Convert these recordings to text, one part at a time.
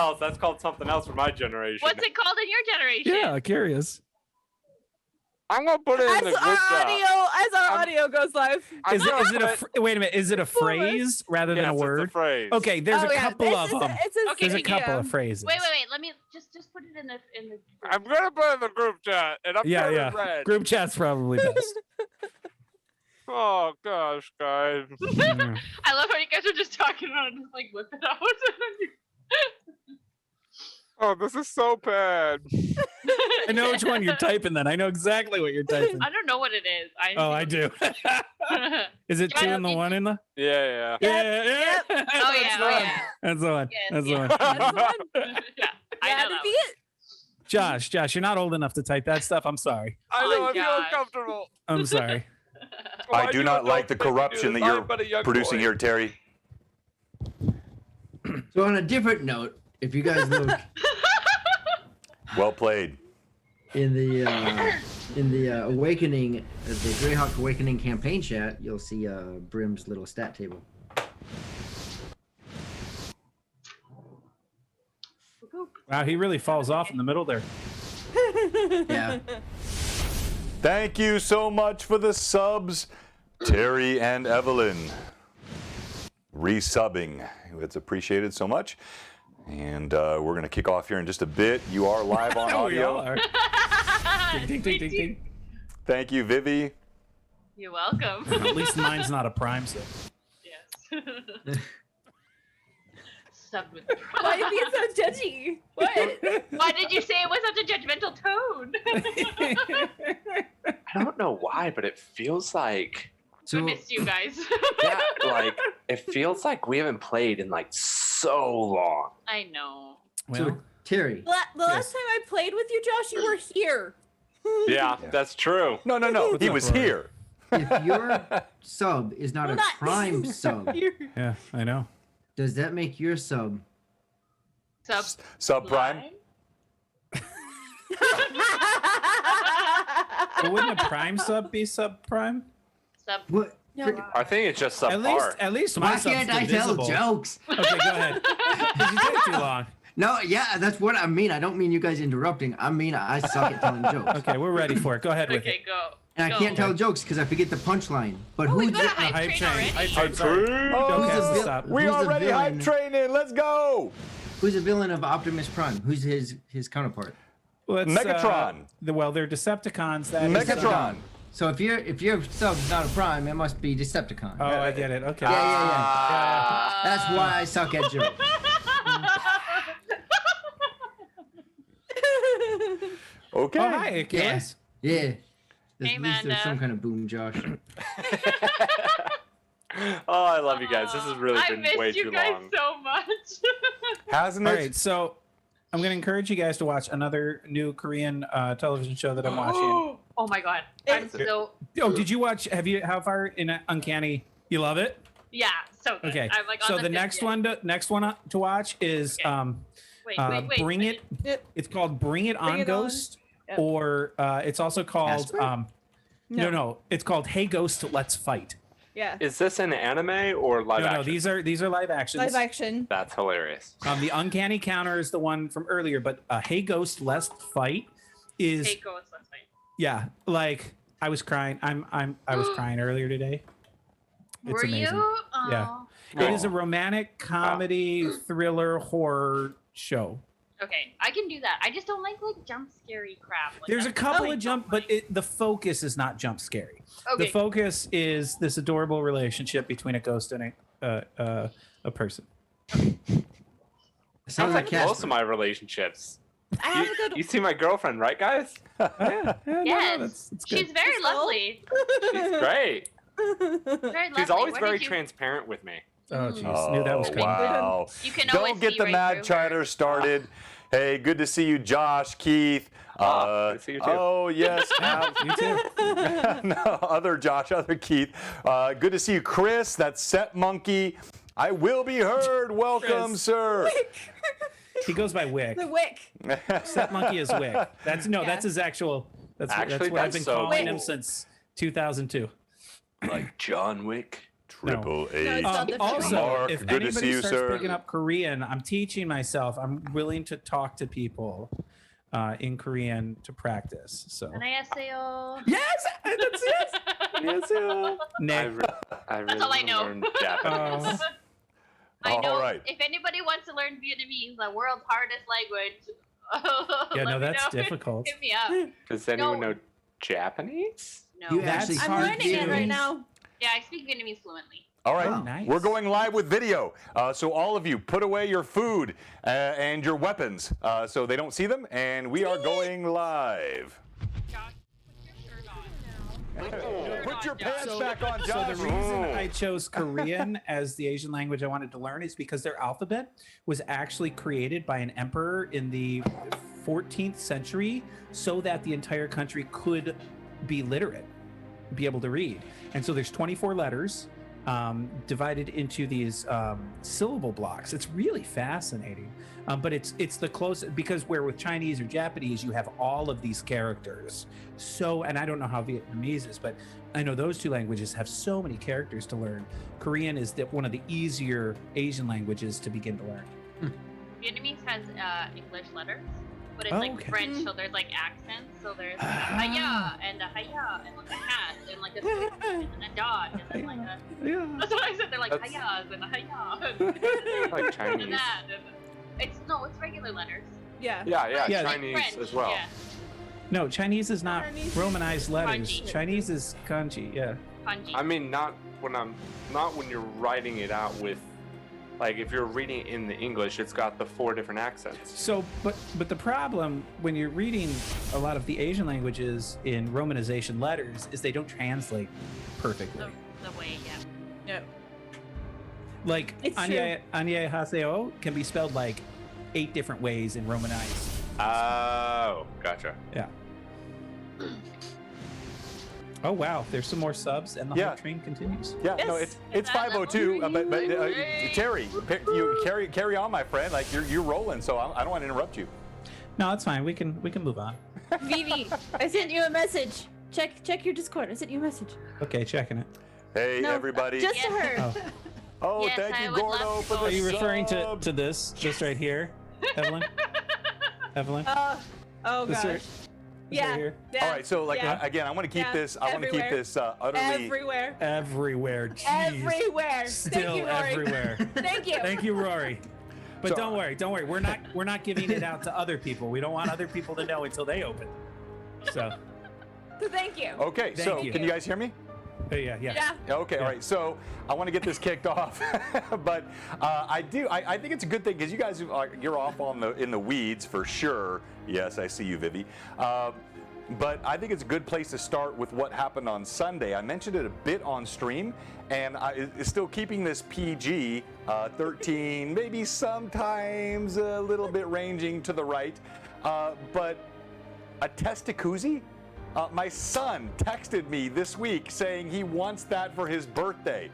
else. That's called something else for my generation. What's it called in your generation? Yeah, curious. I'm gonna put it in the group chat. As our audio goes live. Is it wait a minute? Is it a phrase rather than a word? It's a phrase. Okay, there's a couple of them. Okay, There's a couple of phrases. Wait. Let me just put it in the. I'm gonna put it in the group chat, and I'm Yeah. red. Group chat's probably best. Oh gosh, guys. I love how you guys are just talking about it, just like whip it out. Oh, this is so bad. I know which one you're typing. Then I know exactly what you're typing. I don't know what it is. I do. Is it 2 and the 1 in the? Yeah. Yeah. Oh yeah. That's the one. Yes, That's the one. Yeah, I know that it. Josh, you're not old enough to type that stuff. I'm sorry. I know. I feel gosh. uncomfortable. I'm sorry. I do not like the corruption that you're producing here, Terry. So on a different note, if you guys look Well played. in the Awakening, the Greyhawk Awakening campaign chat, you'll see Brim's little stat table. Wow, he really falls off in the middle there. Yeah. Thank you so much for the subs, Terry and Evelyn. Resubbing. It's appreciated so much. And we're going to kick off here in just a bit. You are live on We all audio. are. Ding, ding, ding, ding. Thank you, Vivi. You're welcome. At least mine's not a prime sub. Yes. Subbed with Why are you being so judgy? What? Why did you say it was such a judgmental tone? I don't know why, but it feels like I missed you guys. yeah, like it feels like we haven't played in like so long. I know. Well, Terry, The last time I played with you, Josh, you were here. Yeah, that's true. No. He was here. if your sub is not a prime sub, yeah, I know. does that make your sub? Subprime. But wouldn't a prime sub be subprime? What? I think it's just subpar. At least my Why sub's can't I tell divisible. jokes? Okay, go ahead. Because you take too long. No, yeah, that's what I mean. I don't mean you guys interrupting. I mean I suck at telling jokes. Okay, we're ready for it. Go ahead with Okay, it. go. And I can't tell jokes because I forget the punchline. But We who's got a the, hype Hype train train. already. Hype train. Sorry. Oh, Okay, the vil- stop. we who's the already villain? hype training. Let's go. who's the villain of Optimus Prime? Who's his counterpart? Well, it's, Megatron. They're Decepticons. That is, Megatron. So if your sub's not a prime, it must be Decepticon. Oh, I get it. Okay. Yeah. That's why I suck at jokes. Okay. Oh, hi, Achilles. Yeah. Hey, At least there's Amanda. some kind of boom, Josh. Oh, I love you guys. This has really I been missed way you too guys long. so much. Hasn't All it? right, so I'm going to encourage you guys to watch another new Korean television show that I'm watching. Oh my god. I'm so Oh, did you watch? How far in Uncanny? You love it? yeah, so good. Okay. I'm like So on the fifth next yet. one to watch is Okay. Wait. Bring It. It's called Bring It On Bring It On. Ghost, Yep. or it's also called Casper? no, it's called Hey Ghost, Let's Fight. Yeah. Is this an anime or live No, action? these are live actions. Live action. That's hilarious. The Uncanny Counter is the one from earlier, but Hey Ghost, Let's Fight is Hey, go, let's fight. yeah. Like I was crying. I was crying earlier today. It's Were amazing. you? Oh. Yeah. It is a romantic comedy thriller horror show. Okay, I can do that. I just don't like jump scary crap. Like There's a that. couple Oh, of jump, but the focus is not jump scary. Okay. The focus is this adorable relationship between a ghost and a person. Sounds like most Casper. of my relationships. I have a good. You see my girlfriend, right, guys? Yeah, Yes, that's good. she's very lovely. She's great. Very lovely. She's always Where very did you- transparent with me. Oh, jeez. Knew that was coming. wow. You can always Don't get see the right mad through chatter started. Hey, good to see you, Josh, Keith. good to see you too. Oh, yes. You too. no, other Josh, other Keith. Good to see you, Chris. That's Set Monkey. I will be heard. Welcome, Chris. sir. He goes by Wick. The wick. Set Monkey is Wick. That's his actual. That's Actually, what I've that's been so calling him cool. since 2002. Like John Wick. Triple No, H. it's not the Also, Mark, if good to anybody see you, starts sir. picking up Korean, I'm teaching myself. I'm willing to talk to people in Korean to practice. So 안녕하세요. yes, that's it. Yes, I, Nick. I really all I want to know. learn Japanese. I know. All right. If anybody wants to learn Vietnamese, the world's hardest language. Yeah, no, let me that's know. difficult. Hit me up. Does anyone No. know Japanese? No. You That's actually I'm hard learning it to- right now. Yeah, I speak Vietnamese fluently. All right, Oh, nice. we're going live with video. So all of you, put away your food and your weapons so they don't see them, and we are going live. Josh, put your shirt on. Put your Josh. pants back on, So Josh. the reason I chose Korean as the Asian language I wanted to learn is because their alphabet was actually created by an emperor in the 14th century so that the entire country could be literate, be able to read. And so there's 24 letters divided into these syllable blocks. It's really fascinating. But it's the closest, because where with Chinese or Japanese, you have all of these characters. So, and I don't know how Vietnamese is, but I know those two languages have so many characters to learn. Korean is one of the easier Asian languages to begin to learn. Vietnamese has English letters, but it's Oh, like okay. French, so there's like accents. So there's like a hiya and a hiya and like a hat and like a switch and a dot and then like a. Yeah. That's what I said. They're like That's- hayas and a hiya Like and Chinese. that. And it's regular letters. Yeah. Yeah, Yeah. Chinese French, as well. Yeah, No, Chinese is not Chinese. Romanized letters. Kanji. Chinese is kanji. Yeah. kanji. I mean, not when you're writing it out with, like, if you're reading it in the English, it's got the 4 different accents. So, but the problem when you're reading a lot of the Asian languages in Romanization letters is they don't translate perfectly. the way, yeah. Yeah. Like It's Anya Haseo can be spelled like 8 different ways in Romanized. Oh, gotcha. Yeah. Oh wow, there's some more subs and the Yeah. hype train continues. Yeah, no, Yes. it's Is that 5:02. level But three? Terry, you carry on, my friend. Like you're rolling, so I don't want to interrupt you. No, it's fine. We can move on. Vivi, I sent you a message. Check your Discord. I sent you a message. Okay, checking it. Hey, No, everybody. Just to her. Oh, Oh, Yes, thank I you, would Gordo, love for to the are you referring sub. to this just right here, Evelyn? Evelyn? Oh This gosh. right- this Yeah. right here? Yeah. All right, so like yeah. again, I want to keep Yeah, this. I want to keep everywhere. this utterly. Everywhere. Everywhere. Jeez. Everywhere. Still Thank you, Rory. everywhere. Thank you. Thank you, Rory. But So- don't worry. We're not giving it out to other people. We don't want other people to know until they open. So, So thank you. Okay, Thank so you. can you guys hear me? yeah. Yeah. Okay, Yeah. all right. So I want to get this kicked off, but I think it's a good thing because you guys you're off in the weeds for sure. Yes, I see you, Vivi. But I think it's a good place to start with what happened on Sunday. I mentioned it a bit on stream, and it's still keeping this PG 13, maybe sometimes a little bit ranging to the right, but a testicuzzi. My son texted me this week saying he wants that for his birthday.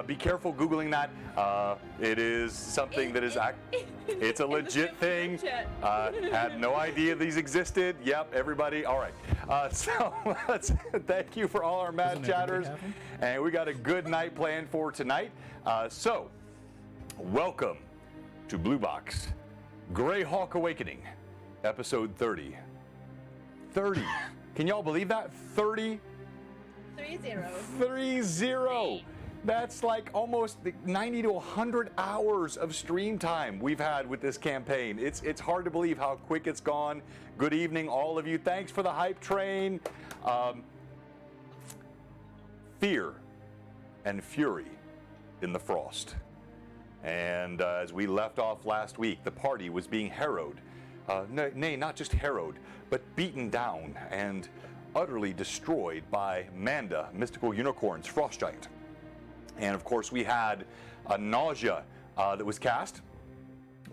Be careful Googling that. It is something that is it's a legit thing. Had no idea these existed. Yep, everybody. All right. So let's thank you for all our mad Doesn't everybody chatters. have them? And we got a good night planned for tonight. So welcome to Blue Box Greyhawk Awakening, episode 30. 30. Can y'all believe that? 30? 3-0. 30. That's like almost 90 to 100 hours of stream time we've had with this campaign. It's hard to believe how quick it's gone. Good evening, all of you. Thanks for the hype train. Fear and fury in the frost. And as we left off last week, the party was being harrowed. Nay, not just harrowed, but beaten down and utterly destroyed by Manda, Mystical Unicorn's frost giant. And of course, we had a nausea that was cast,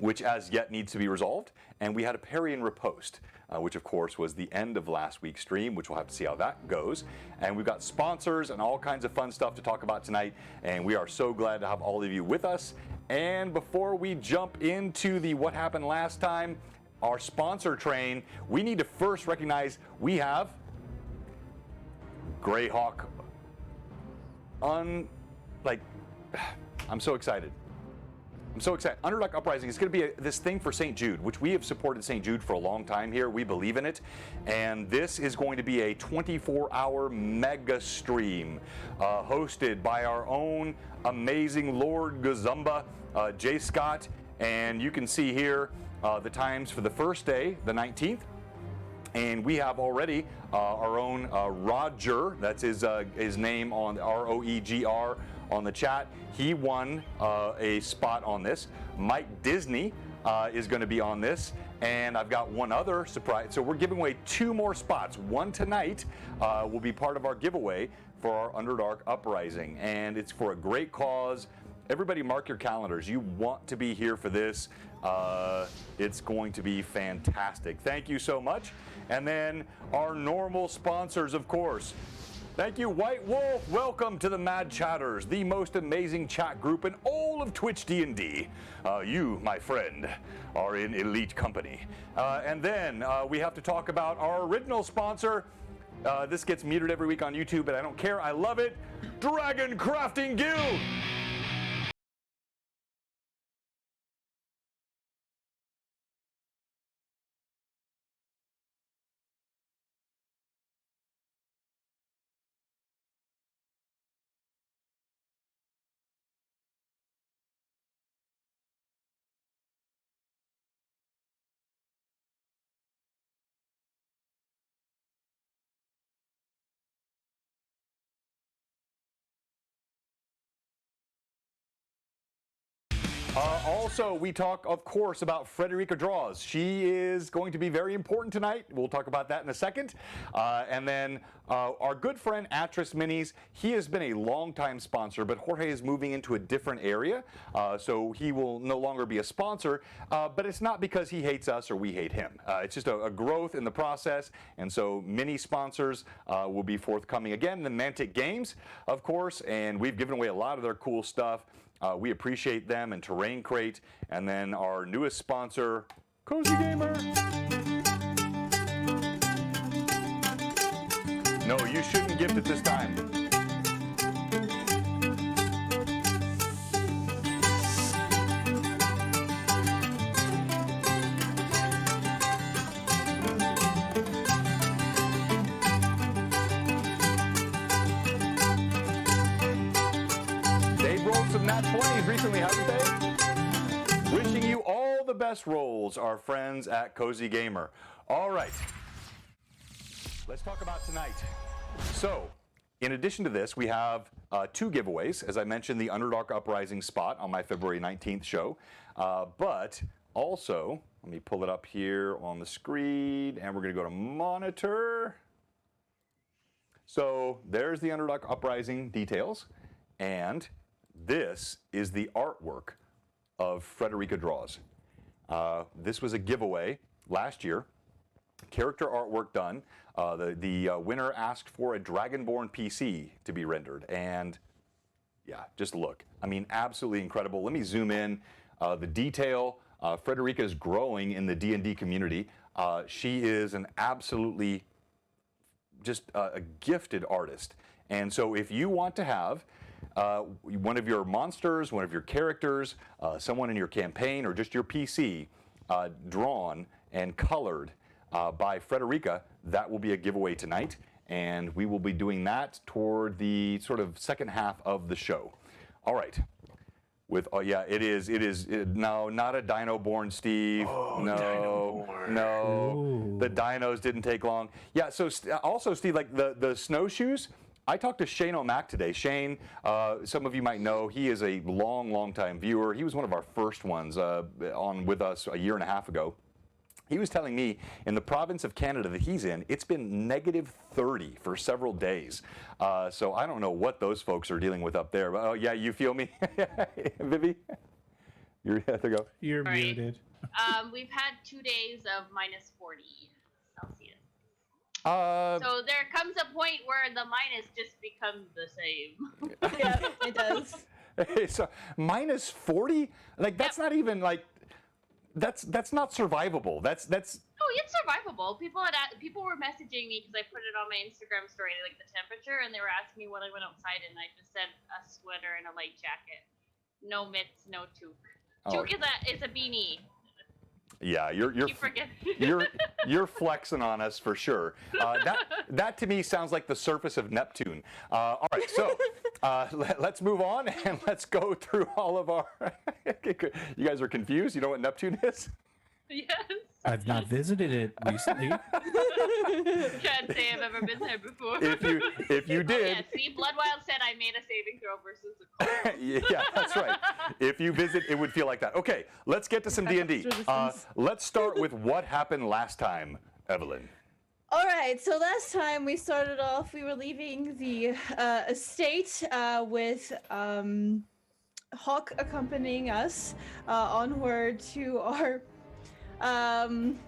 which as yet needs to be resolved. And we had a parry and riposte, which of course was the end of last week's stream, which we'll have to see how that goes. And we've got sponsors and all kinds of fun stuff to talk about tonight. And we are so glad to have all of you with us. And before we jump into the what happened last time, our sponsor train, we need to first recognize we have Greyhawk I'm so excited. I'm so excited. Underdog Uprising is going to be this thing for St. Jude, which we have supported St. Jude for a long time here. We believe in it. And this is going to be a 24-hour mega stream hosted by our own amazing Lord Gazumba, Jay Scott. And you can see here the times for the first day, the 19th. And we have already our own Roger, that's his name on ROEGR on the chat. He won a spot on this. Mike Disney is going to be on this. And I've got one other surprise. So we're giving away 2 more spots. One tonight will be part of our giveaway for our Underdark Uprising. And it's for a great cause. Everybody mark your calendars. You want to be here for this. It's going to be fantastic. Thank you so much. And then our normal sponsors, of course. Thank you, White Wolf. Welcome to the Mad Chatters, the most amazing chat group in all of Twitch D&D. You, my friend, are in elite company. And then we have to talk about our original sponsor. This gets muted every week on YouTube, but I don't care. I love it. Dragon Crafting Guild. Also, we talk, of course, about Frederica Draws. She is going to be very important tonight. We'll talk about that in a second. And then our good friend Atris Minis, he has been a longtime sponsor, but Jorge is moving into a different area. So he will no longer be a sponsor, but it's not because he hates us or we hate him. It's just a growth in the process. And so mini sponsors will be forthcoming again. The Mantic Games, of course, and we've given away a lot of their cool stuff. We appreciate them and Terrain Crate, and then our newest sponsor, Cozy Gamer. No, you shouldn't gift at this time. Some nat 20s recently, haven't they? Wishing you all the best rolls, our friends at Cozy Gamer. All right, let's talk about tonight. So, in addition to this, we have 2 giveaways. As I mentioned, the Underdark Uprising spot on my February 19th show. But also, let me pull it up here on the screen, and we're going to go to monitor. So, there's the Underdark Uprising details, and this is the artwork of Frederica Draws. This was a giveaway last year. Character artwork done. The winner asked for a Dragonborn PC to be rendered. And yeah, just look. I mean, absolutely incredible. Let me zoom in. The detail. Frederica is growing in the D&D community. She is an absolutely just a gifted artist. And so if you want to have one of your monsters, one of your characters, someone in your campaign, or just your PC drawn and colored by Frederica, that will be a giveaway tonight. And we will be doing that toward the sort of second half of the show. All right. With yeah, it is. No, not a Dino-born, Steve. Oh, no, Dino-born. no. Ooh. The dinos didn't take long. Yeah. So also, Steve, like the snowshoes. I talked to Shane O'Mac today. Shane, some of you might know, he is a long time viewer. He was one of our first ones on with us a year and a half ago. He was telling me in the province of Canada that he's in, it's been -30 for several days. So I don't know what those folks are dealing with up there. Oh, yeah, you feel me? Vivi? You're, there you go. You're All right. muted. We've had 2 days of -40 Celsius. Uh, So there comes a point where the minus just becomes the same. Yeah, it does. so -40? Like, that's not even like, that's not survivable. That's Oh it's survivable. People were messaging me because I put it on my Instagram story, like the temperature, and they were asking me what I went outside, and I just said a sweater and a light jacket. No mitts, no toque. Toque is a beanie. Yeah, you're flexing on us for sure. That to me sounds like the surface of Neptune. All right, so let's move on and let's go through all of our. You guys are confused. You know what Neptune is? Yes. I've not visited it recently. Can't say I've ever been there before. If you did. Oh, yeah, see, Bloodwild said I made a saving throw versus a cold. Yeah, that's right. If you visit, it would feel like that. Okay, let's get to some D&D. Let's start with what happened last time, Evelyn. All right, so last time we started off, we were leaving the estate with Hawk accompanying us onward to our on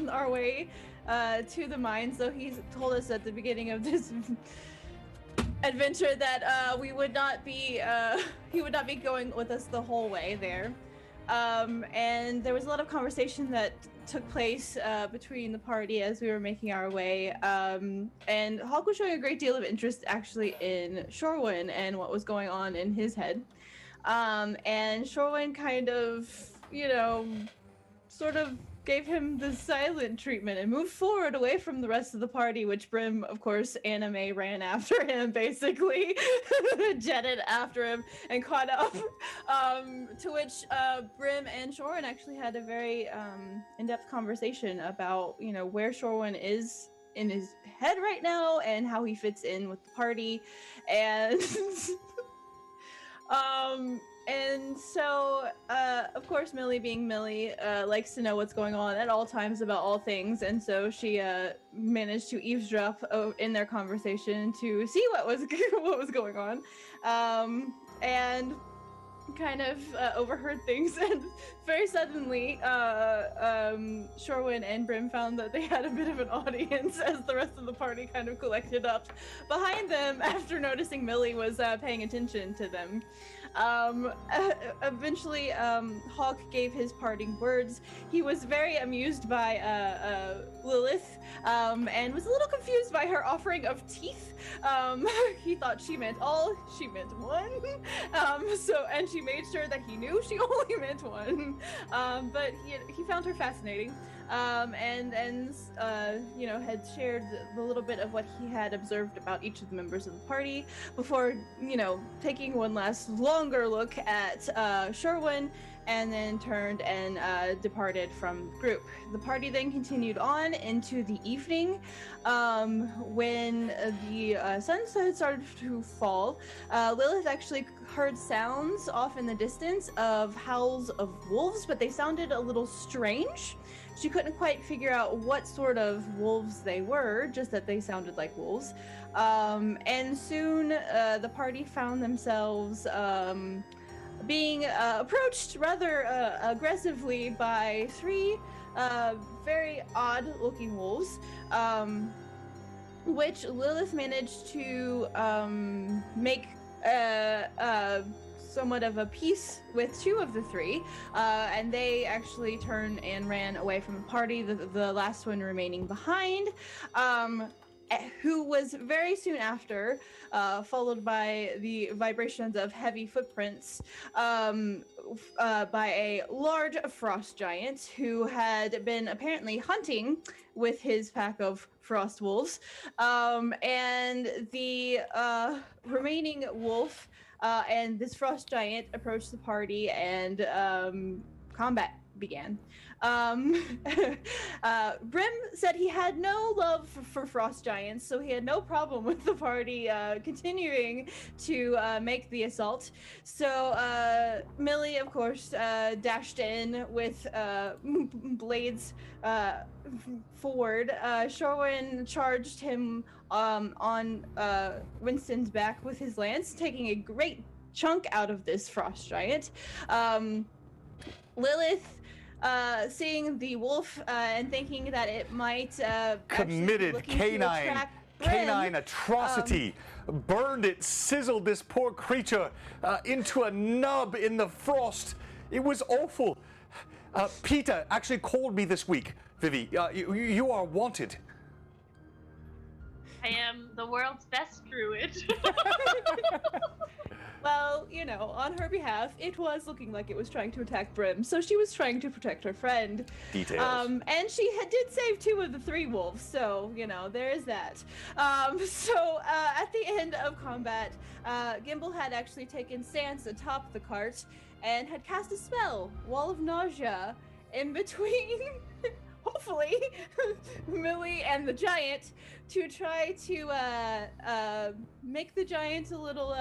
our way to the mines. So he told us at the beginning of this adventure that we would not be he would not be going with us the whole way there. And there was a lot of conversation that took place between the party as we were making our way. And Hawk was showing a great deal of interest actually in Shorewin and what was going on in his head. And Shorewin kind of, sort of gave him the silent treatment and moved forward away from the rest of the party, which Brim, of course, Anime ran after him, basically. Jetted after him and caught up. To which Brim and Shorewin actually had a very in-depth conversation about, where Shorewin is in his head right now and how he fits in with the party. And so, of course, Millie being Millie, likes to know what's going on at all times about all things, and so she managed to eavesdrop in their conversation to see what was going on, and kind of overheard things, and very suddenly, Shorewin and Brim found that they had a bit of an audience as the rest of the party kind of collected up behind them after noticing Millie was paying attention to them. Eventually, Hawk gave his parting words. He was very amused by Lilith, and was a little confused by her offering of teeth. He thought she meant all, she meant one. And she made sure that he knew she only meant one. But he found her fascinating. And had shared the little bit of what he had observed about each of the members of the party before, taking one last longer look at Shorewin, and then turned and departed from the group. The party then continued on into the evening. When the sun had started to fall, Lilith actually heard sounds off in the distance of howls of wolves, but they sounded a little strange. She couldn't quite figure out what sort of wolves they were, just that they sounded like wolves. And soon the party found themselves being approached rather aggressively by three very odd-looking wolves, which Lilith managed to make somewhat of a peace with two of the three, and they actually turned and ran away from the party, the last one remaining behind, who was very soon after followed by the vibrations of heavy footprints by a large frost giant who had been apparently hunting with his pack of frost wolves, and the remaining wolf and this frost giant approached the party, and combat began. Brim said he had no love for frost giants, so he had no problem with the party continuing to make the assault. So Millie, of course, dashed in with blades forward. Shorewin charged him on Winston's back with his lance, taking a great chunk out of this frost giant. Lilith, seeing the wolf and thinking that it might committed canine atrocity, burned it, sizzled this poor creature into a nub in the frost. It was awful. Peter actually called me this week, Vivi. You are wanted. I am the world's best druid. Well, you know, on her behalf, it was looking like it was trying to attack Brim, so she was trying to protect her friend. Details. And she did save 2 of the 3 wolves, so, you know, there is that. At the end of combat, Gimbal had actually taken stance atop the cart and had cast a spell, Wall of Nausea, in between, hopefully, Millie and the giant, to try to make the giant a little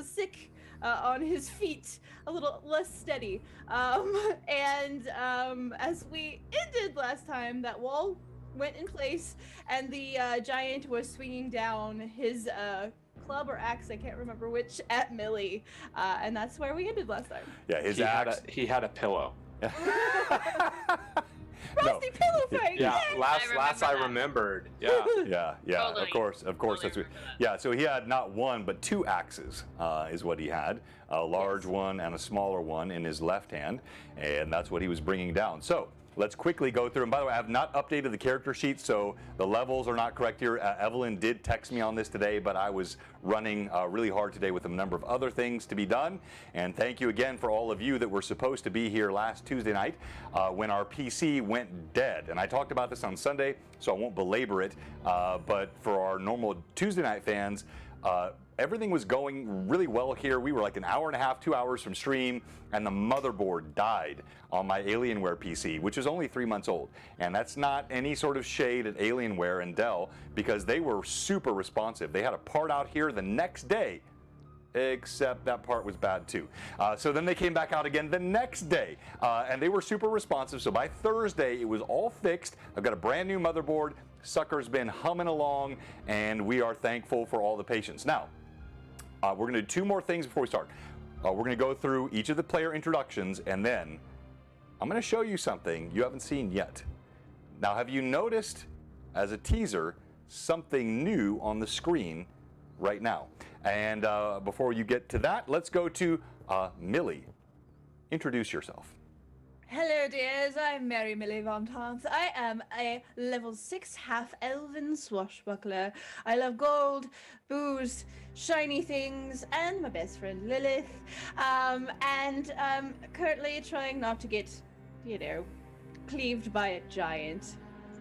sick on his feet, a little less steady. As we ended last time, that wall went in place, and the giant was swinging down his club or axe, I can't remember which, at Millie, and that's where we ended last time. Yeah, his He axe. he had a pillow. Frosty pillow fight! Yeah, yay! last I that. remembered. Yeah. Yeah, Totally. of course, Totally that's what. remember that. Yeah, so he had not 1 but 2 axes, is what he had. A large one and a smaller one in his left hand, and that's what he was bringing down. So let's quickly go through. And by the way, I have not updated the character sheet, so the levels are not correct here. Evelyn did text me on this today, but I was running really hard today with a number of other things to be done. And thank you again for all of you that were supposed to be here last Tuesday night when our PC went dead. And I talked about this on Sunday, so I won't belabor it. But for our normal Tuesday night fans, everything was going really well here. We were like an hour and a half, 2 hours from stream, and the motherboard died on my Alienware PC, which is only 3 months old. And that's not any sort of shade at Alienware and Dell, because they were super responsive. They had a part out here the next day, except that part was bad too. So then they came back out again the next day, and they were super responsive. So by Thursday, it was all fixed. I've got a brand new motherboard. Sucker's been humming along, and we are thankful for all the patience. Now, we're going to do 2 more things before we start. We're going to go through each of the player introductions, and then I'm going to show you something you haven't seen yet. Now, have you noticed, as a teaser, something new on the screen right now? And before you get to that, let's go to Millie. Introduce yourself. Hello, dears. I'm Mary Millie Von Tons. I am a level 6 half-elven swashbuckler. I love gold, booze, shiny things, and my best friend Lilith. Currently trying not to get, you know, cleaved by a giant.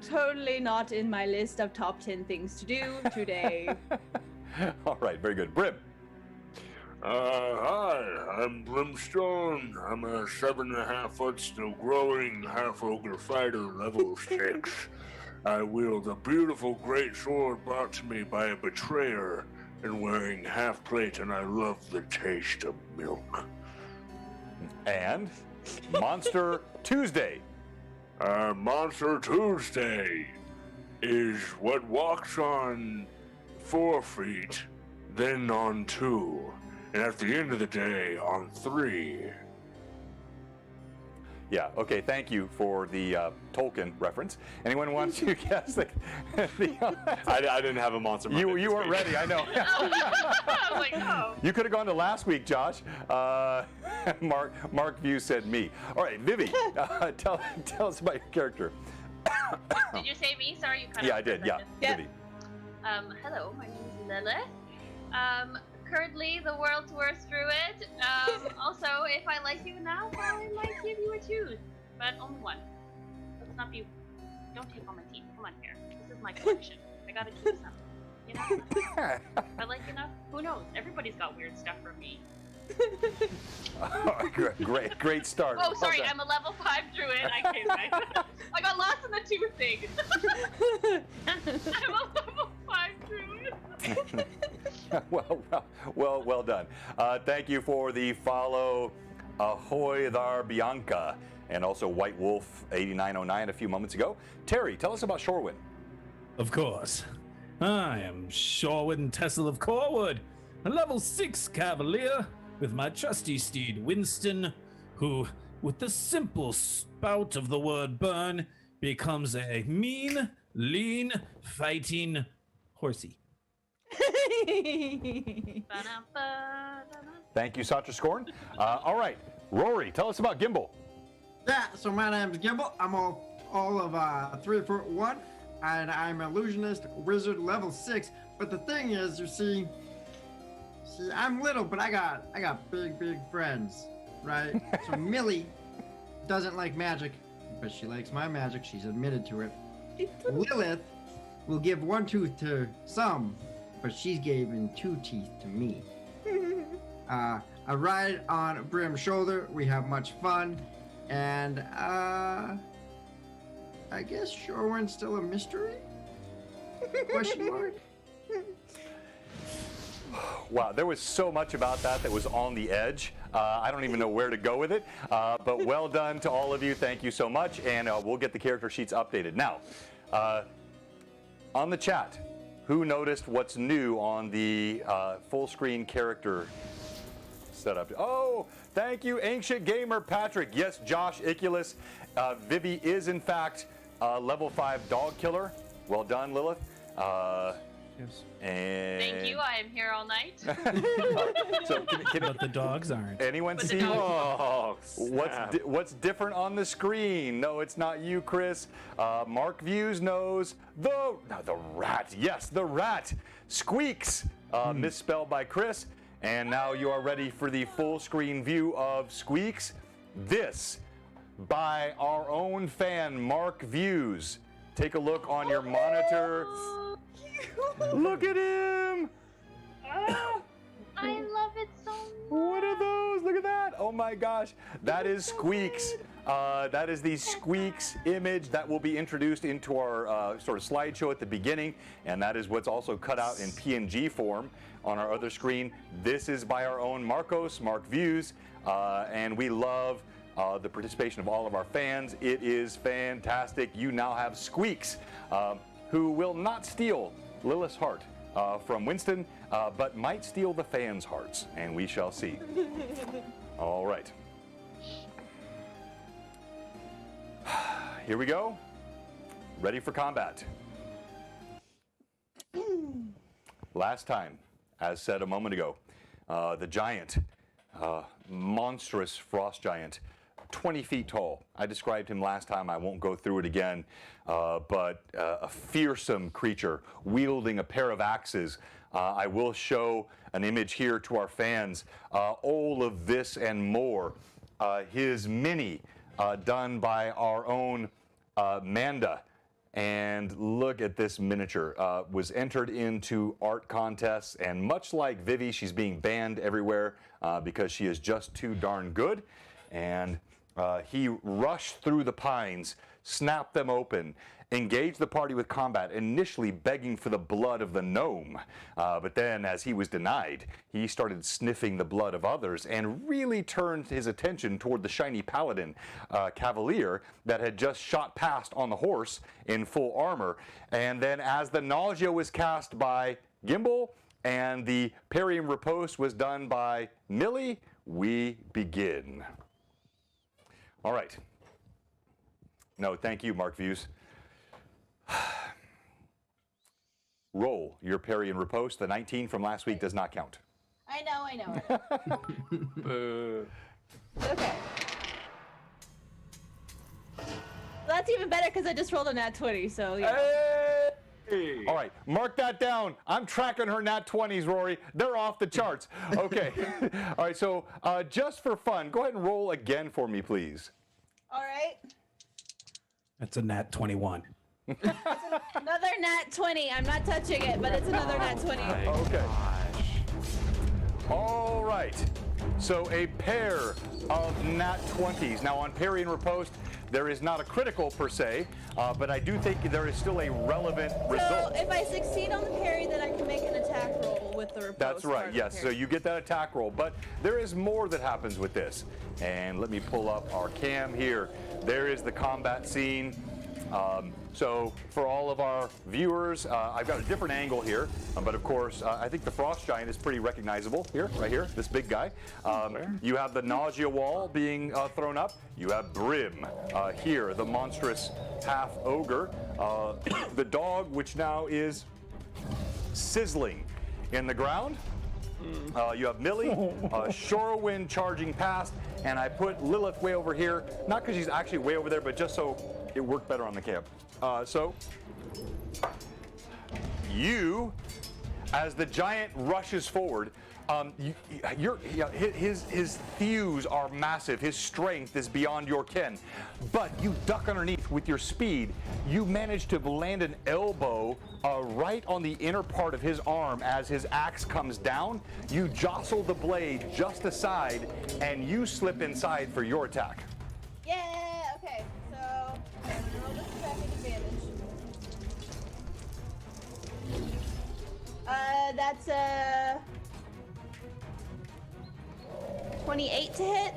Totally not in my list of top 10 things to do today. All right, very good. Brim. Hi, I'm Brimstone. I'm a 7.5 foot, still growing half ogre fighter, level 6. I wield a beautiful great sword brought to me by a betrayer and wearing half plate, and I love the taste of milk. And Monster Tuesday. Monster Tuesday is what walks on 4 feet, then on 2. And at the end of the day, on 3. Yeah, okay, thank you for the Tolkien reference. Anyone wants to guess? I didn't have a monster. You Monday this weren't week. ready, I know. I was like, oh. You could have gone to last week, Josh. Mark View said me. All right, Vivi, tell us about your character. Did you say me? Sorry, you cut Yeah, out I for a did, yeah. second. Yeah. Vivi. Hello, my name is Lilith. Currently the world's worst druid. Also, if I like you now, I might give you a tooth, but only one. Let's not be. Don't take all my teeth. Come on here. This is my collection. I gotta keep some. You know. If I like you enough, who knows? Everybody's got weird stuff from me. Great start. Oh, sorry, Well I'm a level 5 druid. I got lost in the tooth thing. I'm a level 5 druid. well done. Thank you for the follow, Ahoy there, Bianca, and also White Wolf 8909 a few moments ago. Terry, tell us about Shorewind. Of course. I am Shorewind Tessel of Corwood, a level 6 cavalier with my trusty steed Winston, who, with the simple spout of the word burn, becomes a mean, lean, fighting horsey. Thank you, Satra Scorn. All right, Rory, tell us about Gimbal. Yeah, so my name's Gimbal. I'm all of 3'1", and I'm illusionist wizard level 6. But the thing is, you see, I'm little, but I got big friends, right? So Millie doesn't like magic, but she likes my magic. She's admitted to it. Lilith will give 1 tooth to some, but she's given 2 teeth to me. I ride on Brim's shoulder. We have much fun, and I guess Shorewind's still a mystery? Question mark. Wow, there was so much about that was on the edge. I don't even know where to go with it, but well done to all of you. Thank you so much, and we'll get the character sheets updated. Now, on the chat, who noticed what's new on the full screen character setup? Oh, thank you, Ancient Gamer Patrick. Yes, Josh Iculus. Vivi is, in fact, level 5 dog killer. Well done, Lilith. Yes. And Thank you. I am here all night. So But the dogs aren't. anyone But the see dogs- what's different on the screen? No, it's not you, Chris. Mark Views knows the rat. Yes, the rat. Squeaks, misspelled by Chris. And now you are ready for the full screen view of Squeaks. This by our own fan, Mark Views. Take a look on your monitor. Look at him! I love it so much. What are those? Look at that! Oh my gosh, that is Squeaks. That is the Squeaks image that will be introduced into our sort of slideshow at the beginning, and that is what's also cut out in PNG form on our other screen. This is by our own Mark Views, and we love the participation of all of our fans. It is fantastic. You now have Squeaks, who will not steal Lilith's heart from Winston, but might steal the fans' hearts, and we shall see. All right. Here we go. Ready for combat. Last time, as said a moment ago, the giant, monstrous frost giant, 20 feet tall. I described him last time. I won't go through it again, but a fearsome creature wielding a pair of axes. I will show an image here to our fans. All of this and more. His mini, done by our own Manda. And look at this miniature. Was entered into art contests, and much like Vivi, she's being banned everywhere because she is just too darn good. And he rushed through the pines, snapped them open, engaged the party with combat, initially begging for the blood of the gnome. But then, as he was denied, he started sniffing the blood of others and really turned his attention toward the shiny paladin cavalier that had just shot past on the horse in full armor. And then, as the nausea was cast by Gimbal and the parry and riposte was done by Millie, we begin. All right. No, thank you, Mark Views. Roll your parry and riposte. The 19 from last week does not count. I know. Okay. That's even better because I just rolled a nat 20, so yeah. Hey! All right, mark that down. I'm tracking her nat 20s, Rory. They're off the charts. Okay. All right, so just for fun, go ahead and roll again for me, please. All right. That's a nat 21. Another nat 20. I'm not touching it, but it's another nat 20. Okay. All right. So a pair of nat 20s. Now on parry and riposte, there is not a critical per se, but I do think there is still a relevant result. So if I succeed on the parry, then I can make an attack roll with the riposte. That's part right, of the yes. So parry. you get that attack roll, but there is more that happens with this. And let me pull up our cam here. There is the combat scene. So for all of our viewers, I've got a different angle here, but of course, I think the frost giant is pretty recognizable here, right here, this big guy. You have the nausea wall being thrown up. You have Brim here, the monstrous half ogre. The dog, which now is sizzling in the ground. You have Millie, Shorewind charging past, and I put Lilith way over here, not because she's actually way over there, but just so it worked better on the cam. So you, as the giant rushes forward, his thews are massive. His strength is beyond your ken. But you duck underneath with your speed. You manage to land an elbow right on the inner part of his arm as his axe comes down. You jostle the blade just aside, and you slip inside for your attack. Yeah. Okay. So I'm gonna roll this attacking advantage. That's a 28 to hit.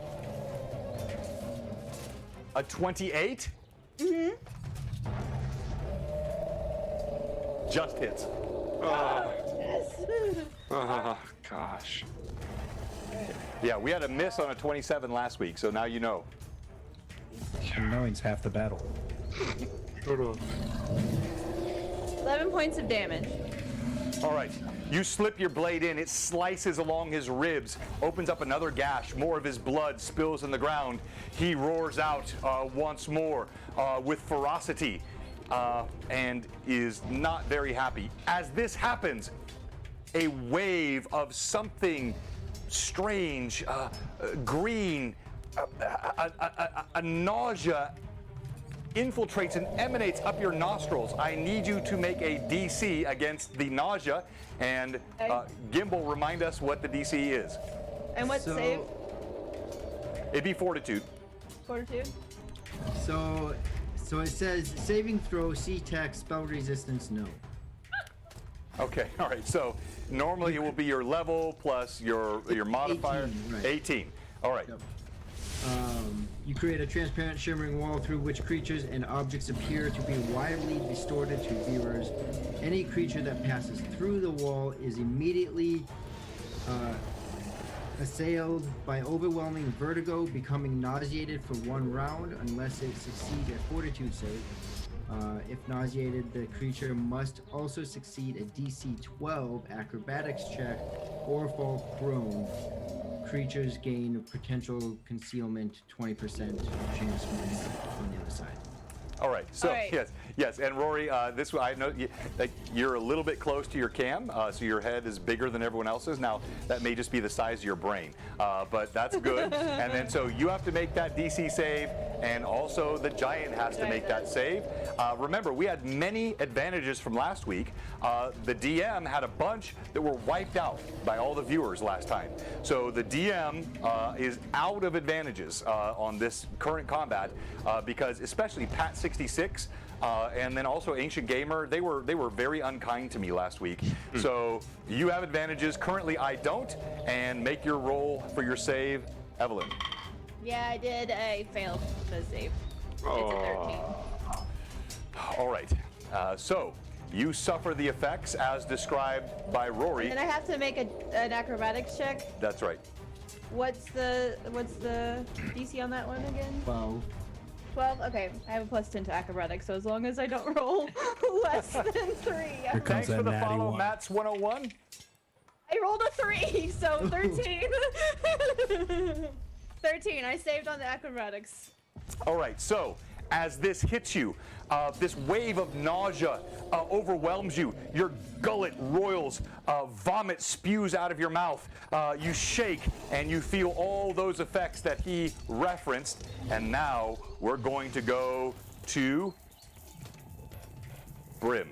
A 28? Mm-hmm. Just hits. Yes. Oh, gosh. Yeah, we had a miss on a 27 last week, so now you know. Knowing's half the battle. 11 points of damage. All right. You slip your blade in, it slices along his ribs, opens up another gash, more of his blood spills on the ground. He roars out once more with ferocity and is not very happy. As this happens, a wave of something strange, green, a nausea infiltrates and emanates up your nostrils. I need you to make a DC against the nausea, and Gimbal, remind us what the DC is. And what save? It'd be Fortitude. Fortitude? So it says saving throw, C-Tech, spell resistance, no. Okay, all right. So normally it will be your level plus your modifier. 18, right. 18. All right. Yep. You create a transparent shimmering wall through which creatures and objects appear to be wildly distorted to viewers. Any creature that passes through the wall is immediately assailed by overwhelming vertigo, becoming nauseated for 1 round unless it succeeds a fortitude save. If nauseated, the creature must also succeed a DC 12 acrobatics check or fall prone. Creatures gain potential concealment 20% chance points on the other side. All right. So All right. yes, and Rory, this I know you're a little bit close to your cam, so your head is bigger than everyone else's. Now that may just be the size of your brain, but that's good. And then so you have to make that DC save, and also the giant has to make that save. Remember, we had many advantages from last week. The DM had a bunch that were wiped out by all the viewers last time. So the DM is out of advantages on this current combat because especially Pat 66 and then also Ancient Gamer, they were very unkind to me last week. So you have advantages. Currently, I don't. And make your roll for your save, Evelyn. Yeah, I did. I failed the save. It's a 13. All right. So you suffer the effects as described by Rory. And then I have to make an acrobatics check. That's right. What's the DC on that one again? 12. 12? Okay, I have a +10 to acrobatics, so as long as I don't roll less than 3. Here comes Thanks that for the natty follow, one. Matt's 101. I rolled a 3, so 13. 13, I saved on the acrobatics. All right, so as this hits you, this wave of nausea overwhelms you. Your gullet roils, vomit spews out of your mouth. You shake and you feel all those effects that he referenced. And now we're going to go to Brim.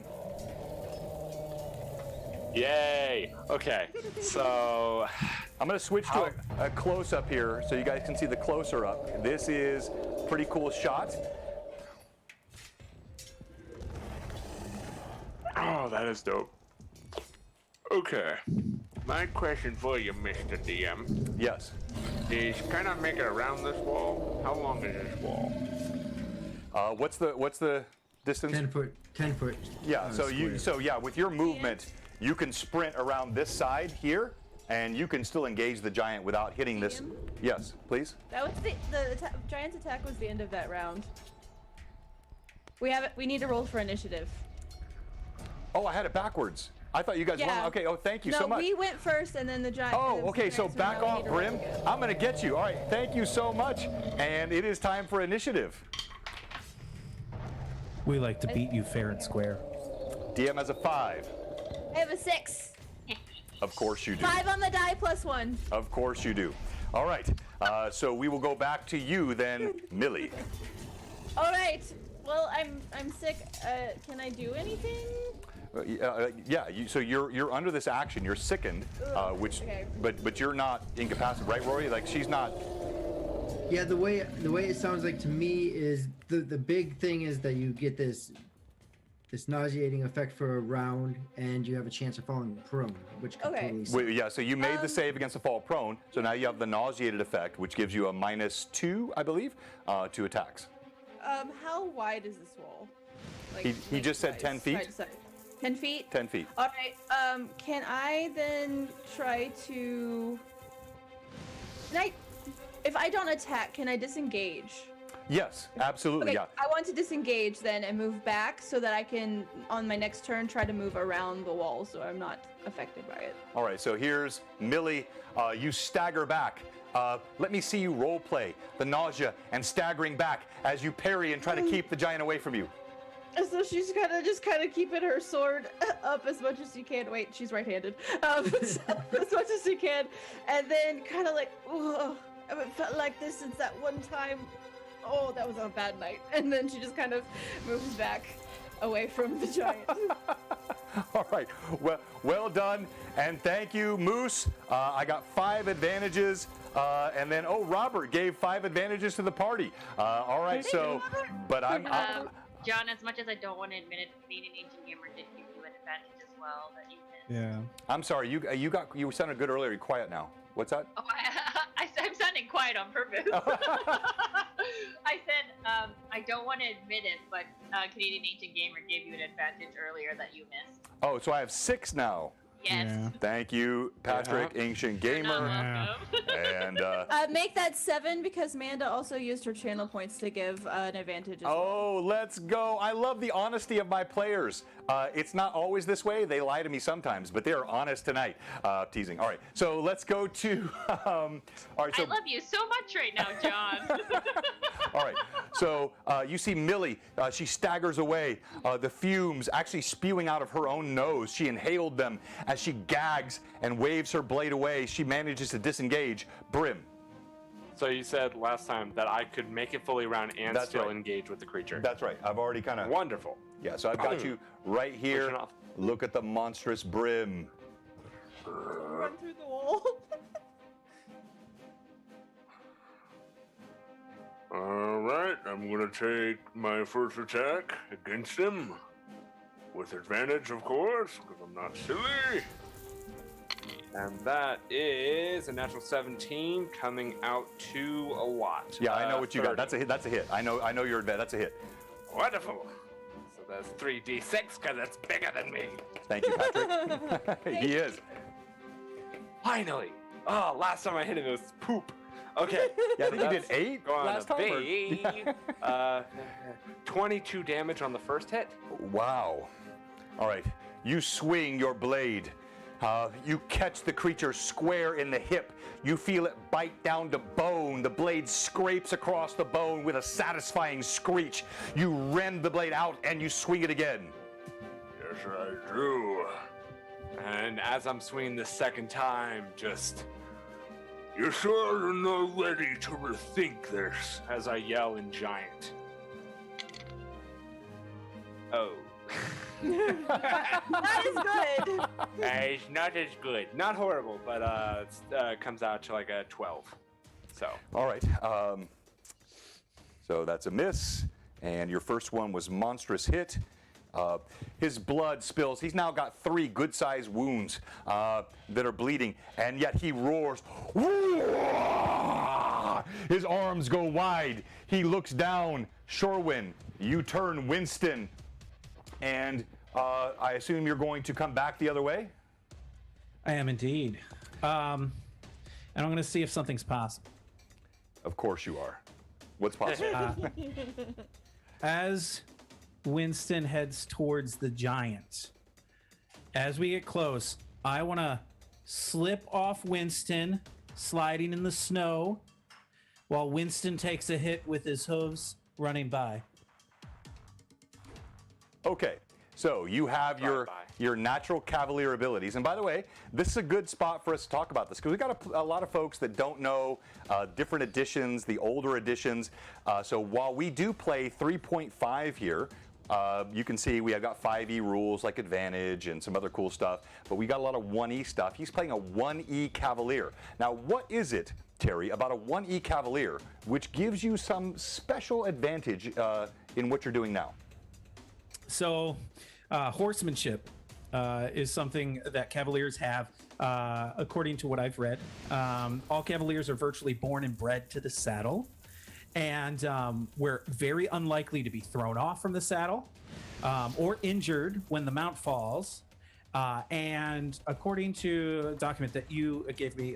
Yay! Okay, so I'm going to switch to a close-up here so you guys can see the closer up. This is a pretty cool shot. Oh, that is dope. Okay. My question for you, Mr. DM, Yes. is can I make it around this wall? How long is this wall? What's the distance? 10 foot. 10 foot. Yeah, square. with your movement, you can sprint around this side here, and you can still engage the giant without hitting this. Medium? Yes, please. That was the giant's attack was the end of that round. We need to roll for initiative. Oh, I had it backwards. I thought you guys Yeah. won. Okay. Oh, thank you no, so much. we went first, and then the giant. Oh, and then okay, so Giants back now off, need to roll Brim. again. I'm going to get you. All right, thank you so much. And it is time for initiative. We like to beat you fair and square. DM has a 5. I have a 6. Of course you do. 5 on the die plus 1. Of course you do. All right, so we will go back to you then, Millie. All right. Well, I'm sick. Can I do anything? Yeah, so you're under this action. You're sickened, which, okay. but you're not incapacitated, right, Rory? Like she's not. Yeah, the way it sounds like to me is the big thing is that you get this nauseating effect for a round, and you have a chance of falling prone, which could Okay. totally suck. Wait, yeah, so you made the save against the fall prone, so now you have the nauseated effect, which gives you a -2, I believe, to attacks. How wide is this wall? Like, He just said 10 feet. Side to side. 10 feet? 10 feet. All right. Can I then try to? If I don't attack, can I disengage? Yes, absolutely, Okay, yeah. I want to disengage then and move back so that I can, on my next turn, try to move around the wall so I'm not affected by it. All right, so here's Millie. You stagger back. Let me see you role play the nausea and staggering back as you parry and try to keep the giant away from you. And so she's kind of keeping her sword up as much as she can. Wait, she's right-handed. As much as she can, and then kind of like, oh, I haven't felt like this since that one time. Oh, that was a bad night. And then she just kind of moves back away from the giant. All right, well done, and thank you, Moose. I got 5 advantages, and then Robert gave 5 advantages to the party. All right, so, but I'm John, as much as I don't want to admit it, Canadian Ancient Gamer did give you an advantage as well that you missed. Yeah. I'm sorry. You sounded good earlier. You're quiet now. What's that? Oh, I'm sounding quiet on purpose. I said I don't want to admit it, but Canadian Ancient Gamer gave you an advantage earlier that you missed. Oh, so I have 6 now. Yes. Yeah. Thank you, Patrick, Ancient You're not Gamer. welcome. And Make that 7 because Manda also used her channel points to give an advantage as well. oh, let's go. I love the honesty of my players. It's not always this way. They lie to me sometimes, but they are honest tonight. Teasing. All right, so let's go to. All right, so I love you so much right now, John. all right, so you see Millie. She staggers away. The fumes actually spewing out of her own nose. She inhaled them as she gags and waves her blade away. She manages to disengage. Brim. So you said last time that I could make it fully round and That's still right. engage with the creature. That's right. I've already kind of. Wonderful. Yeah, so I've got you right here. Pushing off. Look at the monstrous Brim. Run through the wall. Alright, I'm gonna take my first attack against him. With advantage, of course, because I'm not silly. And that is a natural 17 coming out to a lot. Yeah, I know what you got. 30. That's a hit. That's a hit. I know you're advanced. That's a hit. Wonderful. So that's 3d6 because it's bigger than me. Thank you, Patrick. He is. Finally. Oh, last time I hit him, it was poop. Okay. Yeah, I think you did that's 8 going last to time. be 22 damage on the first hit. Wow. All right. You swing your blade. You catch the creature square in the hip. You feel it bite down to bone. The blade scrapes across the bone with a satisfying screech. You rend the blade out and you swing it again. Yes, I do. And as I'm swinging the second time, just You're sure are not ready to rethink this. as I yell in giant. Oh. That is good. It's not as good. Not horrible, but it comes out to like a 12. So. All right. So that's a miss. And your first one was monstrous hit. His blood spills. He's now got 3 good-sized wounds that are bleeding, and yet he roars. His arms go wide. He looks down. Shorewin, you turn Winston, and I assume you're going to come back the other way? I am indeed. And I'm going to see if something's possible. Of course you are. What's possible? As Winston heads towards the giant, As we get close, I want to slip off Winston, sliding in the snow, while Winston takes a hit with his hooves running by. Okay, so you have your natural cavalier abilities. And by the way, this is a good spot for us to talk about this because we got a lot of folks that don't know different editions, the older editions. So while we do play 3.5 here, you can see we have got 5e rules like advantage and some other cool stuff, but we got a lot of 1e stuff. He's playing a 1e Cavalier. Now, what is it, Terry, about a 1e Cavalier which gives you some special advantage in what you're doing now? So, horsemanship is something that Cavaliers have, according to what I've read. All Cavaliers are virtually born and bred to the saddle. And we're very unlikely to be thrown off from the saddle or injured when the mount falls. And according to a document that you gave me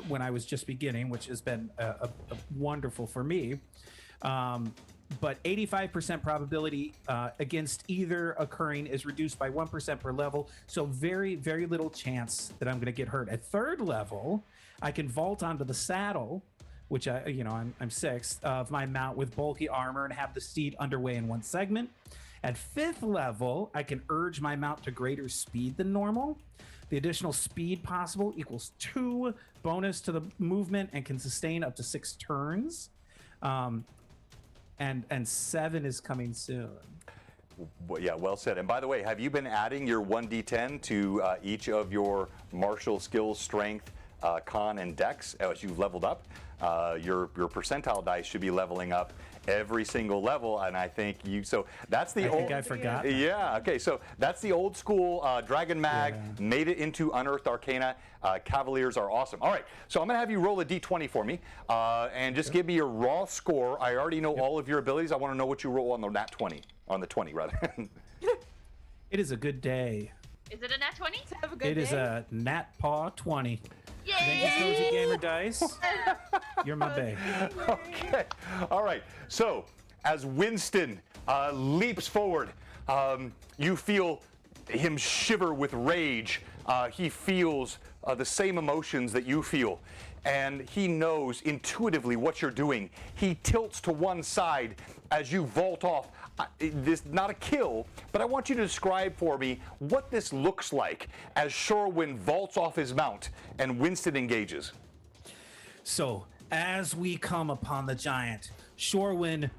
when I was just beginning, which has been wonderful for me, but 85% probability against either occurring is reduced by 1% per level. So very, very little chance that I'm going to get hurt. At third level, I can vault onto the saddle, which I'm sixth of my mount with bulky armor and have the steed underway in one segment. At fifth level, I can urge my mount to greater speed than normal. The additional speed possible equals 2 bonus to the movement and can sustain up to 6 turns. And 7 is coming soon. Well, yeah, well said. And by the way, have you been adding your 1d10 to each of your martial skills, strength, con, and dex as you've leveled up? Your percentile dice should be leveling up every single level, and I think so that's the I think I forgot. Yeah, okay, so that's the old school Dragon Mag, made it into Unearthed Arcana. Cavaliers are awesome. All right, so I'm going to have you roll a d20 for me, and just give me your raw score. I already know all of your abilities. I want to know what you roll on the nat 20, on the 20 rather. It is a good day. Is it a nat 20? Have a good It day. is a Nat Paw 20. Yay! Thank you, Cozy Gamer Dice. You're my bae. Okay. All right. So as Winston leaps forward, you feel him shiver with rage. He feels the same emotions that you feel. And he knows intuitively what you're doing. He tilts to one side as you vault off. This is not a kill, but I want you to describe for me what this looks like as Shorewin vaults off his mount and Winston engages. So, as we come upon the giant, Shorewin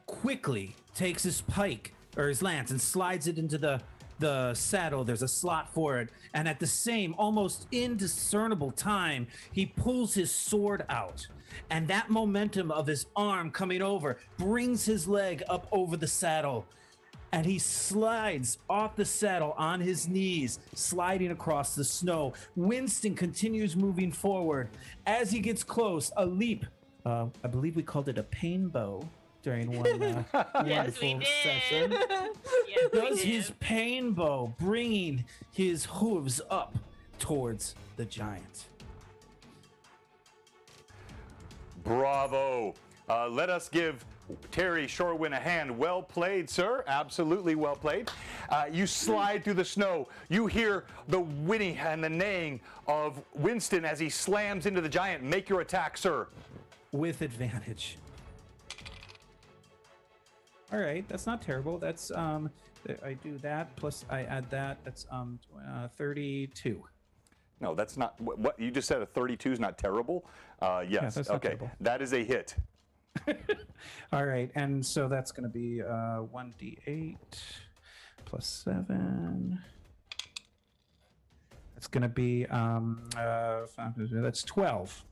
quickly takes his pike or his lance and slides it into the saddle. There's a slot for it, and at the same almost indiscernible time, he pulls his sword out, and that momentum of his arm coming over brings his leg up over the saddle, and he slides off the saddle on his knees, sliding across the snow. Winston continues moving forward. As he gets close, a leap, I believe we called it a pain bow during one Yes, we wonderful did. session. Yes, we Does did. his pain bow, bringing his hooves up towards the giant. Bravo. Let us give Terry Shorewin a hand. Well played, sir. Absolutely well played. You slide through the snow. You hear the whinny and the neighing of Winston as he slams into the giant. Make your attack, sir. With advantage. All right, that's not terrible. That's I do that plus I add that. That's 32. No, that's not what you just said. A 32 is not terrible. Yes. that's not Okay. terrible. That is a hit. All right, and so that's going to be 1d8 plus 7. That's going to be that's 12.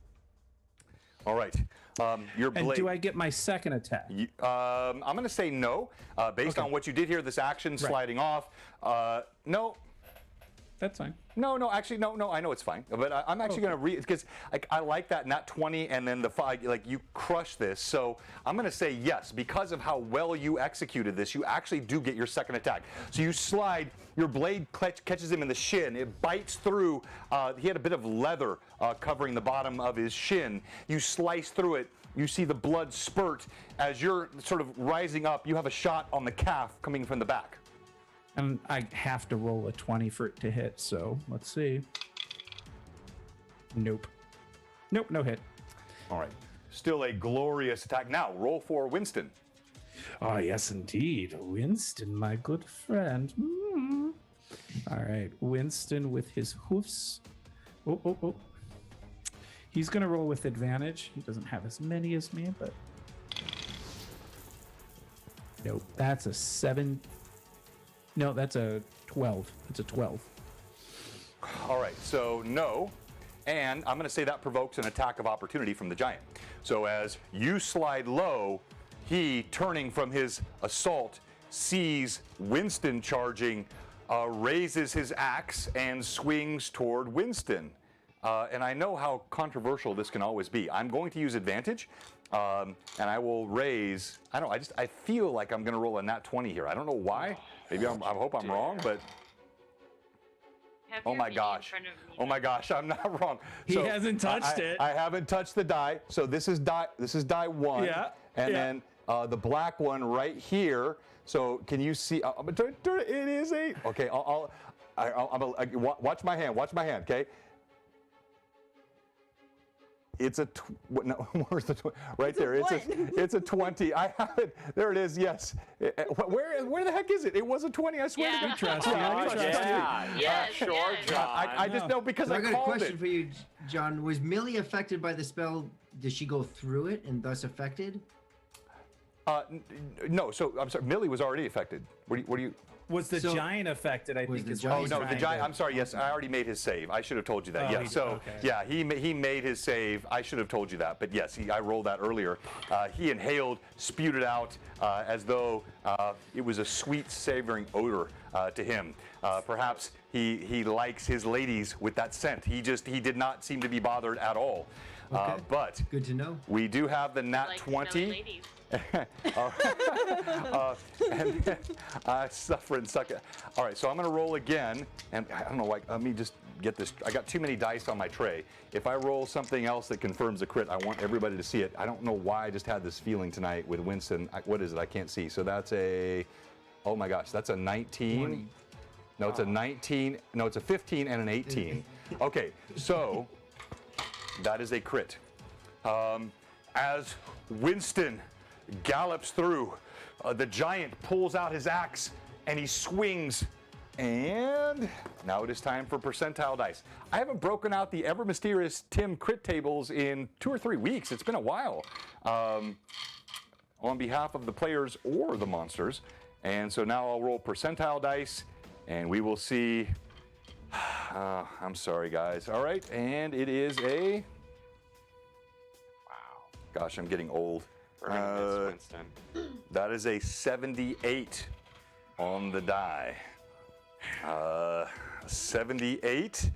All right. Your blade. And do I get my second attack? I'm going to say no, based Okay. on what you did here. This action sliding off. No. That's fine. No, actually, no, I know it's fine. But I'm actually going to read, because I like that nat 20 and then the 5, like you crush this. So I'm going to say yes, because of how well you executed this, you actually do get your second attack. So you slide, your blade catches him in the shin. It bites through, he had a bit of leather covering the bottom of his shin. You slice through it. You see the blood spurt. As you're sort of rising up, you have a shot on the calf coming from the back. And I have to roll a 20 for it to hit, so let's see. Nope. Nope, no hit. All right. Still a glorious attack. Now, roll for Winston. Oh, yes, indeed. Winston, my good friend. All right. Winston with his hoofs. Oh. He's going to roll with advantage. He doesn't have as many as me, but. Nope. That's a 7. No, that's a 12. It's a 12. All right, so no. And I'm going to say that provokes an attack of opportunity from the giant. So as you slide low, he, turning from his assault, sees Winston charging, raises his axe, and swings toward Winston. And I know how controversial this can always be. I'm going to use advantage, and I will raise. I feel like I'm going to roll a nat 20 here. I don't know why. Maybe I hope I'm wrong, but. Have Oh your my mini in gosh. front of me. Oh my gosh, I'm not wrong. He hasn't touched it. I haven't touched the die. So this is die 1. Yeah, And yeah. then the black one right here. So can you see? It is 8. Okay, I'll watch my hand. Watch my hand, okay? It's a no. Where's the right there? It's a 20. I have it. There it is. Yes. Where the heck is it? It was a 20. I swear to Yeah. God. Trust me. Yeah, I trust you. Yes, sure, yes. John. I just know because So I I got a called question it. for you, John. Was Millie affected by the spell? Did she go through it and thus affected? No. So I'm sorry. Millie was already affected. What do you? Was the So- giant affected? I Was think the is Oh what giant he's no, the trying giant. to- I'm sorry. Yes, I already made his save. I should have told you that. Oh, Yeah. he did, So okay. yeah, he made his save. I should have told you that. But yes, I rolled that earlier. He inhaled, spewed it out as though it was a sweet, savoring odor to him. Perhaps he likes his ladies with that scent. He did not seem to be bothered at all. Okay. But Good to know. we do have the nat Like 20. smelly ladies. And then, suffer and suck it. All right, so I'm going to roll again, and I don't know why. Let me just get this. I got too many dice on my tray. If I roll something else that confirms a crit, I want everybody to see it. I don't know why I just had this feeling tonight with Winston. What is it? I can't see. So that's a. Oh my gosh, that's a 19. 20. No, it's a 19. No, it's a 15 and an 18. Okay, so that is a crit. As Winston gallops through, the giant pulls out his axe and he swings. And now it is time for percentile dice. I haven't broken out the ever mysterious Tim crit tables in 2 or 3 weeks. It's been a while. On behalf of the players or the monsters. And so now I'll roll percentile dice and we will see. I'm sorry, guys. All right, and it is a. Wow. Gosh, I'm getting old. We're gonna miss Winston. That is a 78 on the die. 78.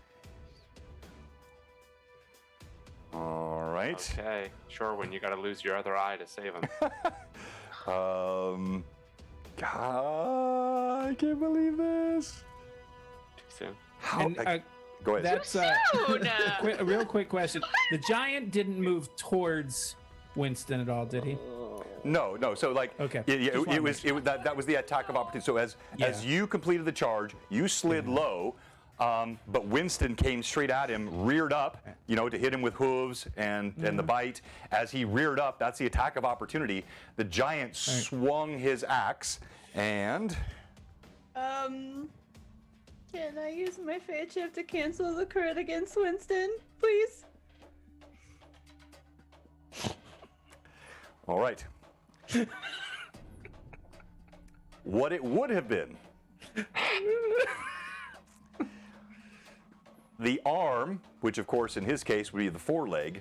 All right. Okay. Sure, when you gotta lose your other eye to save him. God, I can't believe this. Too soon. How? And, Go ahead. That's Soon. a real quick question. The giant didn't move towards Winston at all, did he? No. So like, Okay. it was that was the attack of opportunity. So as you completed the charge, you slid low, but Winston came straight at him, reared up, to hit him with hooves and the bite. As he reared up, that's the attack of opportunity. The giant swung his axe and. Can I use my fate chip to cancel the crit against Winston, please? All right. What it would have been. The arm, which of course in his case would be the foreleg,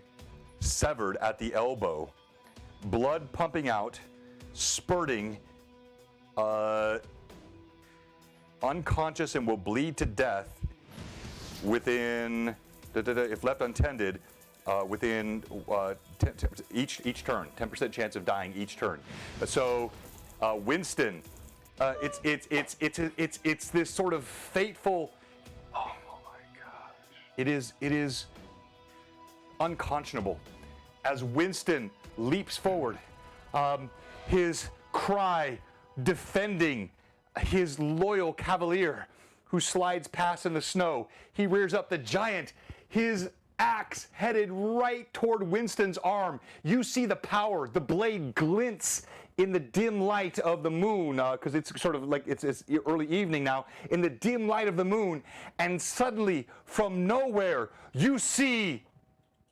severed at the elbow, blood pumping out, spurting, unconscious and will bleed to death within, if left untended, within each turn, 10% chance of dying each turn. So, Winston, it's this sort of fateful. Oh my gosh! It is unconscionable as Winston leaps forward. His cry, defending, his loyal cavalier who slides past in the snow. He rears up the giant, his axe headed right toward Winston's arm. You see the power. The blade glints in the dim light of the moon, because it's sort of like it's early evening now, in the dim light of the moon, and suddenly, from nowhere, you see,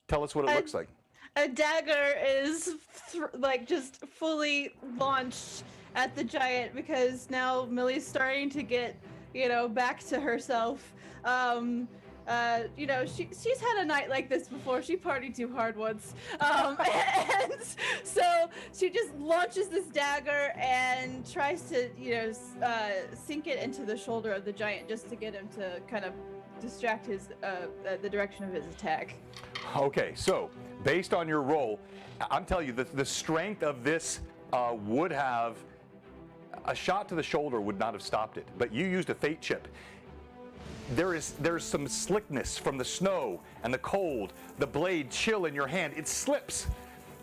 tell us what it looks like. A dagger is like just fully launched at the giant because now Millie's starting to get, back to herself. She's had a night like this before. She partied too hard once. And so she just launches this dagger and tries to, sink it into the shoulder of the giant just to get him to kind of distract his, the direction of his attack. Okay, so based on your roll, I'm telling you the strength of this would have, a shot to the shoulder would not have stopped it, but you used a fate chip. There's some slickness from the snow and the cold, the blade chill in your hand. It slips.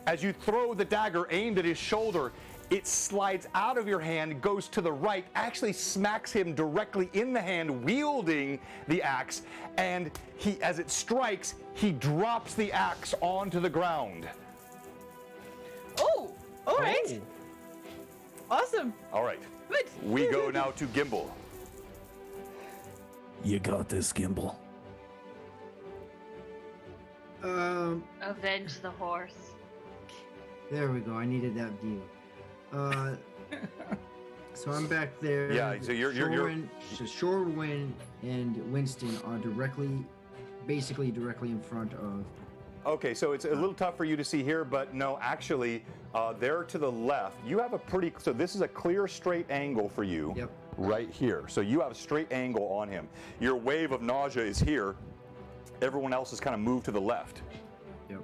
As you throw the dagger aimed at his shoulder, it slides out of your hand, goes to the right, actually smacks him directly in the hand wielding the axe, and as it strikes, he drops the axe onto the ground. Oh, all right. Oh. Awesome. All right. Good. We go now to Gimbal. You got this, Gimbal. Avenge the horse. There we go. I needed that view. So I'm back there. Yeah, so you're So Shorewin and Winston are basically directly in front of. Okay, so it's a little tough for you to see here, but no, actually, they're to the left. You have so this is a clear straight angle for you. Yep. Right here. So you have a straight angle on him. Your wave of nausea is here. Everyone else is kind of moved to the left. Yep.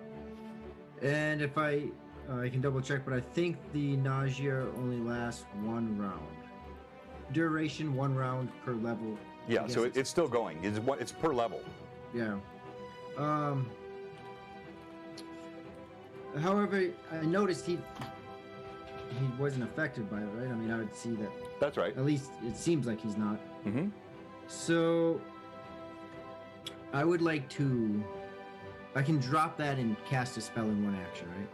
And if I can double check, but I think the nausea only lasts 1 round. Duration 1 round per level. Yeah, so it's still going. It's per level. Yeah. However, I noticed he wasn't affected by it, right? I mean, I would see that. That's right. At least it seems like he's not. Mm-hmm. So I would like to. I can drop that and cast a spell in 1 action, right?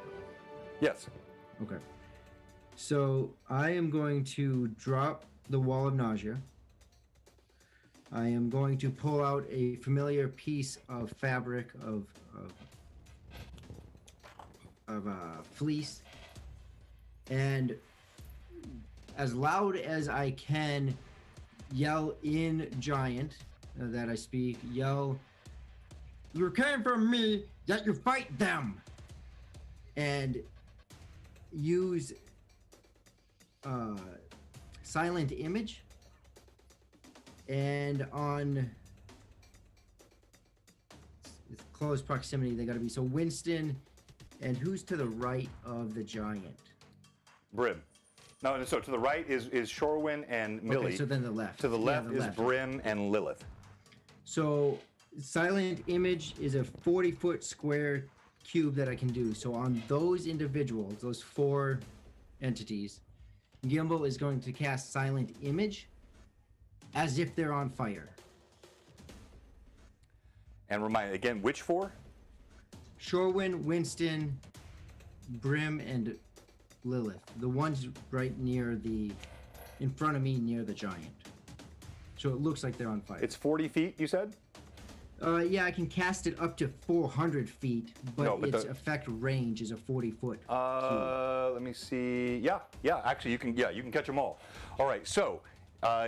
Yes. Okay. So I am going to drop the Wall of Nausea. I am going to pull out a familiar piece of fabric of fleece, and as loud as I can, yell in Giant that I speak. Yell, "You came from me, yet you fight them," and use silent image, and on it's close proximity they gotta be. So Winston, and who's to the right of the giant? Brim. No, so to the right is Shorewin and Millie. Okay, so then the left. To the left is Brim and Lilith. So silent image is a 40-foot square cube that I can do. So on those individuals, those 4 entities, Gimbal is going to cast silent image as if they're on fire. And remind again, which 4? Shorewin, Winston, Brim, and Lilith. The ones right in front of me near the giant. So it looks like they're on fire. It's 40 feet, you said? Yeah, I can cast it up to 400 feet, but its effect range is a 40-foot. Let me see. Yeah. Actually, you can catch them all. All right. So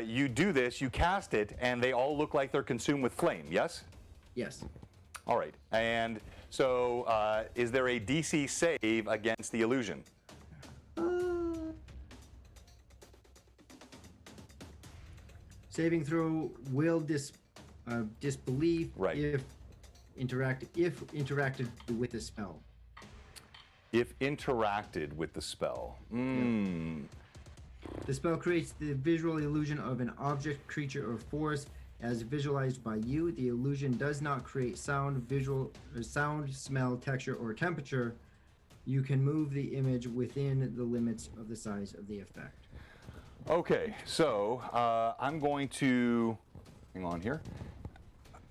you do this. You cast it, and they all look like they're consumed with flame. Yes. Yes. All right. And so, is there a DC save against the illusion? Saving throw will disbelief if interacted with the spell. If interacted with the spell. The spell creates the visual illusion of an object, creature, or force as visualized by you. The illusion does not create sound, smell, texture, or temperature. You can move the image within the limits of the size of the effect. Okay, so I'm going to hang on here.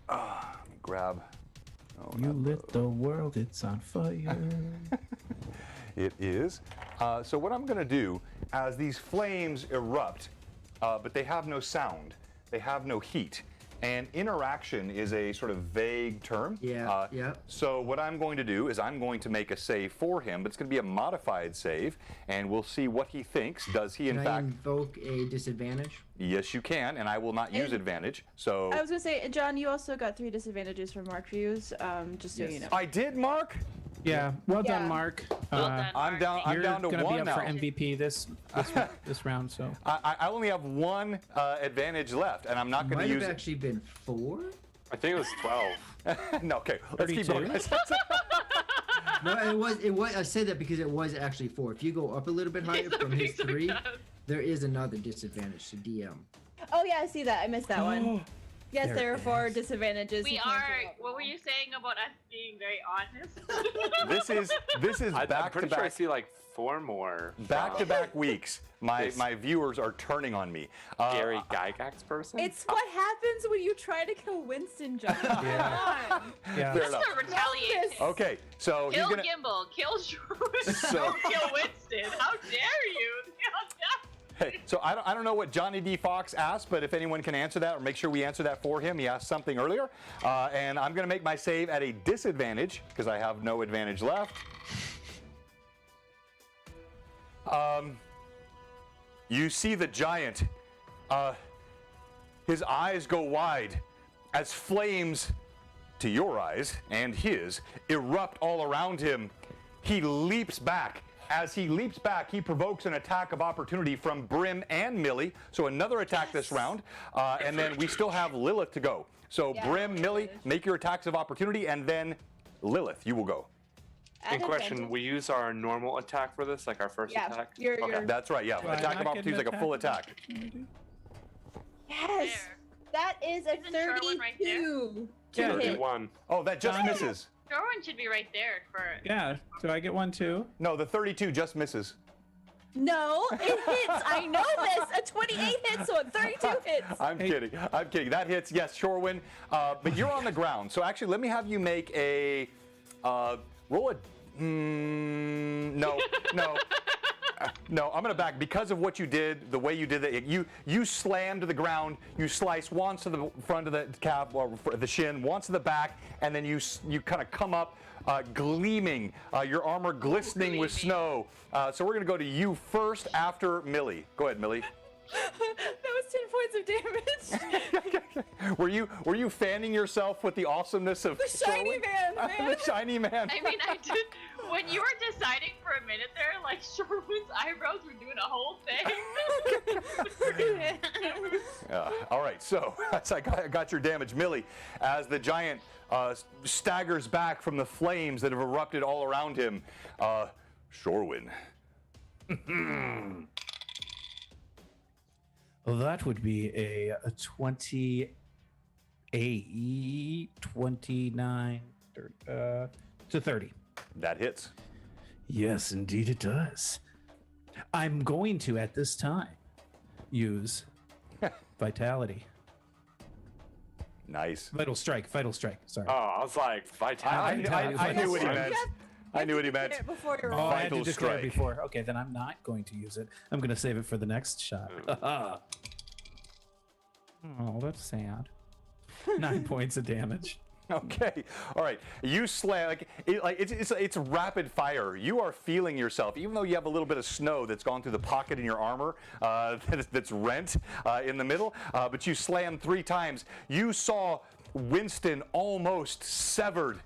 Let me grab. Oh, You lit the world, it's on fire. It is. So what I'm going to do, as these flames erupt, but they have no sound, they have no heat, and interaction is a sort of vague term. Yeah, yeah. So what I'm going to do is I'm going to make a save for him, but it's going to be a modified save, and we'll see what he thinks. Does he, in Can I fact? invoke a disadvantage? Yes, you can, and I will not use advantage. So I was gonna say, John, you also got 3 disadvantages from Mark views. Just so you know. I did, Mark. Yeah, well Yeah. done, Mark. Well done, I'm Mark. down. I'm You're down to gonna one be up now. for MVP this round, so. I only have 1 advantage left, and I'm not going Might to have use actually been 4. I think it was 12. it. No, okay, let's keep 32? going. guys. No, it was. I said that because it was actually 4. If you go up a little bit higher from his 3, there is another disadvantage to DM. Oh yeah, I see that. I missed that one. Yes, There there are it 4 disadvantages. We You can't are. go up What were now. you saying about us being very honest? This is I'm back pretty to sure I back. see like 4 more. Back-to-back weeks, my This- viewers are turning on me. Gary Gygax person? It's what happens when you try to kill Winston, John. Yeah. Come on. Yeah. Fair enough. To retaliate. Okay, so Kill he's gonna. Gimbal. Kill Shrew. So- Don't kill Winston. How dare you? Hey, so I don't know what Johnny D. Fox asked, but if anyone can answer that or make sure we answer that for him, he asked something earlier, and I'm gonna make my save at a disadvantage because I have no advantage left. You see the giant. His eyes go wide as flames, to your eyes and his, erupt all around him. He leaps back. As he leaps back, he provokes an attack of opportunity from Brim and Millie. So another attack this round. And then we still have Lilith to go. So Yeah, Brim, Millie, advantage. make your attacks of opportunity, and then Lilith, you will go. In question, we use our normal attack for this, like our first Yeah, attack? you're- That's right, yeah. Do I Attack of not get opportunity is an like a full attack attack. Yes. There. That is a Isn't Sherwin right there? 32 to Yeah. hit. 31. Oh, that just John- misses. Sherwin should be right there for. Yeah, do I get one too? No, the 32 just misses. No, it hits. I know this. A 28 hits, so a 32 hits. I'm kidding. I'm kidding. That hits, yes, Shorewin. But you're on the ground. So actually, let me have you make a roll a. No. No, I'm gonna back because of what you did, the way you did it. You slam to the ground, you slice once to the front of the calf or the shin, once to the back, and then you kind of come up gleaming, your armor glistening with snow. So we're gonna go to you first after Millie. Go ahead, Millie. That was 10 points of damage. Were you fanning yourself with the awesomeness of The shiny Sherwin? man, The shiny man. I mean, I did. When you were deciding for a minute there, like Sherwin's eyebrows were doing a whole thing. All right, so as I got your damage, Millie, as the giant staggers back from the flames that have erupted all around him. Shorewin. Well, that would be a 28, 29, to 30. That hits. Yes, indeed it does. I'm going to, at this time, use Vitality. Nice. Vital Strike, sorry. Oh, I was like, Vitality. I knew what he You meant. have- I knew what he you have meant. to declare it before you Oh, roll. I had to Vital declare Strike. it before. Okay, then I'm not going to use it. I'm going to save it for the next shot. Oh, that's sad. 9 points of damage. Okay. All right. You slam it's rapid fire. You are feeling yourself, even though you have a little bit of snow that's gone through the pocket in your armor that's rent in the middle. But you slam 3 times. You saw Winston almost severed.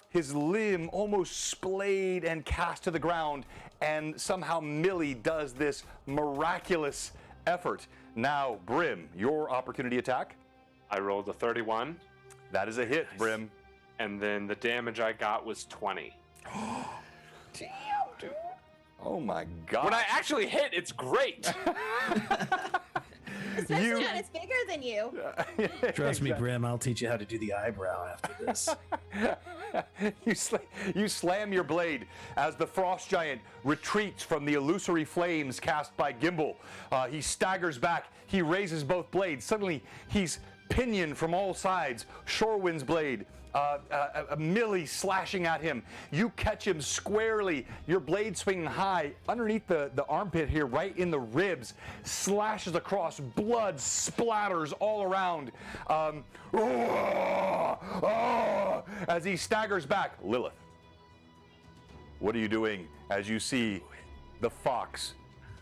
His limb almost splayed and cast to the ground, and somehow Millie does this miraculous effort. Now, Brim, your opportunity attack. I rolled a 31, That is a hit, Brim. and then the damage I got was 20. Damn, dude. Oh my God. When I actually hit, it's great. Especially when it's bigger than you. Trust me, Brim, I'll teach you how to do the eyebrow after this. You slam your blade as the frost giant retreats from the illusory flames cast by Gimbal. He staggers back. He raises both blades. Suddenly, he's pinioned from all sides. Shorewind's blade. Millie slashing at him. You catch him squarely. Your blade swinging high underneath the armpit here, right in the ribs. Slashes across. Blood splatters all around. As he staggers back. Lilith, what are you doing as you see the fox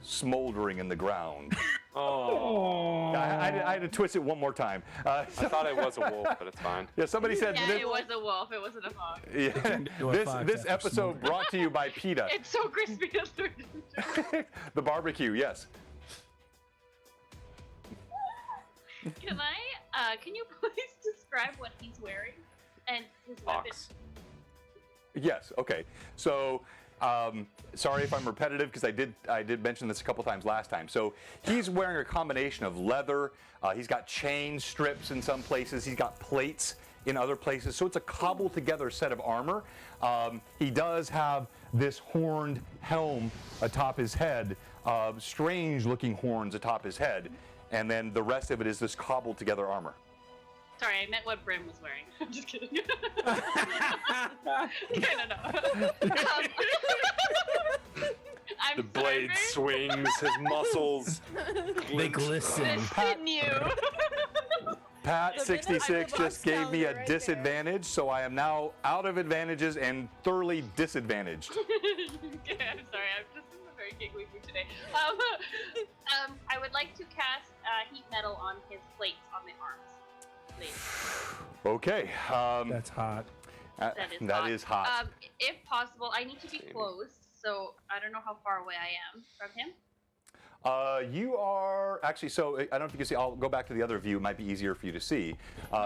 smoldering in the ground? Oh. I had to twist it one more time. I thought it was a wolf, but it's fine. Yeah, somebody said Yeah, this, it was a wolf. It wasn't a fox. yeah, this episode brought to you by PETA. It's so crispy. The barbecue, yes. Can you please describe what he's wearing and his weapon? Fox. Yes, okay. So, sorry if I'm repetitive because I did mention this a couple times last time. So he's wearing a combination of leather. He's got chain strips in some places. He's got plates in other places. So it's a cobbled together set of armor. He does have this horned helm atop his head, strange looking horns atop his head. And then the rest of it is this cobbled together armor. Sorry, I meant what Brim was wearing. I'm just kidding. No. I'm The blade sorry. swings, his muscles. They glisten. Continue. Pat The 66 minute I just gave me a calendar right there. disadvantage, so I am now out of advantages and thoroughly disadvantaged. Okay, I'm sorry. This is a very giggly mood today. I would like to cast heat metal on his plates on the arms, please. Okay. That's hot. That is hot. hot. If possible, I need to be close, so I don't know how far away I am from him. You are actually, so I don't know if you can see, I'll go back to the other view. It might be easier for you to see.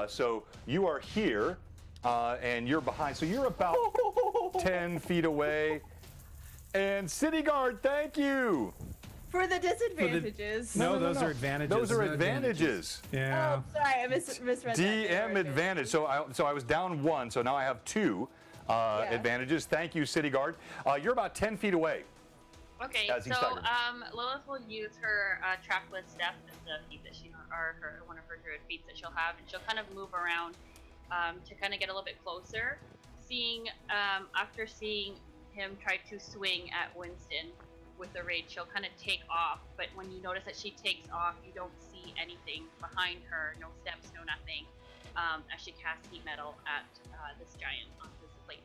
So you are here and you're behind. So you're about 10 feet away. And City Guard, thank you. For the disadvantages. No, those are advantages. Those are not advantages. Yeah. Oh, sorry, I misread that. DM advantage. So I was down 1, so now I have 2 advantages. Thank you, City Guard. You're about 10 feet away. Okay, As he so staggered. Lilith will use her trackless step, the feat that she, or one of her druid feats that she'll have, and she'll kind of move around to kind of get a little bit closer. After seeing him try to swing at Winston with the rage, she'll kind of take off. But when you notice that she takes off, you don't see anything behind her, no steps, no nothing, as she casts heat metal at this giant on his plate.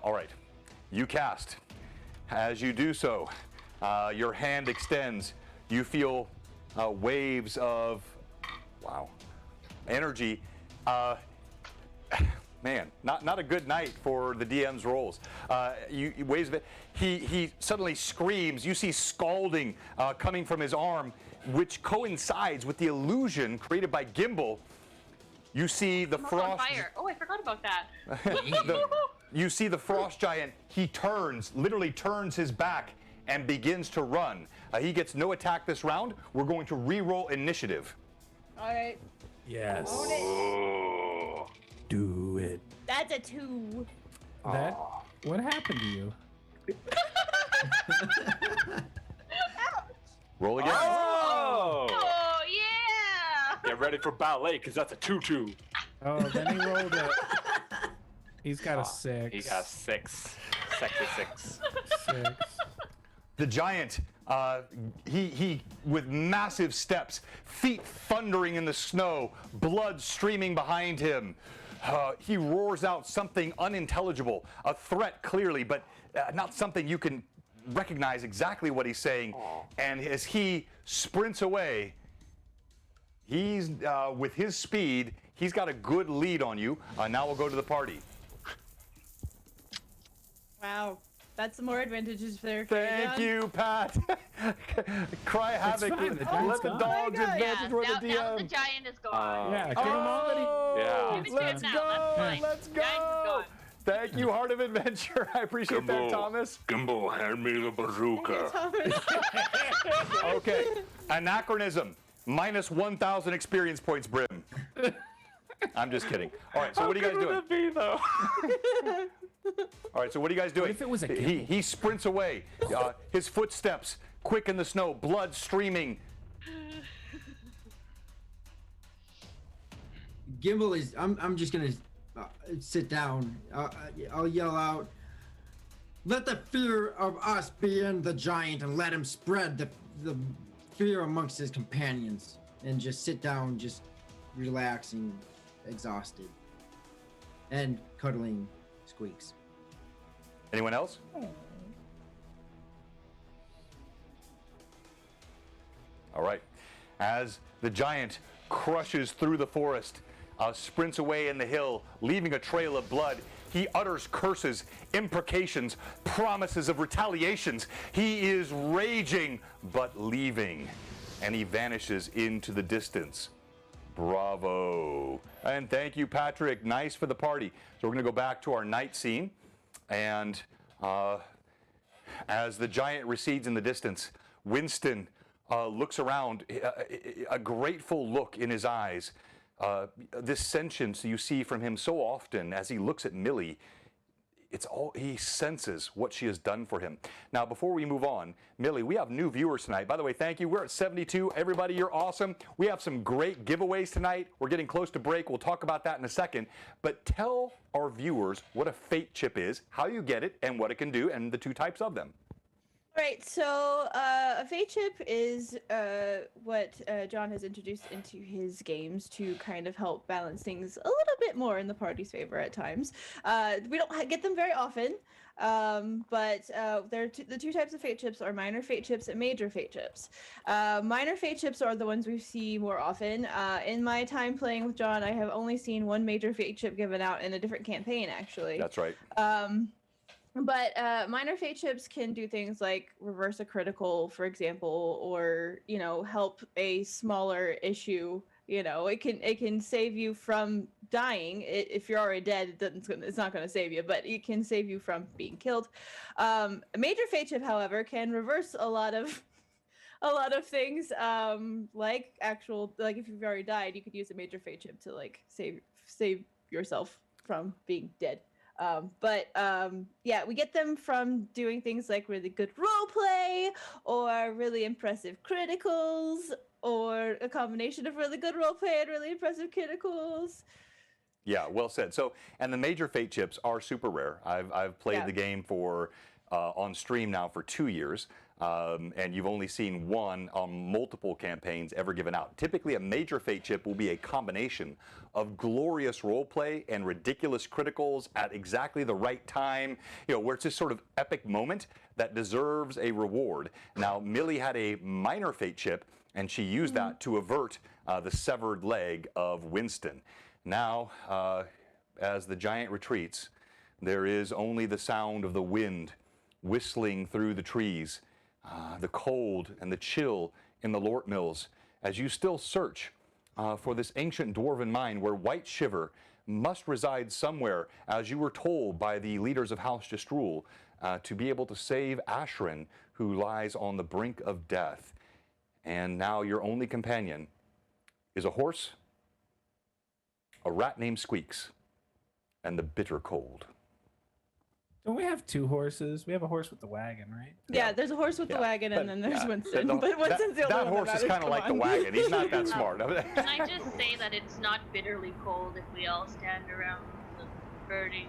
All right. You cast. As you do so, your hand extends. You feel waves of, energy. Man, not a good night for the DM's rolls. Waves of it. He suddenly screams. You see scalding coming from his arm, which coincides with the illusion created by Gimbal. You see the I'm on frost. fire. Oh, I forgot about that. You see the frost giant, he literally turns his back and begins to run. He gets no attack this round. We're going to re-roll initiative. All right. Yes. Own it. Do it. That's a 2. That. What happened to you? Roll again. Oh! Oh yeah! Get ready for ballet, because that's a 2-2. Oh, then he rolled a. He's got a 6. He got 6. Sexy 6. 6. The giant, he with massive steps, feet thundering in the snow, blood streaming behind him. He roars out something unintelligible, a threat clearly, but not something you can recognize exactly what he's saying. And as he sprints away, he's with his speed, he's got a good lead on you. Now we'll go to the party. Wow. That's some more advantages there. Thank you, Pat. Cry havoc. fine, the Let giant's the gone. dogs Oh my God. advantage for the now that the DM. giant is gone. Yeah, kill him already. Yeah. Give it to him Let's now, go. that's fine. Let's Giant is go. gone. Thank you, Heart of Adventure. I appreciate that, Thomas. Gimbal, hand me the bazooka. Okay, anachronism. Minus 1,000 experience points, Brim. I'm just kidding. All right, so what are you guys doing? How good would it be, though? All right, so what are you guys doing? What if it was a he sprints away. His footsteps quick in the snow, blood streaming. Gimbal is. I'm just gonna sit down. I'll yell out. Let the fear of us be in the giant, and let him spread the fear amongst his companions. And just sit down, just relaxing, exhausted, and cuddling Squeaks. Anyone else? All right. As the giant crushes through the forest, sprints away in the hill, leaving a trail of blood, he utters curses, imprecations, promises of retaliations. He is raging, but leaving, and he vanishes into the distance. Bravo. And thank you, Patrick. Nice for the party. So we're going to go back to our night scene. And as the giant recedes in the distance, Winston looks around, a grateful look in his eyes. This sentience you see from him so often as he looks at Millie, he senses what she has done for him. Now, before we move on, Millie, we have new viewers tonight. By the way, thank you. We're at 72. Everybody, you're awesome. We have some great giveaways tonight. We're getting close to break. We'll talk about that in a second. But tell our viewers what a fate chip is, how you get it, and what it can do, and the two types of them. Right, so a fate chip is what John has introduced into his games to kind of help balance things a little bit more in the party's favor at times. We don't get them very often, but the two types of fate chips are minor fate chips and major fate chips. Minor fate chips are the ones we see more often. In my time playing with John, I have only seen one major fate chip given out in a different campaign, actually. That's right. But minor fate chips can do things like reverse a critical, for example, or help a smaller issue. It can save you from dying. If you're already dead, it's not going to save you, but it can save you from being killed. A major fate chip, however, can reverse a lot of things. Like if you've already died, you could use a major fate chip to save yourself from being dead. We get them from doing things like really good role play or really impressive criticals or a combination of really good role play and really impressive criticals. Yeah, well said. So, and the major fate chips are super rare. I've played the game on stream now for 2 years. And you've only seen one on multiple campaigns ever given out. Typically, a major fate chip will be a combination of glorious roleplay and ridiculous criticals at exactly the right time, where it's this sort of epic moment that deserves a reward. Now, Millie had a minor fate chip, and she used that to avert the severed leg of Winston. Now, as the giant retreats, there is only the sound of the wind whistling through the trees. The cold and the chill in the Lort Mills as you still search for this ancient dwarven mine where White Shiver must reside somewhere, as you were told by the leaders of House Gistrul, to be able to save Ashrin, who lies on the brink of death. And now your only companion is a horse, a rat named Squeaks, and the bitter cold. Don't we have two horses? We have a horse with the wagon, right? Yeah, there's a horse with the wagon, and then there's Winston. But Winston's the only that one horse is kind of like the wagon. He's not that smart. Can I just say that it's not bitterly cold if we all stand around the burning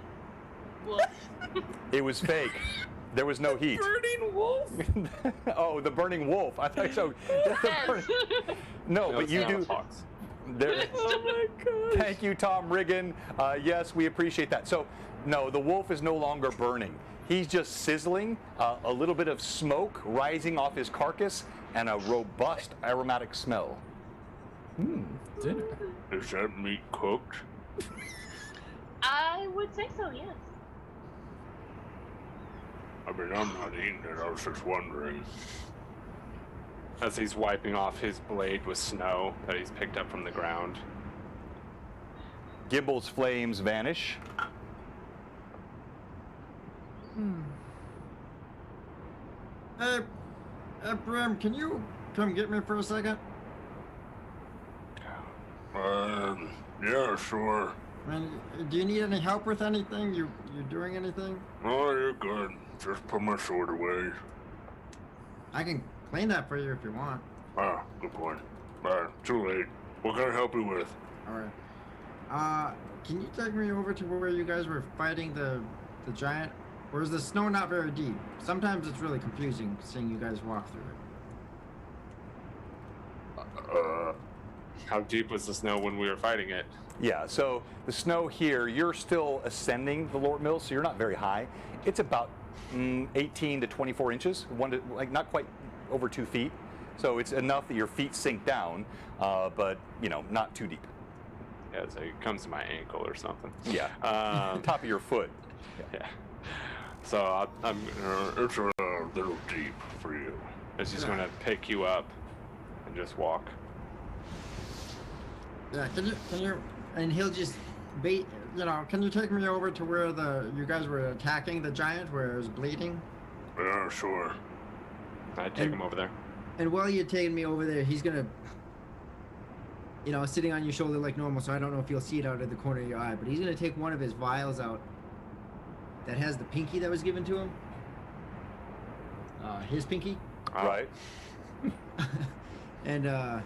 wolf? It was fake. There was no heat. Burning wolf? Oh, the burning wolf. I thought so. No, but you do. Oh my God. Thank you, Tom Riggin. Yes, we appreciate that. So, no, the wolf is no longer burning. He's just sizzling, a little bit of smoke rising off his carcass, and a robust aromatic smell. Dinner. Is that meat cooked? I would say so, yes. I mean, I'm not eating it. I was just wondering. As he's wiping off his blade with snow that he's picked up from the ground. Gimble's flames vanish. Hey, Brim, can you come get me for a second? Yeah, sure. Man, do you need any help with anything? You doing anything? Oh, you're good. Just put my sword away. I can clean that for you if you want. Ah, good point. Too late. What can I help you with? All right. Can you take me over to where you guys were fighting the giant? Or is the snow not very deep? Sometimes it's really confusing seeing you guys walk through it. How deep was the snow when we were fighting it? Yeah, so the snow here, you're still ascending the Lort Mill, so you're not very high. It's about 18 to 24 inches, not quite over 2 feet. So it's enough that your feet sink down, but not too deep. Yeah, so it comes to my ankle or something. Yeah, top of your foot. Yeah. So I'm It's a little deep for you. just gonna pick you up and just walk. Yeah, can you, and he'll just bait, can you take me over to where you guys were attacking the giant, where it was bleeding? Yeah, sure. I take him over there. And while you're taking me over there, he's gonna, sitting on your shoulder like normal, so I don't know if you'll see it out of the corner of your eye, but he's gonna take one of his vials out that has the pinky that was given to him. His pinky. Right. And I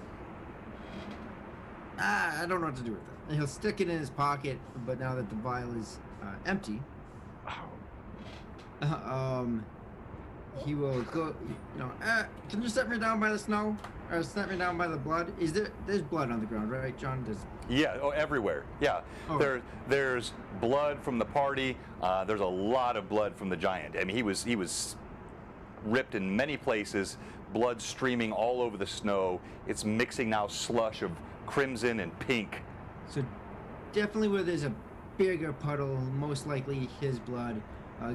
don't know what to do with it. And he'll stick it in his pocket, but now that the vial is empty, he will go. Can you set me down by the snow, or set me down by the blood? There's blood on the ground, right, John? Yeah, everywhere. Yeah, Oh. There's blood from the party. There's a lot of blood from the giant. I mean, he was ripped in many places. Blood streaming all over the snow. It's mixing now slush of crimson and pink. So definitely where there's a bigger puddle, most likely his blood.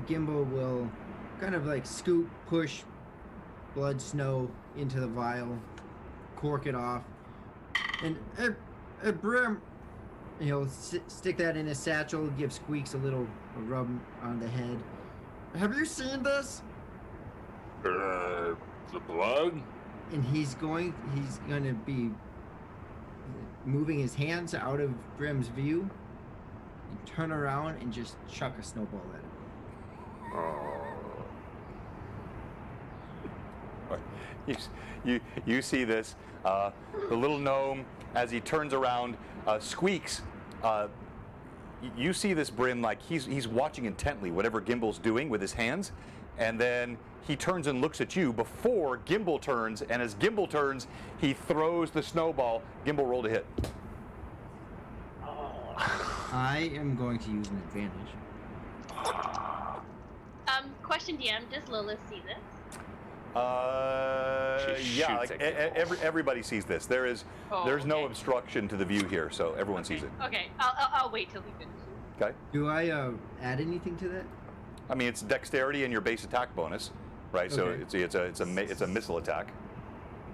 Gimbo will kind of like scoop, push blood snow into the vial, cork it off, and Brim, he'll stick that in his satchel, give Squeaks a little rub on the head. Have you seen this? The blood? And he's going to be moving his hands out of Brim's view and turn around and just chuck a snowball at him. You see this, the little gnome, as he turns around, Squeaks, you see this Brim like he's watching intently whatever Gimble's doing with his hands, and then he turns and looks at you before Gimble turns, and as Gimble turns, he throws the snowball. Gimble rolled a hit. I am going to use an advantage. Question DM, does Lilith see this? She Yeah, shoots like at Gimble. everybody sees this. There's no obstruction to the view here, so everyone sees it. Okay, I'll wait till he finishes. Okay. Do I add anything to that? I mean, it's dexterity and your base attack bonus, right? Okay. So it's a missile attack.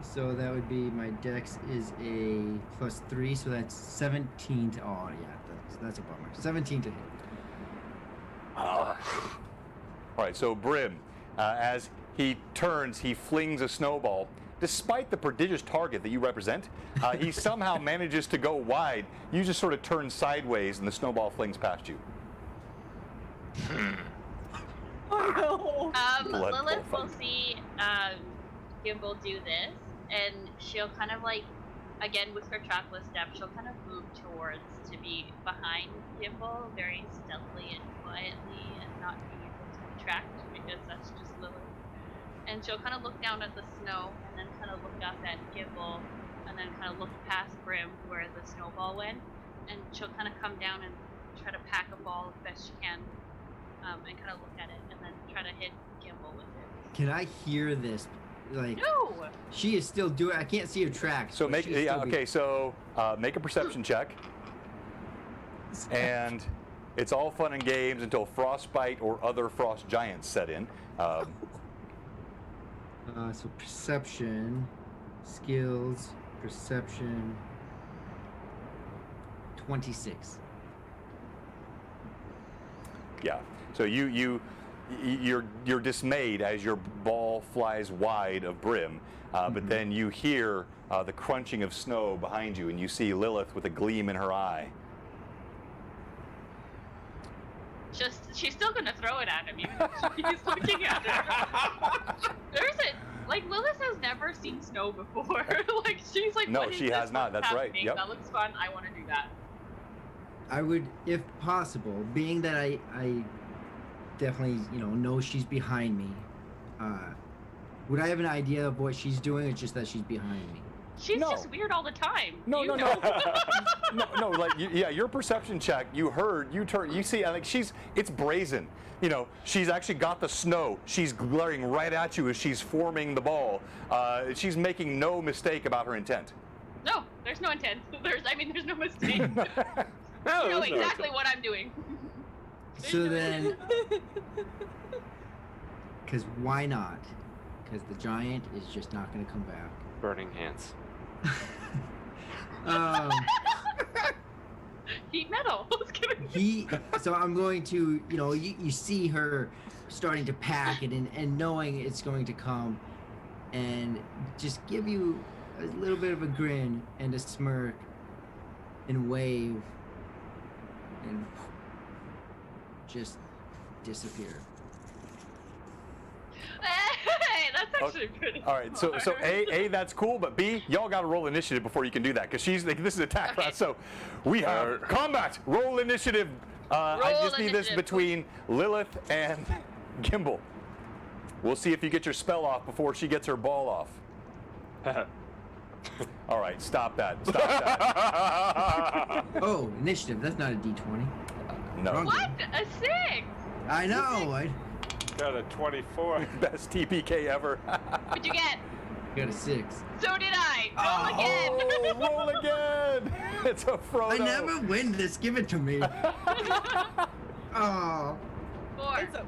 So that would be my dex is a +3, so that's 17 to. Oh yeah, that's a bummer. 17 to hit. All right, so Brim, as he turns, he flings a snowball. Despite the prodigious target that you represent, he somehow manages to go wide. You just sort of turn sideways, and the snowball flings past you. Oh no! Blood Lilith bowl will see Gimble do this, and she'll kind of like, again with her chocolate step, she'll kind of move towards to be behind Gimble, very stealthily and quietly, and not being able to be tracked because that's just Lilith. And she'll kind of look down at the snow, and then kind of look up at Gimble, and then kind of look past Brim where the snowball went, and she'll kind of come down and try to pack a ball as best she can, and kind of look at it, and then try to hit Gimble with it. Can I hear this? Like, No! she is still doing. I can't see her tracks. So but make she's still okay. So make a perception check, and it's all fun and games until frostbite or other frost giants set in. So perception, skills, perception. 26. Yeah. So you you're dismayed as your ball flies wide of Brim, but then you hear the crunching of snow behind you, and you see Lilith with a gleam in her eye. She's still gonna throw it at him, even if he's looking at her. Lilith has never seen snow before. Like, she's like, No, what is she this? has not. What's That's right. happening? Yep. That looks fun. I want to do that. I would, if possible, being that I definitely, know she's behind me, would I have an idea of what she's doing, or just that she's behind me? She's No. just weird all the time. No, You no, know. no, like your perception check. You see. I think it's brazen. She's actually got the snow. She's glaring right at you as she's forming the ball. She's making no mistake about her intent. No, there's no intent. There's no mistake. No, You know there's no exactly what I'm doing. So then, because why not? Because the giant is just not going to come back. burning hands. Heat metal. Let's give it. So I'm going to, you see her starting to pack it and knowing it's going to come, and just give you a little bit of a grin and a smirk and wave and just disappear. Hey, that's actually pretty. All right, so smart. A, that's cool, but B, y'all got to roll initiative before you can do that, because this is attack Okay. class. So we have combat. Roll initiative. I Roll just need this initiative, between Lilith and Gimbal. We'll see if you get your spell off before she gets her ball off. All right, stop that. Stop that. Oh, initiative. That's not a D20. No. Wrong. What? A 6? I know. I Got a 24. Best TPK ever. What'd you get? got a 6. So did I. Roll again. Oh, roll again. It's a Frodo. I never win this. Give it to me. Oh, 4. It's a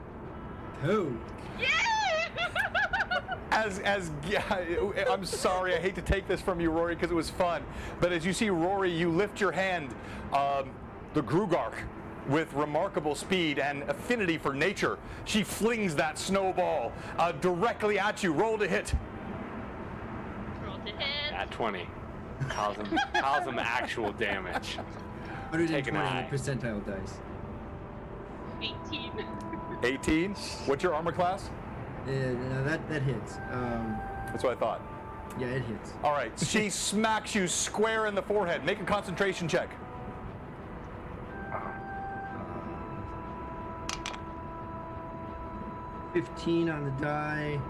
2. Yay! I'm sorry, I hate to take this from you, Rory, because it was fun. But as you see Rory, you lift your hand, the Grugark, with remarkable speed and affinity for nature. She flings that snowball directly at you. Roll to hit. Roll to hit. At 20. Cause him actual damage. 120 an eye. percentile dice. 18. 18. What's your armor class? No, that hits. That's what I thought. Yeah, it hits. All right, she smacks you square in the forehead. Make a concentration check. 15 on the die.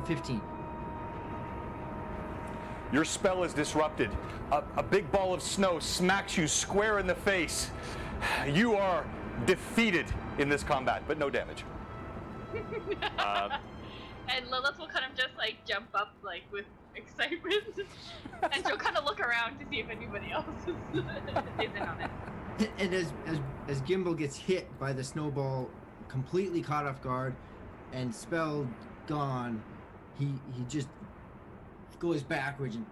15. Your spell is disrupted. A big ball of snow smacks you square in the face. You are defeated in this combat, but no damage. And Lilith will kind of just like jump up like with excitement, and she'll kind of look around to see if anybody else is in on it. And as Gimbal gets hit by the snowball, completely caught off guard, and spell gone, he just goes backwards and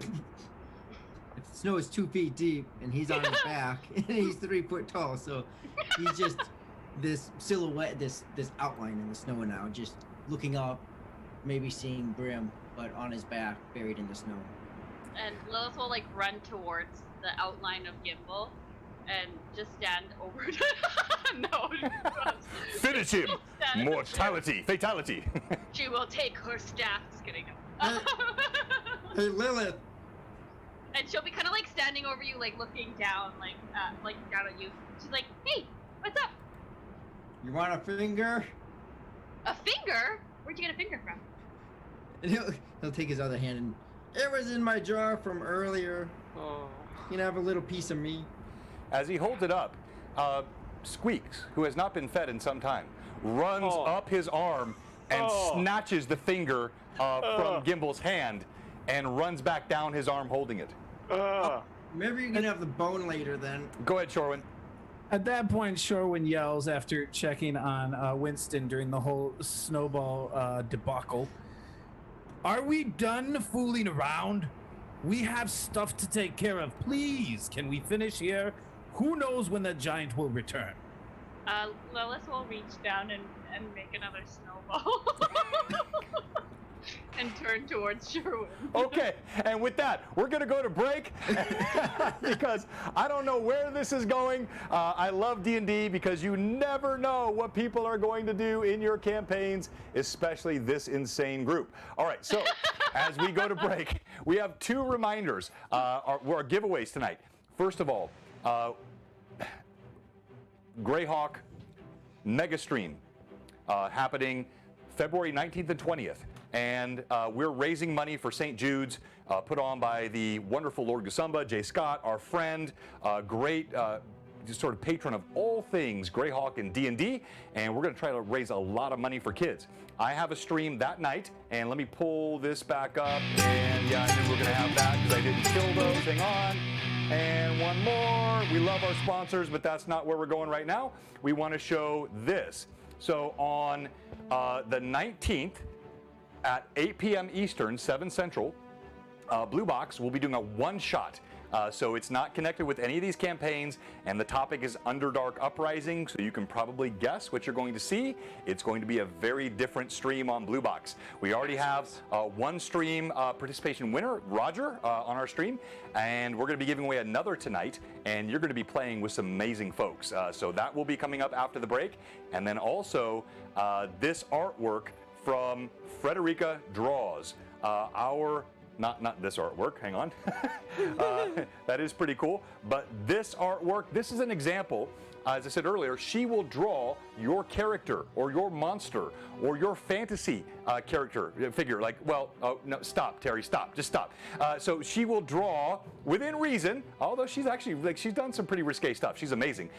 if the snow is 2 feet deep and he's on his back and he's 3 foot tall, so he's just this silhouette, this outline in the snow now, just looking up, maybe seeing Brim, but on his back, buried in the snow. And Lilith will like run towards the outline of Gimbal and just stand over to no. Finish him! Stand- Mortality! Fatality! She will take her staff. Just kidding. Hey, Lilith! And she'll be kind of like standing over you, like looking down, like down at you. She's like, "Hey, what's up? You want a finger? A finger? Where'd you get a finger from?" And he'll take his other hand and it was in my jar from earlier. Oh. You can have a little piece of me. As he holds it up, Squeaks, who has not been fed in some time, runs up his arm and snatches the finger from Gimbal's hand and runs back down his arm holding it. Maybe you can have the bone later then. Go ahead, Shorwin. At that point, Shorwin yells after checking on Winston during the whole snowball debacle. Are we done fooling around? We have stuff to take care of. Please, can we finish here? Who knows when the giant will return? Lilith will reach down and and make another snowball. And turn towards Sherwin. Okay, and with that, we're going to go to break because I don't know where this is going. I love D&D because you never know what people are going to do in your campaigns, especially this insane group. All right, so as we go to break, we have 2 reminders. Our giveaways tonight. First of all, Greyhawk Mega Stream happening February 19th and 20th. And we're raising money for St. Jude's, put on by the wonderful Lord Gasumba, Jay Scott, our friend, great sort of patron of all things Greyhawk and D&D, and we're going to try to raise a lot of money for kids. I have a stream that night, and let me pull this back up, and yeah, I knew we were going to have that because I didn't kill those. Hang on. And one more. We love our sponsors, but that's not where we're going right now. We want to show this. So on the 19th, at 8 p.m. Eastern, 7 Central, Blue Box will be doing a one-shot. So it's not connected with any of these campaigns, and the topic is Underdark Uprising, so you can probably guess what you're going to see. It's going to be a very different stream on Blue Box. We already have one stream participation winner, Roger, on our stream, and we're going to be giving away another tonight, and you're going to be playing with some amazing folks. So that will be coming up after the break, and then also this artwork from Frederica Draws, not this artwork, hang on. That is pretty cool. But this artwork, this is an example. As I said earlier, she will draw your character or your monster or your fantasy character figure. Like, well, oh, no, stop, Terry, stop, just stop. So she will draw within reason, although she's actually, she's done some pretty risque stuff. She's amazing.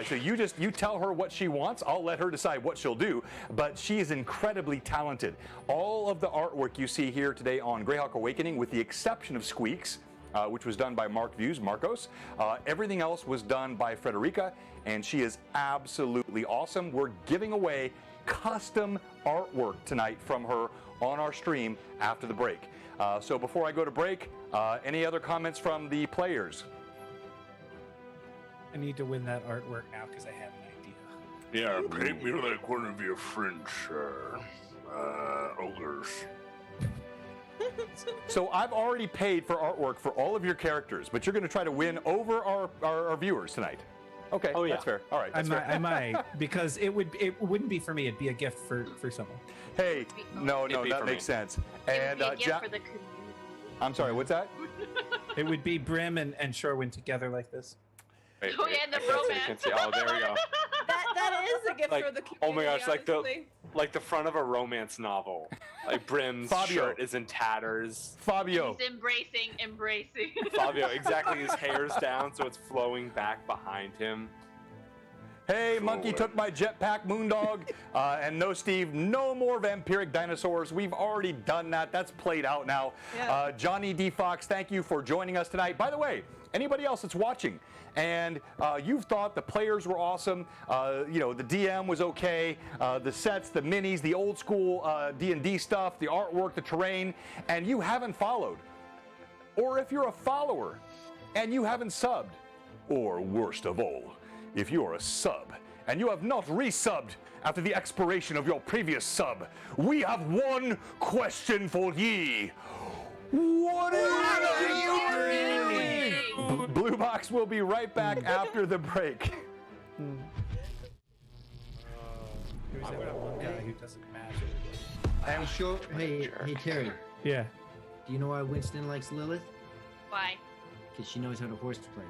So you tell her what she wants. I'll let her decide what she'll do. But she is incredibly talented. All of the artwork you see here today on Greyhawk Awakening, with the exception of Squeaks, which was done by Marcos. Everything else was done by Frederica, and she is absolutely awesome. We're giving away custom artwork tonight from her on our stream after the break. So before I go to break, any other comments from the players? I need to win that artwork now because I have an idea. Yeah, paint me like one of your French ogres. So I've already paid for artwork for all of your characters, but you're going to try to win over our viewers tonight. Okay, Oh, yeah. That's fair. All right, that's fair. I might because it wouldn't be for me. It'd be a gift for someone. Hey, no, It'd be that for makes me. sense. It would And be a gift Jack, for the community. I'm sorry, what's that? It would be Brim and Sherwin together like this. Wait, Oh, yeah, and the I can't see, I romance. can't see. Oh, there we go. That is a gift Like, for the community. oh my gosh, honestly. like the front of a romance novel. Like Brim's Fabio. shirt is in tatters. Fabio. He's embracing. Fabio, exactly. His hair's down, so it's flowing back behind him. Hey, Monkey Cool. took my jetpack, Moondog. And no, Steve, no more vampiric dinosaurs. We've already done that. That's played out now. Yeah. Johnny D. Fox, thank you for joining us tonight. By the way, anybody else that's watching and you've thought the players were awesome, the DM was okay, the sets, the minis, the old school D&D stuff, the artwork, the terrain, and you haven't followed, or if you're a follower and you haven't subbed, or worst of all, if you are a sub and you have not resubbed after the expiration of your previous sub, we have one question for ye. What are you doing? Blue Box will be right back after the break. There's that one guy who doesn't match it. I'm sure. Hey, Terry. Yeah. Do you know why Winston likes Lilith? Why? Because she knows how to horseplay.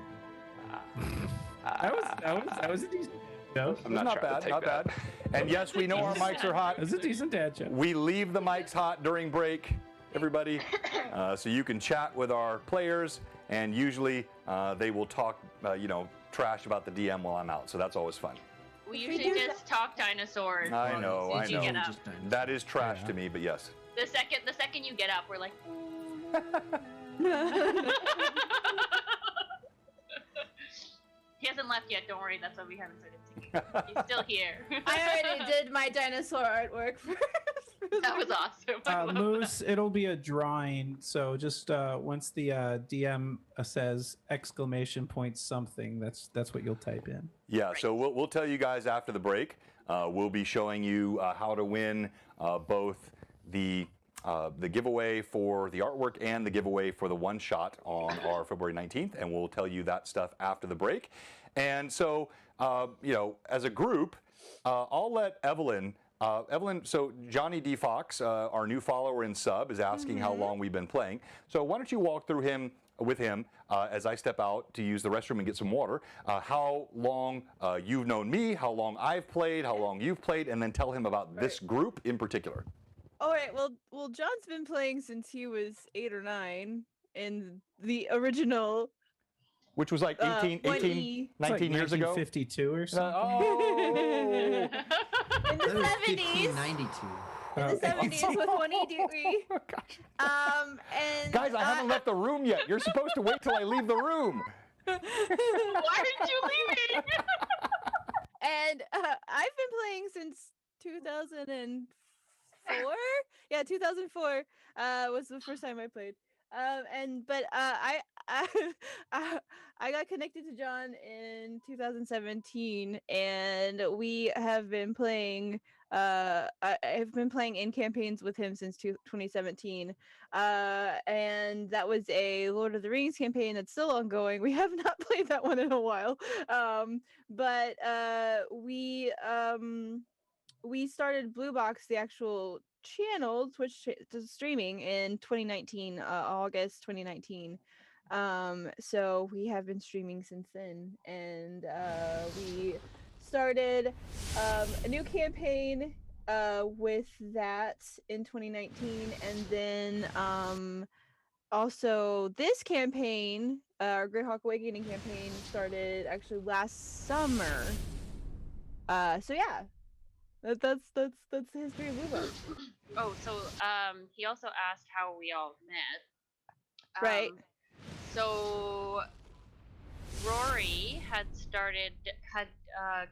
That was a decent. No, I'm not, Not trying bad, to take not that. bad. And yes, we know our mics are hot. that was a decent dad joke. We leave the mics hot during break, everybody, so you can chat with our players, and usually they will talk, trash about the DM while I'm out, so that's always fun. We usually just talk dinosaurs. I know, As soon as you get up. That is trash to me, but yes. The second you get up, we're like. He hasn't left yet. Don't worry. That's why we haven't started singing. He's still here. I already did my dinosaur artwork for That was awesome. I love Moose, it'll be a drawing. So just once the DM says exclamation point something, that's what you'll type in. Yeah, so we'll tell you guys after the break. We'll be showing you how to win both the giveaway for the artwork and the giveaway for the one shot on our February 19th, and we'll tell you that stuff after the break. And so, as a group, I'll let Evelyn. So Johnny D. Fox, our new follower and sub, is asking how long we've been playing. So why don't you walk through with him as I step out to use the restroom and get some water, how long you've known me, how long I've played, how long you've played, and then tell him about this group in particular. All right. Well, John's been playing since he was 8 or 9 in the original. Which was like 19 years ago. 1952 or something. Oh! In the 70s. 1592. In the 70s with 1E. Oh, gosh. And Guys, I haven't left the room yet. You're supposed to wait till I leave the room. Why aren't you leaving? And I've been playing since 2004. Yeah, 2004 was the first time I played. But I got connected to John in 2017, and we have been playing. I've been playing in campaigns with him since 2017, and that was a Lord of the Rings campaign that's still ongoing. We have not played that one in a while, but we started Blue Box, the actual channel, Twitch streaming in 2019, August 2019. So we have been streaming since then, and we started a new campaign with that in 2019, and then also this campaign, our Greyhawk Awakening campaign, started actually last summer. So yeah, that's the history of Blue Box. Oh, so he also asked how we all met. Right. So Rory had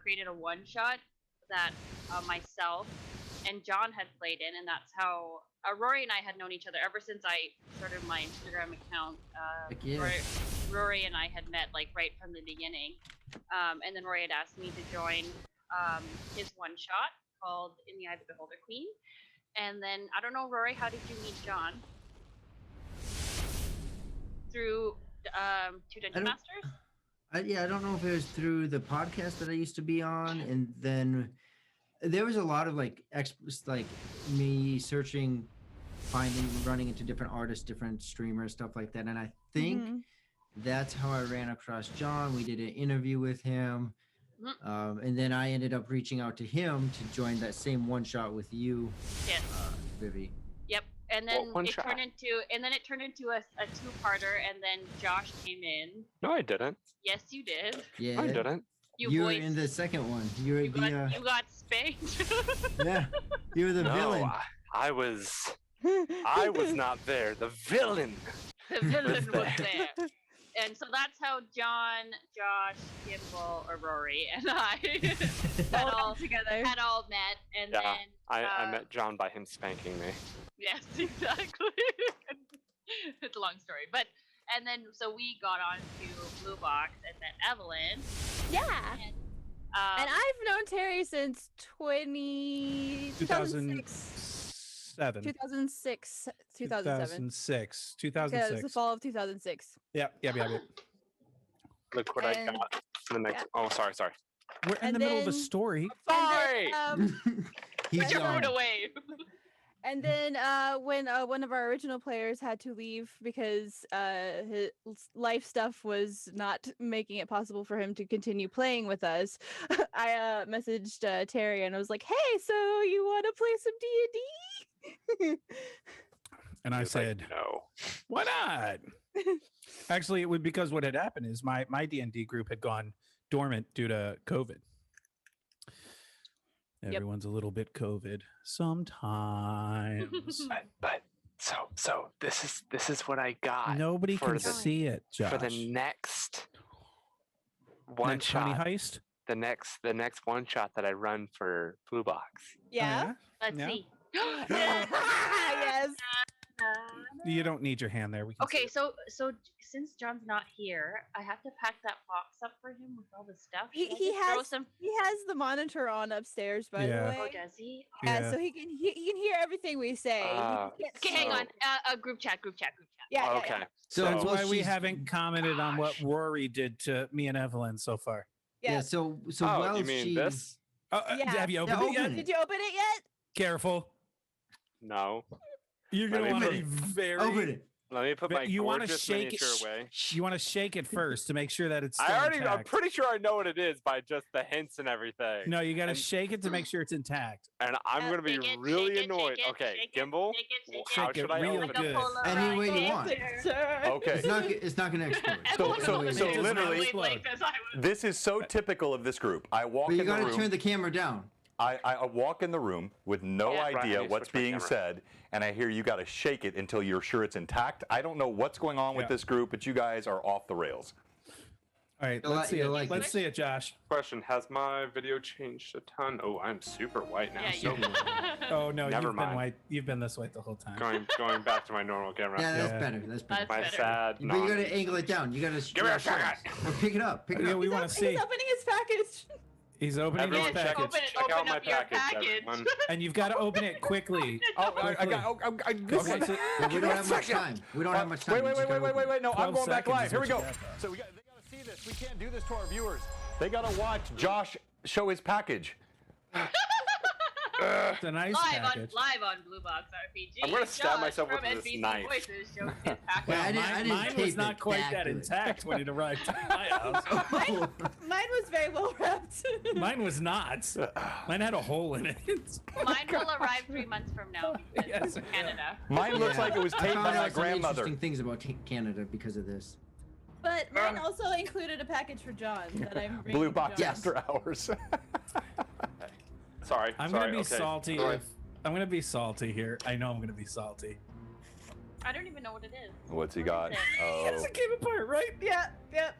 created a one shot that myself and John had played in, and that's how Rory and I had known each other ever since I started my Instagram account. Rory and I had met like right from the beginning, and then Rory had asked me to join his one shot called In the Eye of the Beholder Queen. And then, I don't know, Rory, how did you meet John? Through Two Dungeon Masters? I don't know if it was through the podcast that I used to be on, and then there was a lot of like me searching, running into different artists, different streamers, stuff like that. And I think that's how I ran across John. We did an interview with him. And then I ended up reaching out to him to join that same one shot with you, yes. Vivi. Yep. And then it turned into a two-parter, and then Josh came in. No, I didn't. Yes, you did. Yeah, I didn't. You were in the second one. You got spanked. Yeah, you were the villain. I was not there. The villain. The villain was there. And so that's how John, Josh, Kimball, or Rory, and I had all met. And Yeah, then I met John by him spanking me. Yes, exactly. It's a long story, and then so we got on to Blue Box, and then Evelyn. Yeah. And I've known Terry since 2006. 2006. 2006. Yeah, it was the fall of 2006. Yep. Look what I got for the next. Yeah. Oh, sorry. We're in the middle of a story. Sorry. He's Threw it away. And then when one of our original players had to leave because his life stuff was not making it possible for him to continue playing with us, I messaged Terry and I was like, "Hey, so you want to play some D&D?" And I said, like, "No, why not?" Actually, it was because what had happened is my D&D group had gone dormant due to COVID. Everyone's a little bit COVID sometimes. but so this is what I got. Nobody can see it, Josh. For the next one shot heist. The next one shot that I run for Blue Box. Yeah. Let's see. Yes. You don't need your hand there. We can see Okay, it. so since John's not here, I have to pack that box up for him with all the stuff. He, Should I he just throw has some? he has the monitor on upstairs, by Yeah. the way. Oh, does he? Yeah, so he can hear everything we say. He Ah, can't Okay, hang So- on. Group chat. Yeah, yeah, Okay. yeah. So That's while why we she's- haven't commented on what Rory did to me and Evelyn so far. Yeah. So Oh, while you mean she this? Yeah. Have you opened Yeah, it yet? open it. Did you open it yet? Careful. No. You're Let gonna me want to put be it- very. open it. Let me put But my you wanna gorgeous shake it- miniature away. You want to shake it first to make sure that it's. Still I'm intact. pretty sure I know what it is by just the hints and everything. No, you got to And- shake it to make sure it's intact. And I'm Yeah, gonna be Shake it, really shake it, annoyed. shake it, Okay, shake it, Gimbal. shake it, shake How it. should I Shake it open real Like a good. Polaroid Any way you want. Picture. Okay. It's not gonna explode. Everyone so- was so on the same literally- wavelength as I was. This is so typical of this group. I walk But you in the gotta room. turn the camera down. I walk in the room with no Yeah. Right, I idea need to what's switch my being camera. said, and I hear you got to shake it until you're sure it's intact. I don't know what's going on with Yeah. this group, but you guys are off the rails. All right, You'll let's see you'll it. like Let's it. see it, Josh. Question: has my video changed a ton? Oh, I'm super white now. Yeah, so you. Oh no, Never you've been mind. white. You've been this way the whole time. going back to my normal camera. Yeah, that's Yeah. better. That's better. That's My better. sad. But you gotta non- angle it down. You gotta. Give me a second. Or pick it up. Pick it Yeah, up. we want to see. He's opening his package. He's opening Everyone his Yeah, check package, open it. Check out Open my up your package, package. everyone. and you've got to open it quickly. Oh, Quickly. this Okay, is- so- Yeah, we don't have much time. We don't have much time. Wait, You just gotta open it. no, I'm 12 going back seconds live. is Here we what go. you got. So they got to see this. We can't do this to our viewers. They got to watch Josh show his package. It's a nice package. Live on BlueBoxRPG. I'm gonna stab Josh myself from with this NBC knife. Voices shows his package. Well, I didn't- mine didn't mine tape was not it quite that that good. intact when it arrived at my house. Mine was very well wrapped. Mine was not. Mine had a hole in it. Mine will arrive 3 months from now because Yes. it's Canada. Mine looks like it was I taped found by my out some grandmother. interesting things about Canada because of this. But mine also included a package for John that I'm bringing Blue to Box John. After Hours. Sorry. I'm sorry, gonna be okay. salty. Go ahead. I'm gonna be salty here. I know I'm gonna be salty. I don't even know what it is. What's he What got? is it? Oh. Yes, it came apart, right? Yeah,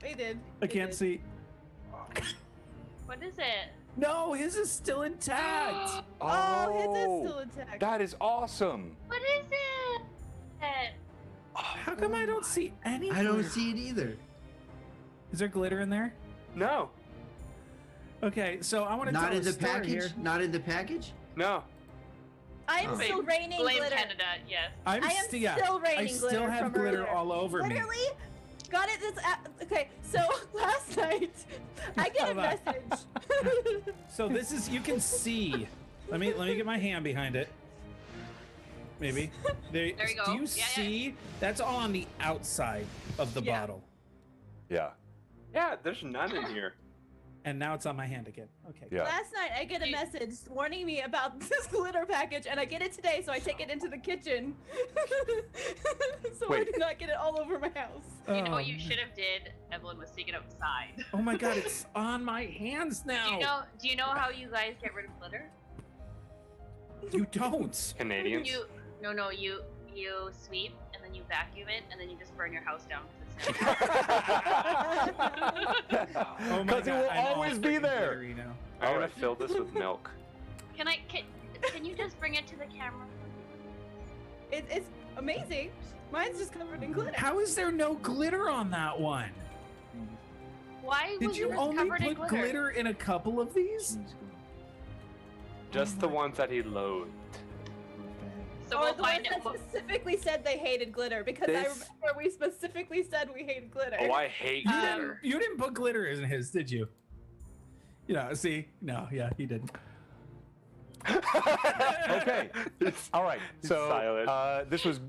he did. I He can't did. see. What is it? No, his is still intact. Oh, his is still intact. That is awesome. What is it? How come I don't see any? I don't glitter? see it either. Is there glitter in there? No. Okay, so I want to Not tell in a the story package. here. Not in the package. No. I'm Oh. still raining Blame glitter. Canada, yes. I am still raining I still glitter have from glitter earlier. all over me. Literally, got it this. Okay, so last night I get a Hold on. message. So this is you can see. Let me get my hand behind it. Maybe. There There you go. Do you Yeah, yeah. see? That's all on the outside of the Yeah. bottle. Yeah. Yeah, there's none in here. And now it's on my hand again. Okay. Yeah. Last night I get a message warning me about this glitter package, and I get it today, so I take it into the kitchen. So I Wait. do not get it all over my house. You know Oh, what you man. should have did? Evelyn was taken outside. Oh my god, it's on my hands now. Do you know how you guys get rid of glitter? You don't. Canadians. You sweep and then you vacuum it and then you just burn your house down. 'cause it's Oh my Because it God, will I'm all always be freaking there. glittery now. I'm gonna Alright. fill this with milk. Can you just bring it to the camera? It's amazing. Mine's just covered in glitter. How is there no glitter on that one? Why Did was you yours only covered in put glitter? glitter in a couple of these? Just the ones that he loathed. So Or we'll the ones find that it. specifically said they hated glitter because I This- remember we specifically said we hated glitter. Oh, I hate You glitter. didn't. You didn't put glitter in his, did you? See, no, yeah, he didn't. Okay. All right. So Silent. this was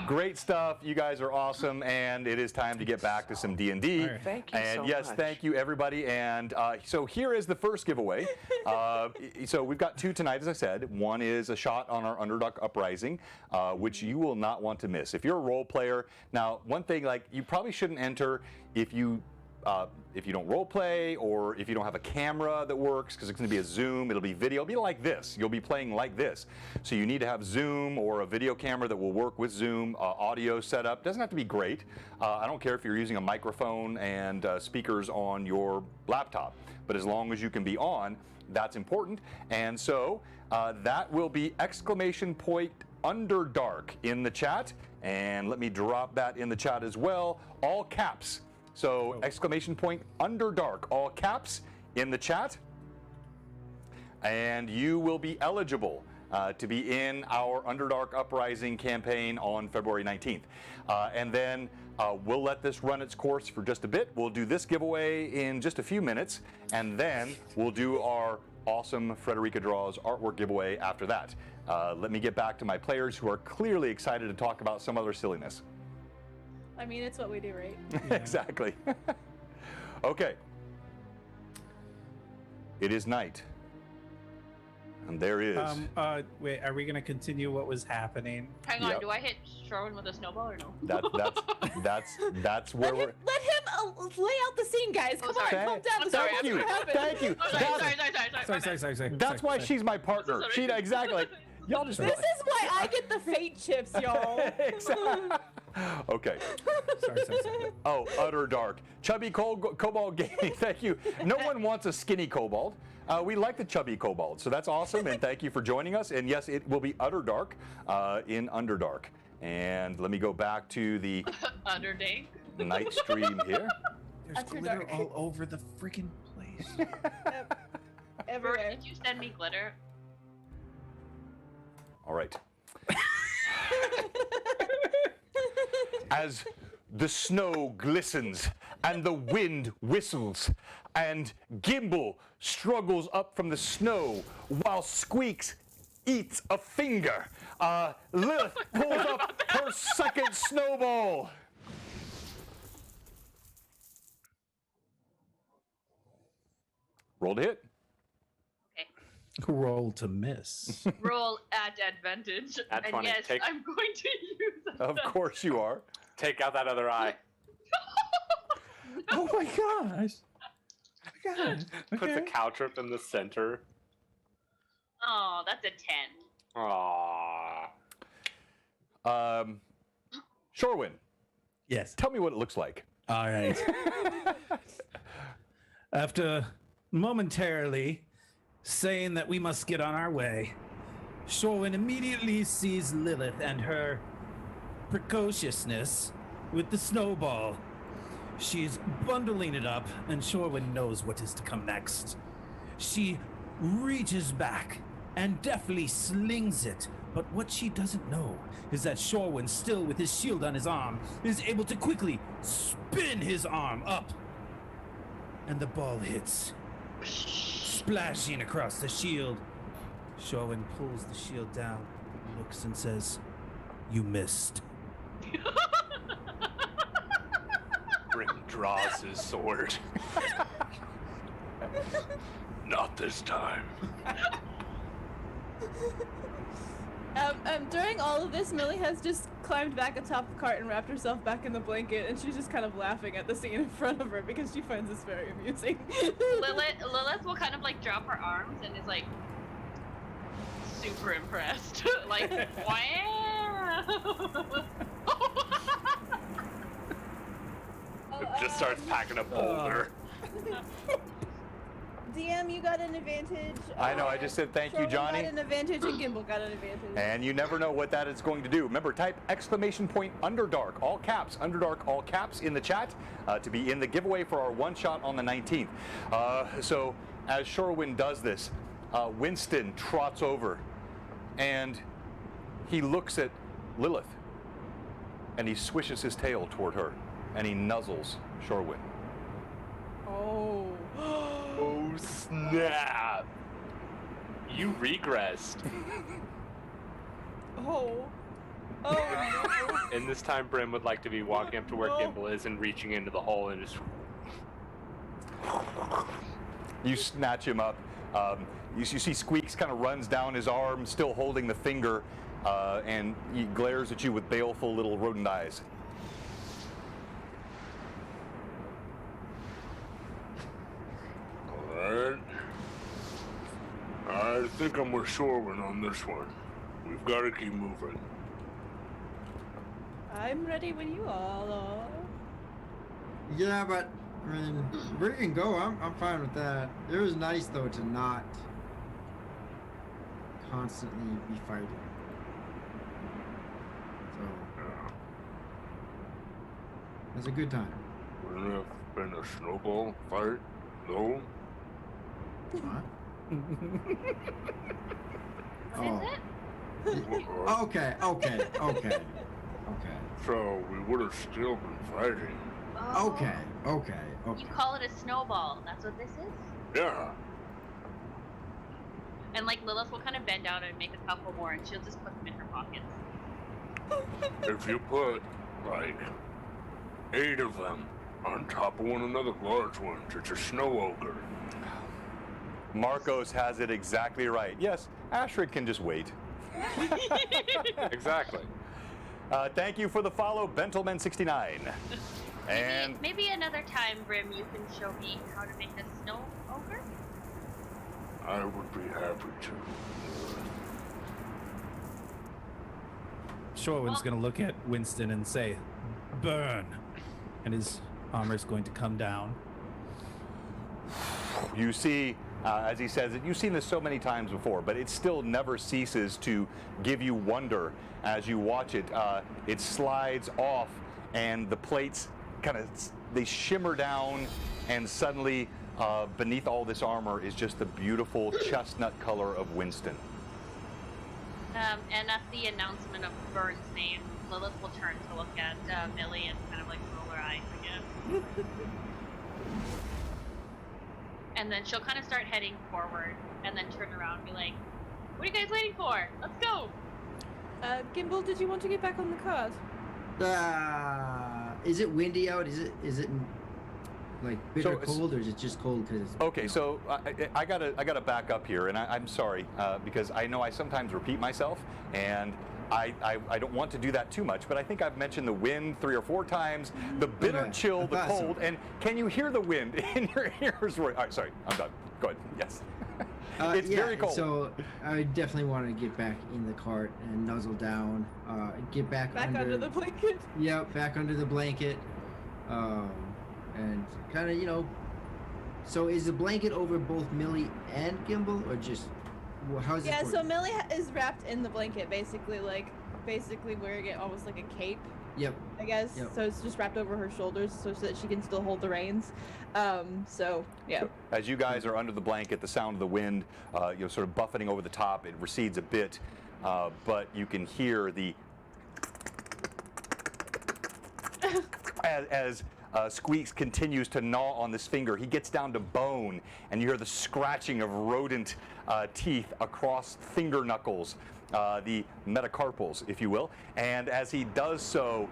great stuff. You guys are awesome, and it is time to get back to some D&D. All right. Thank you And so yes, much. thank you everybody. And so here is the first giveaway. So we've got two tonight, as I said. One is a shot on our Underdog Uprising, which you will not want to miss. If you're a role player, now one thing you probably shouldn't enter if you don't role play or if you don't have a camera that works, because it's going to be a Zoom, it'll be video, it'll be like this. You'll be playing like this. So you need to have Zoom or a video camera that will work with Zoom, audio setup. Doesn't have to be great. I don't care if you're using a microphone and speakers on your laptop, but as long as you can be on, that's important. And so that will be !Underdark in the chat. And let me drop that in the chat as well. All caps. So exclamation point Underdark, all caps in the chat. And you will be eligible to be in our Underdark Uprising campaign on February 19th. And then we'll let this run its course for just a bit. We'll do this giveaway in just a few minutes, and then we'll do our awesome Frederica Draws artwork giveaway after that. Let me get back to my players who are clearly excited to talk about some other silliness. I mean, it's what we do, right? Exactly. Okay. It is night. And there is. Wait, are we going to continue what was happening? Hang on, Yep. do I hit Sherwin with a snowball or no? That's where we're. Let him lay out the scene, guys. Come on, calm down. This is sorry, what's Thank you. gonna happen. Thank you. Oh, Sorry. That's why she's my partner. Sorry. She exactly like y'all just. This is why I get the fate chips, y'all. Exactly. Okay. Sorry. Oh, utter dark. Chubby Cobalt Gaming, thank you. No one wants a skinny Cobalt. We like the chubby Cobalt, so that's awesome, and thank you for joining us. And yes, it will be utter dark in Underdark. And let me go back to the Underday. night stream here. There's After glitter dark. all over the freaking place. Bert, Everywhere. did you send me glitter? All right. As the snow glistens and the wind whistles and Gimbal struggles up from the snow while Squeaks eats a finger, Lilith pulls up her second snowball. Roll to hit. Okay. Roll to miss. Roll at advantage. At and 20. yes, Take- I'm going to use that. Of course you are. Take out that other eye. Oh my gosh. Oh my God. Put the Okay. cow trip in the center. Oh, that's a 10. Aww. Shorwin, Yes. tell me what it looks like. All right. After momentarily saying that we must get on our way, Shorwin immediately sees Lilith and her precociousness with the snowball. She's bundling it up, and Shorwin knows what is to come next. She reaches back and deftly slings it, but what she doesn't know is that Shorwin, still with his shield on his arm, is able to quickly spin his arm up. And the ball hits, splashing across the shield. Shorwin pulls the shield down, looks and says, "You missed." Brim draws his sword. Not this time. During all of this, Millie has just climbed back atop the cart and wrapped herself back in the blanket, and she's just kind of laughing at the scene in front of her because she finds this very amusing. Lilith will kind of like drop her arms and is like super impressed. Like, wow. It just starts packing a boulder. DM, you got an advantage. I know, I just said thank you, Shorwin Johnny. got an advantage, and Gimbal got an advantage. And you never know what that is going to do. Remember, type exclamation point Underdark, all caps, Underdark, all caps in the chat to be in the giveaway for our one shot on the 19th. So as Shorwin does this, Winston trots over and he looks at Lilith and he swishes his tail toward her and he nuzzles Shorwin. Oh. Oh snap! You regressed. Oh. Oh no. And this time Brim would like to be walking up to where No. Gimbal is and reaching into the hole and just... You snatch him up. You see Squeaks kind of runs down his arm, still holding the finger, and he glares at you with baleful little rodent eyes. Alright. I think I'm with Shorwin on this one. We've got to keep moving. I'm ready when you all are. Yeah, but I mean, we can go. I'm fine with that. It was nice though to not constantly be fighting. So That's a good time. Wouldn't it have been a snowball fight? No? Huh? What is it? Okay. So we would have still been fighting. Oh, Okay. You call it a snowball. That's what this is? Yeah. And like Lilith will kind of bend down and make a couple more, and she'll just put them in her pockets. If you put, like, 8 of them on top of one another, large ones, it's a snow ogre. Marcos has it exactly right. Yes, Ashrid can just wait. Exactly. Thank you for the follow, Bentelman69. And Maybe another time, Brim, you can show me how to make a snow ogre? I would be happy to. Shorewind's going to look at Winston and say, "Burn," and his armor's going to come down. you see, as he says it, you've seen this so many times before, but it still never ceases to give you wonder as you watch it. It slides off, and the plates they shimmer down, and suddenly beneath all this armor is just the beautiful chestnut color of Winston. And at the announcement of Burn's name, Lilith will turn to look at Millie and kind of like roll her eyes again. And then she'll kind of start heading forward and then turn around and be like, "What are you guys waiting for? Let's go!" Gimbal, did you want to get back on the cart? Is it windy out? Is it like bitter So it's- cold, or is it just cold because it's Okay, so I gotta back up here, and I'm sorry because I know I sometimes repeat myself, and I don't want to do that too much, but I think I've mentioned the wind 3 or 4 times, the bitter Okay, chill, I the thought so. cold, and can you hear the wind in your ears? All right, sorry, I'm done. Go ahead. Yes. It's yeah, very cold. So I definitely want to get back in the cart and nuzzle down, get back Under the blanket? Yep, back under the blanket, and kind of So is the blanket over both Millie and Gimbal, or just how's it? Yeah, so working? Millie is wrapped in the blanket, basically wearing it almost like a cape, Yep. I guess. Yep. So it's just wrapped over her shoulders so that she can still hold the reins. So yeah. So as you guys are under the blanket, the sound of the wind, sort of buffeting over the top, it recedes a bit, but you can hear the as Squeaks continues to gnaw on this finger. He gets down to bone, and you hear the scratching of rodent teeth across finger knuckles, the metacarpals, if you will. And as he does so,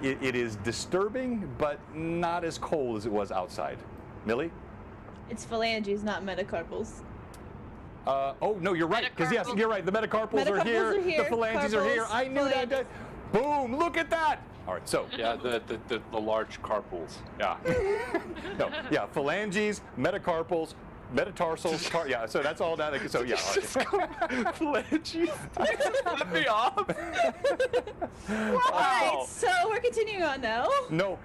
it is disturbing, but not as cold as it was outside. Millie? It's phalanges, not metacarpals. Oh, no, you're right. Because, yes, Metacarpal. you're right. The metacarpals are Metacarpals here. are here, The phalanges are here. carpals, I knew that. phalanges. Boom, look at that. All right, so. Yeah, the large carpals. Yeah. No, yeah, phalanges, metacarpals, metatarsals, yeah, so that's all that. So, yeah. All right. Phalanges. Let me off. All right, so we're continuing on now. No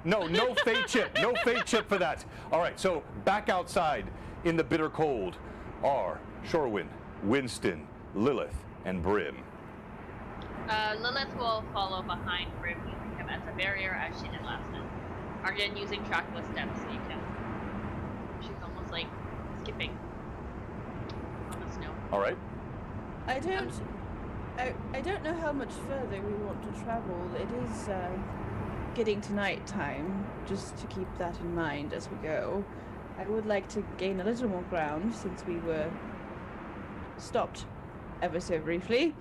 fate chip. No fate chip for that. All right, so back outside in the bitter cold are Shorewind, Winston, Lilith, and Brim. Lilith will follow behind Brim, using him as a barrier as she did last time. Again, using trackless steps, so you can. She's almost like skipping on the snow. All right. I don't know how much further we want to travel. It is getting to night time, just to keep that in mind as we go. I would like to gain a little more ground since we were stopped ever so briefly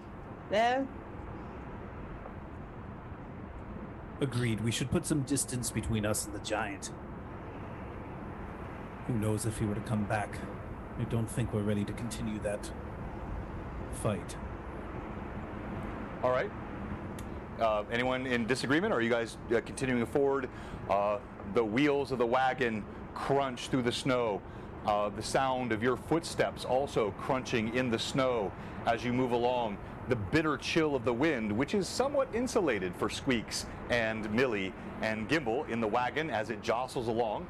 there. Agreed. We should put some distance between us and the giant. Who knows if he were to come back? I don't think we're ready to continue that fight. All right. Anyone in disagreement? Or are you guys continuing forward? The wheels of the wagon crunch through the snow. The sound of your footsteps also crunching in the snow as you move along. The bitter chill of the wind, which is somewhat insulated for Squeaks and Millie and Gimbal in the wagon as it jostles along.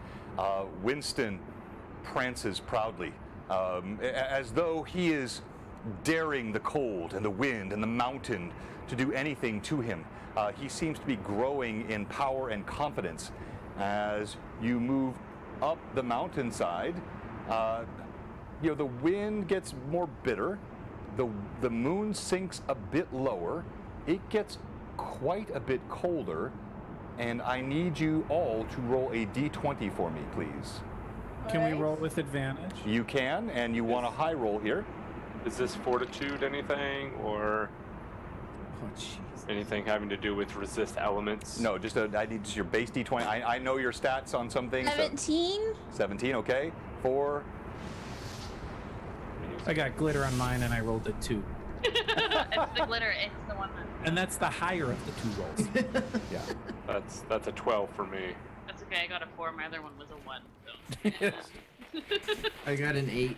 Winston prances proudly, as though he is daring the cold and the wind and the mountain to do anything to him. He seems to be growing in power and confidence as you move up the mountainside. The wind gets more bitter. The moon sinks a bit lower. It gets quite a bit colder, and I need you all to roll a d20 for me, please. Can we Alright. roll with advantage? You can, and you want a high roll here. Is this fortitude anything, or Oh, jeez. anything having to do with resist elements? No, just I need your base d20. I know your stats on some things. so- 17. 17, okay. 4. I got glitter on mine, and I rolled a 2. It's the glitter. It's the one that. And that's the higher of the 2 rolls. Yeah. That's a 12 for me. That's okay. I got a 4. My other one was a 1. So. I got an 8.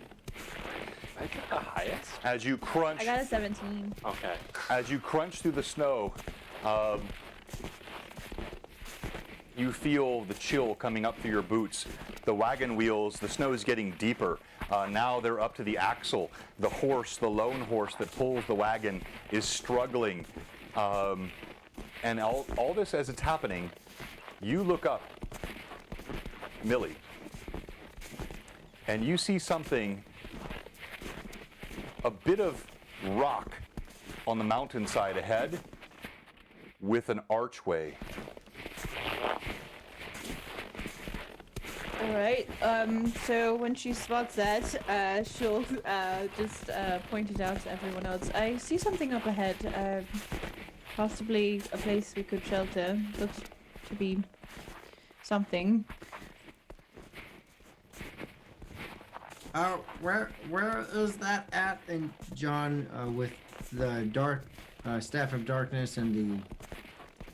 I get the highest. As you crunch, I got a 17. Okay. as you crunch through the snow, you feel the chill coming up through your boots. The wagon wheels, the snow is getting deeper. Now they're up to the axle. The horse, the lone horse that pulls the wagon, is struggling. And all this as it's happening, you look up, Millie, and you see something, a bit of rock on the mountainside ahead with an archway. All right. So when she spots that, she'll just point it out to everyone else. I see something up ahead. Possibly a place we could shelter. Looks to be something. Where is that at? And John, with the dark staff of darkness and the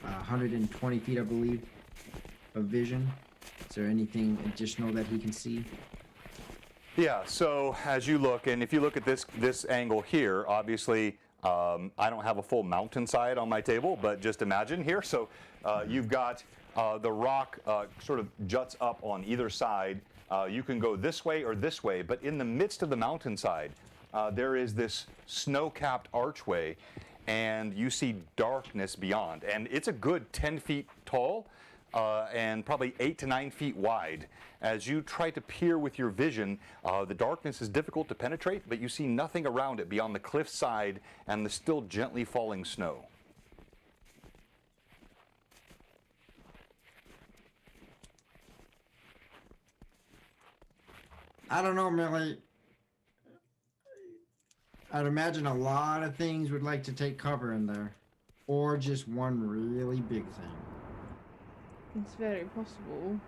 120 feet, I believe, of vision. Is there anything additional that he can see? Yeah, so as you look, and if you look at this angle here, obviously I don't have a full mountainside on my table, but just imagine here. So you've got the rock sort of juts up on either side. You can go this way or this way, but in the midst of the mountainside, there is this snow-capped archway, and you see darkness beyond. And it's a good 10 feet tall and probably 8 to 9 feet wide. As you try to peer with your vision, the darkness is difficult to penetrate, but you see nothing around it beyond the cliffside and the still gently falling snow. I don't know, Millie. I'd imagine a lot of things would like to take cover in there. Or just one really big thing. It's very possible.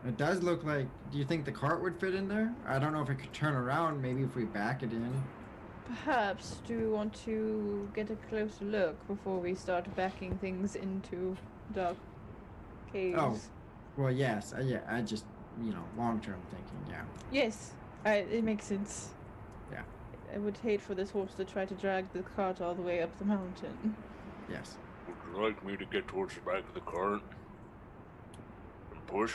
It does look like... Do you think the cart would fit in there? I don't know if it could turn around. Maybe if we back it in. Perhaps. Do we want to get a closer look before we start backing things into dark caves? Oh. Well, yes. Yeah, I just... long-term thinking, yeah. Yes. It makes sense. Yeah. I would hate for this horse to try to drag the cart all the way up the mountain. Yes. Would you like me to get towards the back of the cart and push,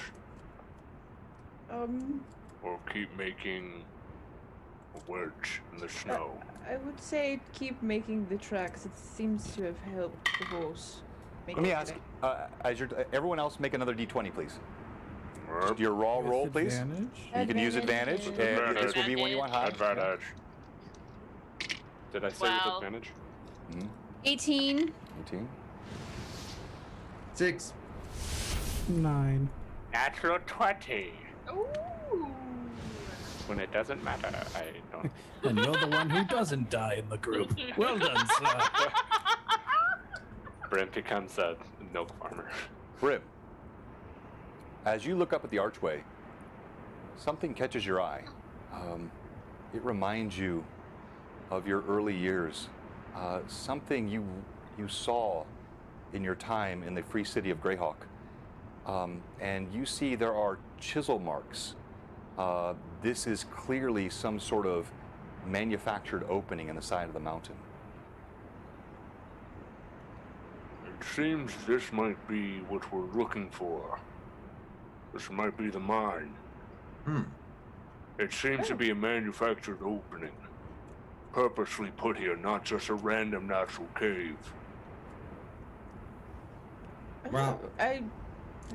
or keep making a wedge in the snow? I would say keep making the tracks. It seems to have helped the horse. Let me ask, everyone else make another d20, please. Alright. Just your raw With roll, please. advantage? You can use advantage, and this will be when you want high. Advantage. Did I say Wow. with advantage? 18. 18. 6. 9. Natural 20. Ooh. When it doesn't matter, I don't. And you're the one who doesn't die in the group. Well done, sir. Brent becomes a milk farmer. Brim, as you look up at the archway, something catches your eye. It reminds you of your early years. Something you saw in your time in the free city of Greyhawk. And you see there are chisel marks. This is clearly some sort of manufactured opening in the side of the mountain. It seems this might be what we're looking for. This might be the mine. It seems to be a manufactured opening. purposely put here, not just a random natural cave. Well- I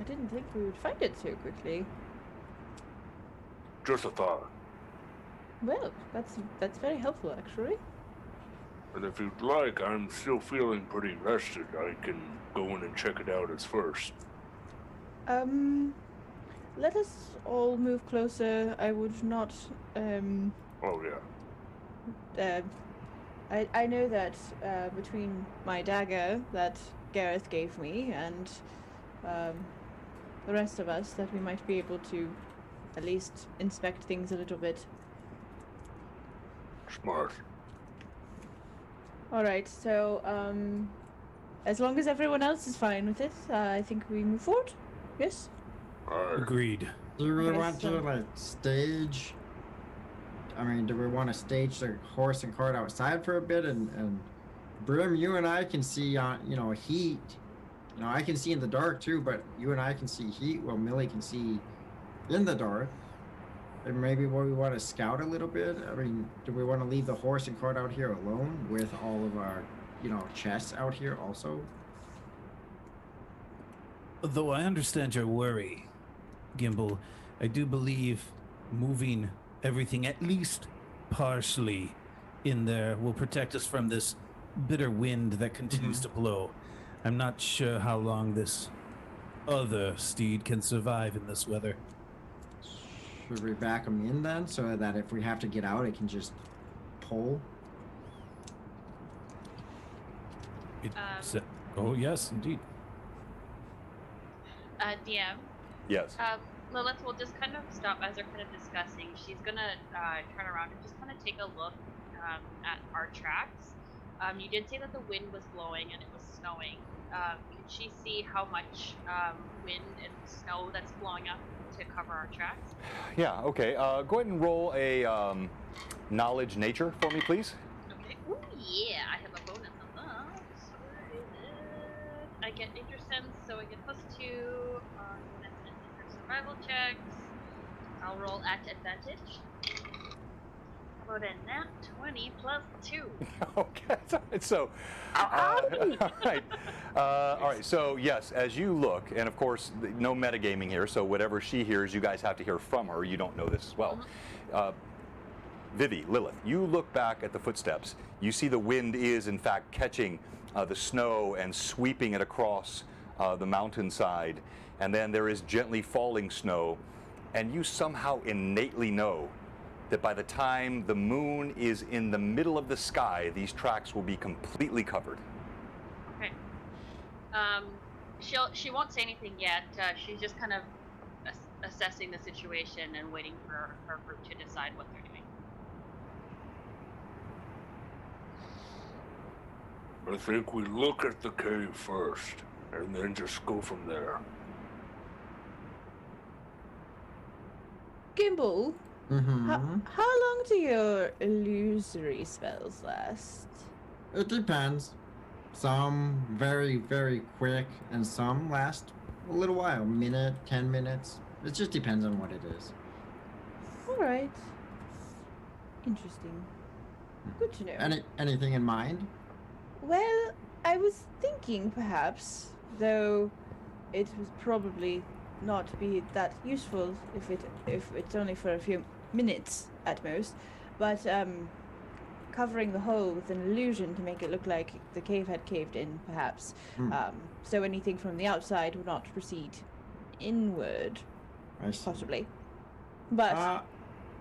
didn't think we would find it so quickly. Just a thought. Well, that's very helpful, actually. And if you'd like, I'm still feeling pretty rested. I can go in and check it out as first. Let us all move closer. I would not. Oh, yeah. I know that between my dagger that Gareth gave me and the rest of us, that we might be able to at least inspect things a little bit. Smart. All right. So, as long as everyone else is fine with it, I think we move forward. Yes. Alright. Agreed. Do we Okay, want to so- like stage? I mean, do we want to stage the horse and cart outside for a bit? And Brim, you and I can see on heat. You know, I can see in the dark too, but you and I can see heat. Well, Millie can see in the dark. And maybe we want to scout a little bit. I mean, do we want to leave the horse and cart out here alone with all of our, chests out here also? Though I understand your worry, Gimbal, I do believe moving everything at least partially in there will protect us from this bitter wind that continues to blow. I'm not sure how long this other steed can survive in this weather. Should we back them in then, so that if we have to get out, it can just pull? Oh, yes, indeed. DM. Yes. Lilith will just kind of stop as they're kind of discussing. She's gonna turn around and just kind of take a look at our tracks. You did say that the wind was blowing and it was snowing. Could she see how much wind and snow that's blowing up to cover our tracks? Yeah, okay. Go ahead and roll a knowledge nature for me, please. Okay. Ooh, yeah, I have a bonus on that. So I get nature sense, so I get +2 on units and nature survival checks. I'll roll at advantage. How about a nat 20 +2? Okay, so, all right. All right, so yes, as you look, and of course, no metagaming here, so whatever she hears, you guys have to hear from her. You don't know this as well. Vivi, Lilith, you look back at the footsteps. You see the wind is, in fact, catching the snow and sweeping it across the mountainside. And then there is gently falling snow. And you somehow innately know that by the time the moon is in the middle of the sky, these tracks will be completely covered. Okay. She won't say anything yet. She's just kind of assessing the situation and waiting for her group to decide what they're doing. I think we look at the cave first, and then just go from there. Gimbal, Mm-hmm. how long do your illusory spells last? It depends. Some very, very quick, and some last a little while. Minute, 10 minutes. It just depends on what it is. All right. Interesting. Good to know. Anything in mind? Well, I was thinking perhaps, though it would probably not be that useful if it's only for a few minutes at most, but covering the hole with an illusion to make it look like the cave had caved in, perhaps. So anything from the outside would not proceed inward, I see. possibly. But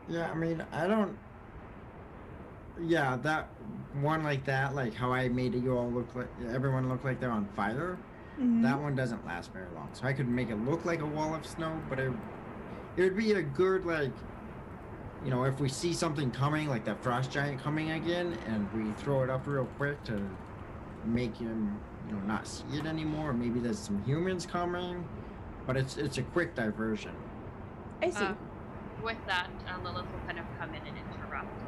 Yeah, I mean, I don't. Yeah, that one like that, like how I made you all look like everyone look like they're on fire. Mhm. That one doesn't last very long. So I could make it look like a wall of snow, but it would be a good like, if we see something coming, like that frost giant coming again, and we throw it up real quick to make him, not see it anymore. Maybe there's some humans coming, but it's a quick diversion. I see. With that, Lilith will kind of come in and interrupt.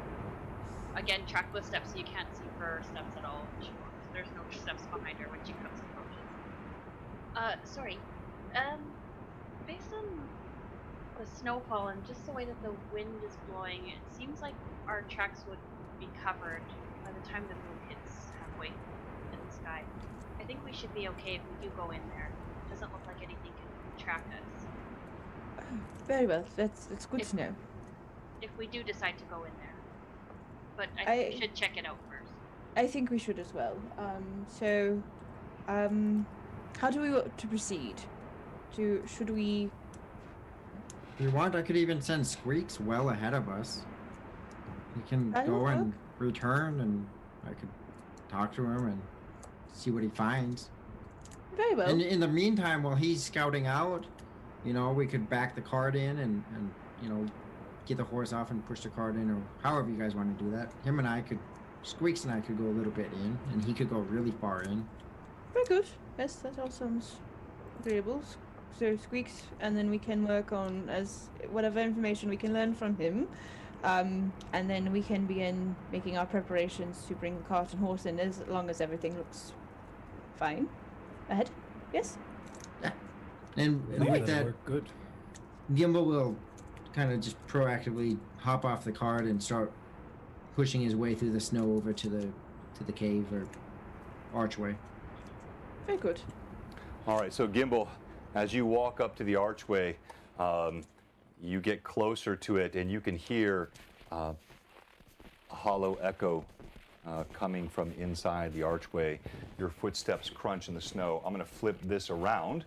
Again, track with steps so you can't see her steps at all when she walks. There's no steps behind her when she comes and approaches. Sorry. Based on the snowfall and just the way that the wind is blowing, it seems like our tracks would be covered by the time the moon hits halfway in the sky. I think we should be okay if we do go in there. It doesn't look like anything can track us. Very well. That's good to know. If we do decide to go in there. But I think we should check it out first. I think we should as well. How do we want to proceed? Should we? If you want, I could even send Squeaks well ahead of us. He can go and return, and I could talk to him and see what he finds. Very well. And in the meantime, while he's scouting out, we could back the cart in and get the horse off and push the cart in, or however you guys want to do that. Squeaks and I could go a little bit in, and he could go really far in. Very good. Yes, that all sounds agreeable. So Squeaks, and then we can work on whatever information we can learn from him, and then we can begin making our preparations to bring the cart and horse in, as long as everything looks fine. Ahead. Yes. Yeah. And with that, good. Gimbal will kind of just proactively hop off the cart and start pushing his way through the snow over to the cave or archway. Very good. All right, so Gimbal, as you walk up to the archway, you get closer to it, and you can hear a hollow echo coming from inside the archway. Your footsteps crunch in the snow. I'm going to flip this around,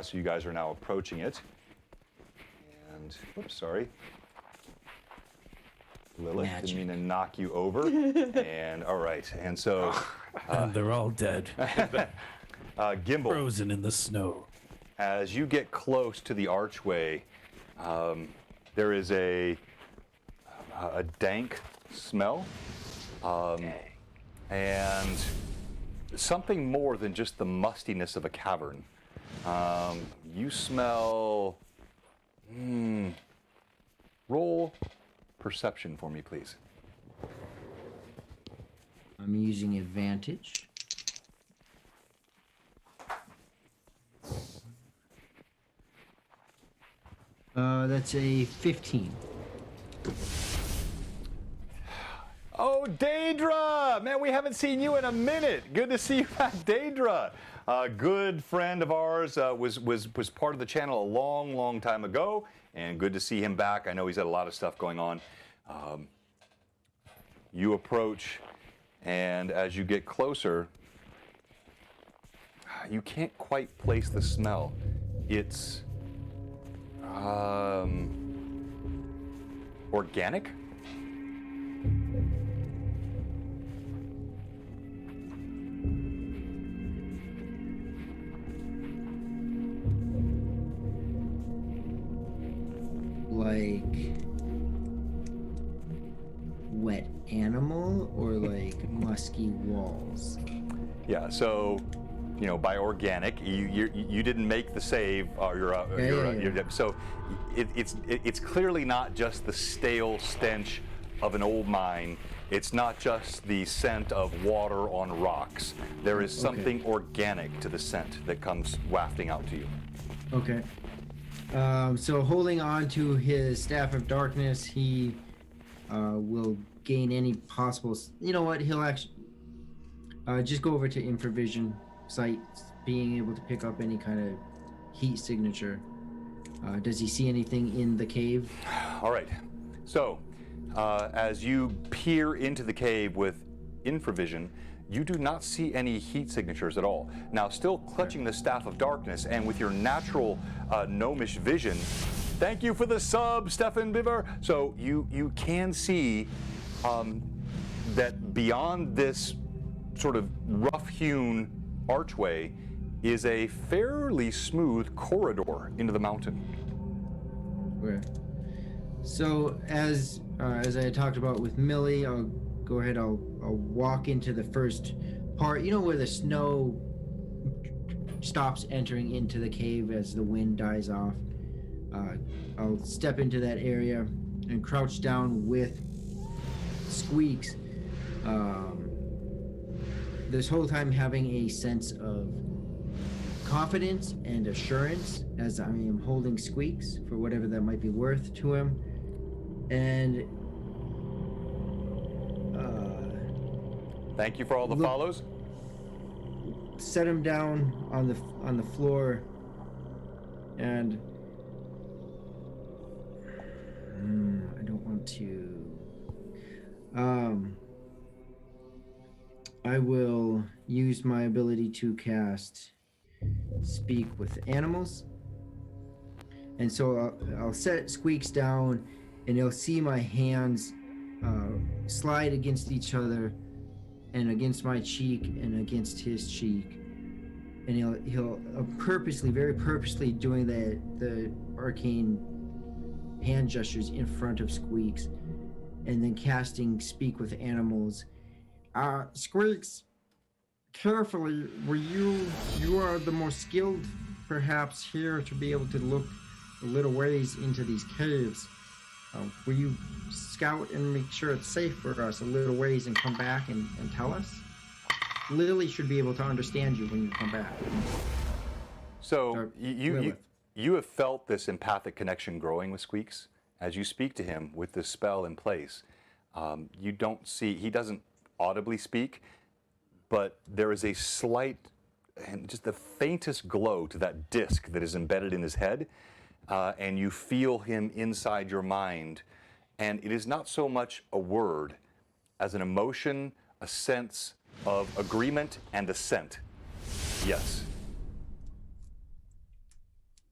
so you guys are now approaching it. And, oops, sorry. Lilith, didn't mean to knock you over. And, all right, and so... and they're all dead. Gimbal. Frozen in the snow. As you get close to the archway, there is a dank smell, and something more than just the mustiness of a cavern. You smell. Roll perception for me, please. I'm using advantage. That's a 15. Oh, Daedra! Man, we haven't seen you in a minute. Good to see you back, Daedra. A good friend of ours, was part of the channel a long, long time ago, and good to see him back. I know he's had a lot of stuff going on. You approach, and as you get closer, you can't quite place the smell. It's organic? Like wet animal or like musky walls? Yeah, so by organic, you didn't make the save. So it's clearly not just the stale stench of an old mine. It's not just the scent of water on rocks. There is something organic to the scent that comes wafting out to you. Okay. So holding on to his Staff of Darkness, he will gain any possible. You know what? He'll actually just go over to infravision sight, being able to pick up any kind of heat signature. Does he see anything in the cave? All right. So, as you peer into the cave with infravision, you do not see any heat signatures at all. Now, still clutching the Staff of Darkness, and with your natural gnomish vision, thank you for the sub, Stefan Biver. So you can see that beyond this sort of rough-hewn archway is a fairly smooth corridor into the mountain. Okay. So as I had talked about with Millie, I'll go ahead. I'll walk into the first part. You know where the snow stops entering into the cave as the wind dies off. I'll step into that area and crouch down with Squeaks. This whole time having a sense of confidence and assurance as I am holding Squeaks for whatever that might be worth to him. And Thank you for all the Look- follows. Set him down on the floor, and I don't want to. I will use my ability to cast Speak with Animals, and so I'll set Squeaks down, and he'll see my hands slide against each other, and against my cheek, and against his cheek, and he'll purposely, very purposely, doing the arcane hand gestures in front of Squeaks, and then casting Speak with Animals. Squeaks, carefully, you are the more skilled, perhaps, here to be able to look a little ways into these caves. Will you scout and make sure it's safe for us a little ways and come back and tell us? Lily should be able to understand you when you come back. So Or you have felt this empathic connection growing with Squeaks as you speak to him with this spell in place. You don't see, he doesn't audibly speak, but there is a slight and just the faintest glow to that disc that is embedded in his head, and you feel him inside your mind. And it is not so much a word as an emotion, a sense of agreement and assent. Yes.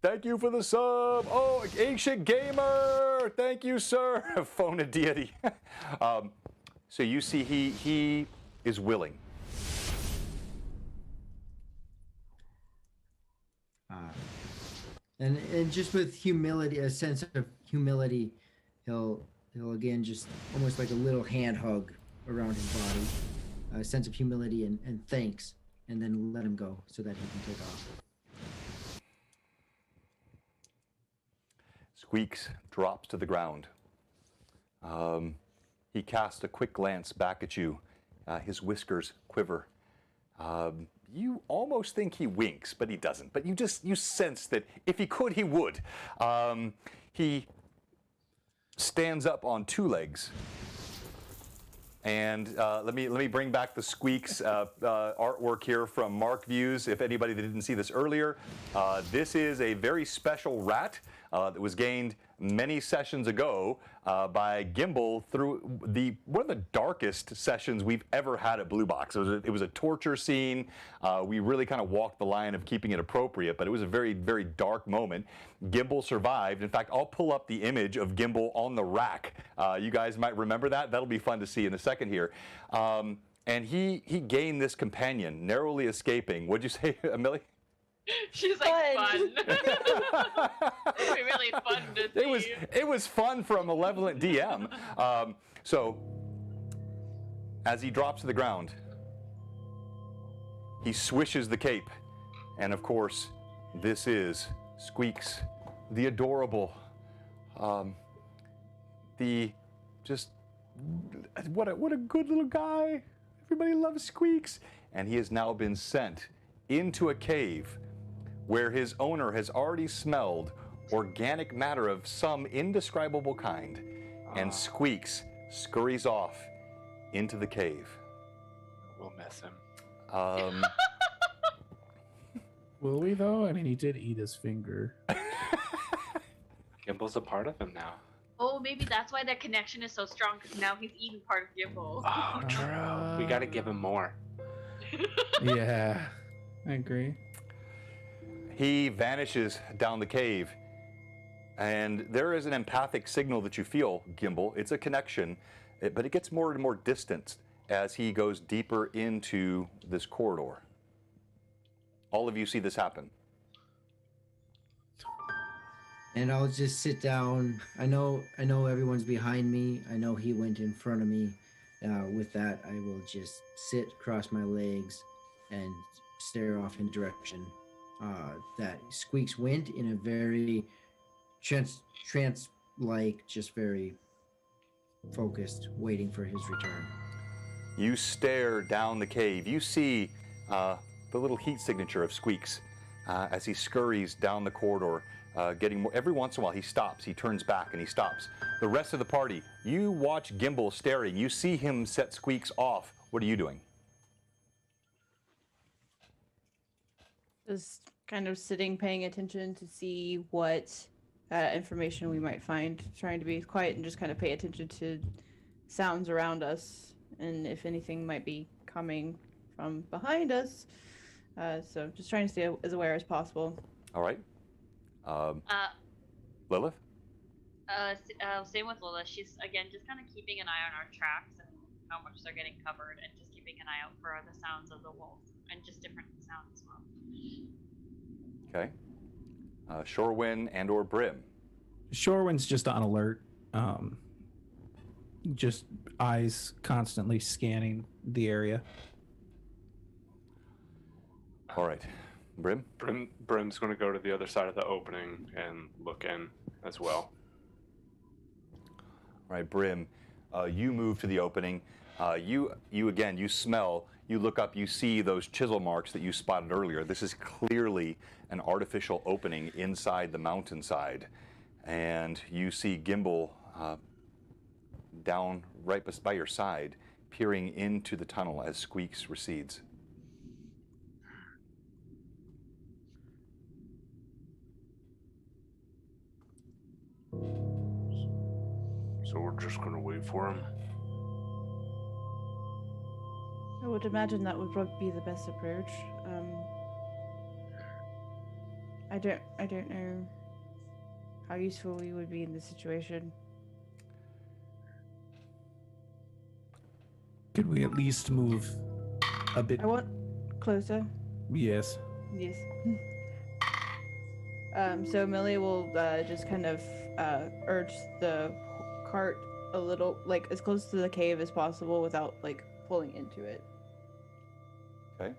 Thank you for the sub. Oh, Ancient Gamer. Thank you, sir. Phone a deity. So you see he is willing. And just with humility, a sense of humility, he'll again just almost like a little hand hug around his body, a sense of humility and thanks, and then let him go so that he can take off. Squeaks drops to the ground. He casts a quick glance back at you. His whiskers quiver. You almost think he winks, but he doesn't. But you sense that if he could, he would. He stands up on two legs. And let me bring back the Squeaks artwork here from Mark Views. If anybody that didn't see this earlier, this is a very special rat that was gained many sessions ago by Gimbal through one of the darkest sessions we've ever had at Blue Box. It was a torture scene. We really kind of walked the line of keeping it appropriate, but it was a very, very dark moment. Gimbal survived. In fact, I'll pull up the image of Gimbal on the rack. You guys might remember that. That'll be fun to see in a second here. And he gained this companion, narrowly escaping. What'd you say, Amelie? She's like, fun. Fun. It'd be really fun to see. It was fun for a malevolent DM. So as he drops to the ground, he swishes the cape, and of course, this is Squeaks, the adorable, the just what a good little guy. Everybody loves Squeaks, and he has now been sent into a cave where his owner has already smelled organic matter of some indescribable kind, and Squeaks scurries off into the cave. We'll miss him. Will we though? I mean, he did eat his finger. Gimbal's a part of him now. Oh, maybe that's why that connection is so strong, because now he's eating part of Gimbal. Oh, true. We gotta give him more. Yeah, I agree. He vanishes down the cave, and there is an empathic signal that you feel, Gimbal. It's a connection, but it gets more and more distant as he goes deeper into this corridor. All of you see this happen. And I'll just sit down. I know everyone's behind me. I know he went in front of me. With that, I will just sit, cross my legs, and stare off in the direction that Squeaks went, in a very trance-like, just very focused, waiting for his return. You stare down the cave. You see the little heat signature of Squeaks as he scurries down the corridor, getting more. Every once in a while, he stops. He turns back and he stops. The rest of the party, you watch Gimbal staring. You see him set Squeaks off. What are you doing? Just kind of sitting, paying attention to see what information we might find. Trying to be quiet and just kind of pay attention to sounds around us, and if anything might be coming from behind us. So just trying to stay as aware as possible. All right. Lilith? Same with Lola. She's again just kind of keeping an eye on our tracks and how much they're getting covered, and just keeping an eye out for the sounds of the wolf and just different sounds as well. Okay. Shorewind and/or Brim. Shorewind's just on alert. Just eyes constantly scanning the area. All right. Brim? Brim's going to go to the other side of the opening and look in as well. All right, Brim, you move to the opening. You again, you smell, you look up, you see those chisel marks that you spotted earlier. This is clearly an artificial opening inside the mountainside. And you see Gimbal down right by your side, peering into the tunnel as Squeaks recedes. So we're just gonna wait for him. I would imagine that would be the best approach. I don't know how useful we would be in this situation. Could we at least move a bit? I want closer. Yes. Yes. So Millie will just kind of urge the cart a little, like as close to the cave as possible without like pulling into it. Okay.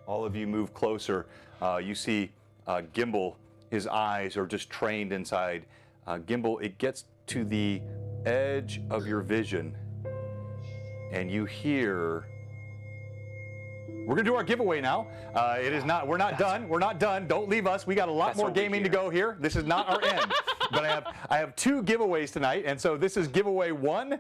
All of you move closer. You see Gimbal, his eyes are just trained inside. Gimbal, it gets to the edge of your vision, and you hear. We're gonna do our giveaway now. It is not. We're not done. We're not done. Don't leave us. We got a lot more gaming to go here. This is not our end. But I have 2 giveaways tonight, and so this is giveaway 1.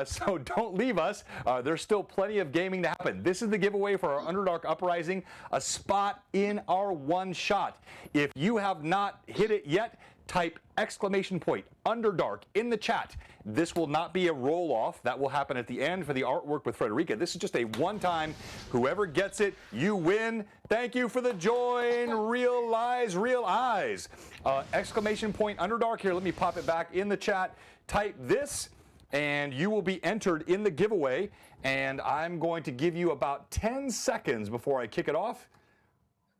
So don't leave us. There's still plenty of gaming to happen. This is the giveaway for our Underdark Uprising, a spot in our one shot. If you have not hit it yet, type !Underdark in the chat. This will not be a roll-off. That will happen at the end for the artwork with Frederica. This is just a one-time. Whoever gets it, you win. Thank you for the join. Real lies, real eyes. !Underdark. Here, let me pop it back in the chat. Type this, and you will be entered in the giveaway. And I'm going to give you about 10 seconds before I kick it off.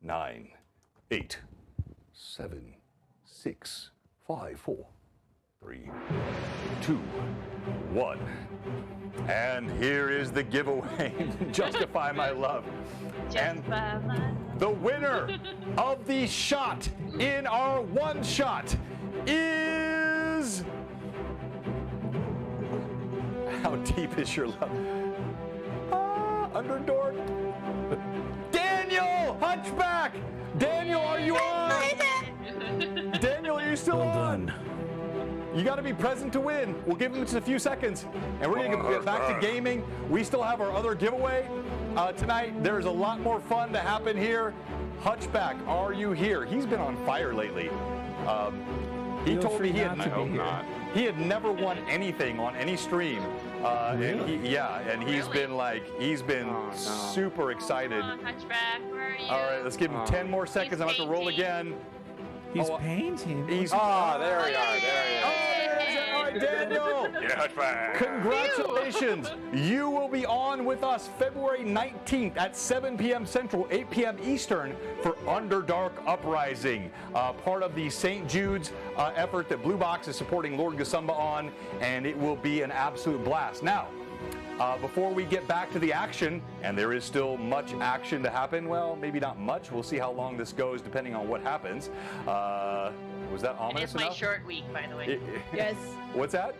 9, 8, 7, 6, 5, 4, 3, 2, 1. And here is the giveaway. Justify my love. And the winner of the shot in our one shot is. How deep is your love? Underdark. Daniel Hunchback. Daniel, are you on? Daniel, are you still on? Done. You got to be present to win. We'll give him just a few seconds, and we're going to get back to gaming. We still have our other giveaway tonight. There's a lot more fun to happen here. Hutchback, are you here? He's been on fire lately. He told me he had never won anything on any stream. Really? And he's been super excited. Come on, Hunchback, where are you? All right, let's give him 10 more seconds. I'm about to roll painting. again. He's painting. He's There we are. There he is. All right, Daniel. Yeah, fine. Congratulations. You will be on with us February 19th at 7 p.m. Central, 8 p.m. Eastern for Underdark Uprising, part of the St. Jude's effort that Blue Box is supporting Lord Gasumba on, and it will be an absolute blast. Now, before we get back to the action, and there is still much action to happen, well, maybe not much. We'll see how long this goes depending on what happens. Was that ominous It's my enough? short week, by the way. Yes. What's that?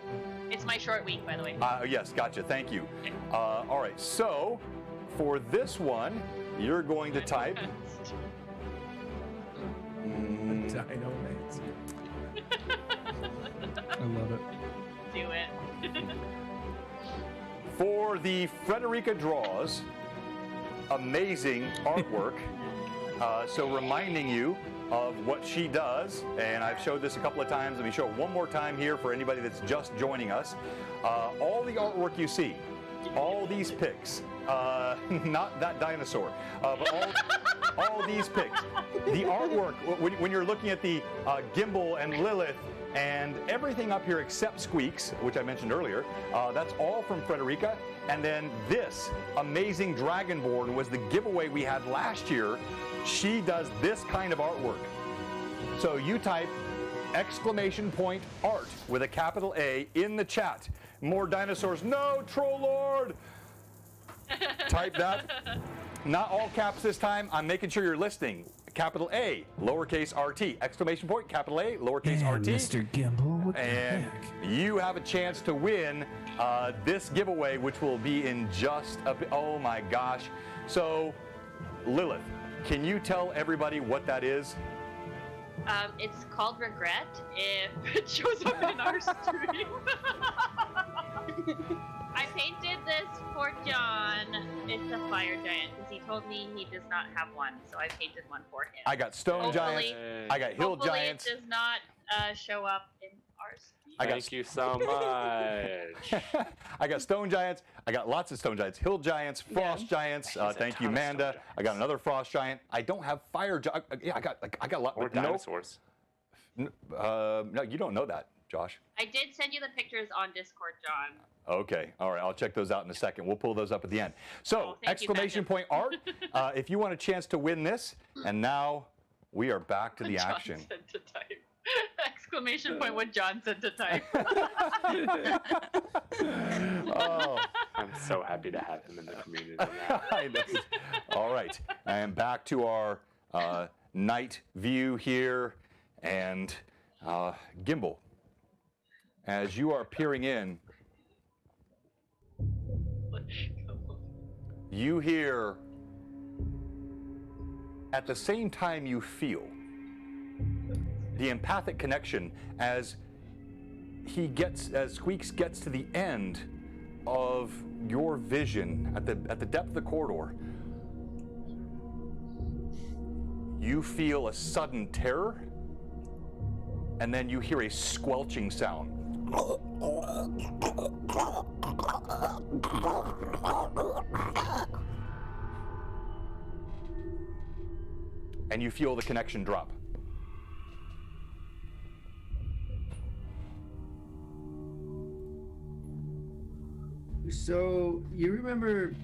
It's my short week, by the way. Yes, gotcha. Thank you. All right, so for this one, you're going to type. Dino mates. I love it. Do it. For the Frederica Draws amazing artwork, So reminding you of what she does, and I've showed this a couple of times. Let me show it one more time here for anybody that's just joining us. All the artwork you see, all these pics, not that dinosaur, but all these pics. The artwork, when you're looking at the Gimbal and Lilith and everything up here except Squeaks, which I mentioned earlier, that's all from Frederica. And then this amazing Dragonborn was the giveaway we had last year. She does this kind of artwork. So you type !art with a capital A in the chat. More dinosaurs. No, Troll Lord! Type that. Not all caps this time. I'm making sure you're listening. Capital A, lowercase rt, !, capital A, lowercase rt. Mr. Gimbal, what the And heck? you have a chance to win this giveaway, which will be in just a bit. Oh my gosh. So, Lilith, can you tell everybody what that is? It's called Regret if it shows up in our stream. I painted this for John. It's a fire giant because he told me he does not have one, so I painted one for him. I got stone Hopefully- giants. I got hill Hopefully giants. it does not show up in our stream. I got Thank you so much. I got stone giants. I got lots of stone giants. Hill giants, frost giants. Thank you, ton of stone Manda. giants. I got another frost giant. I don't have fire giant. Yeah, I got a lot. Or but no, dinosaurs. no, you don't know that, Josh. I did send you the pictures on Discord, John. Okay, all right, I'll check those out in a second. We'll pull those up at the end. So, thank you, !art, if you want a chance to win this, and now we are back to the What John action. said to type. ! What John said to type. Oh, I'm so happy to have him in the community now. I know. All right, and back to our night view here, and Gimbal, as you are peering in, you hear, at the same time you feel, the empathic connection as Squeaks gets to the end of your vision at the depth of the corridor. You feel a sudden terror, and then you hear a squelching sound. And you feel the connection drop. So you remember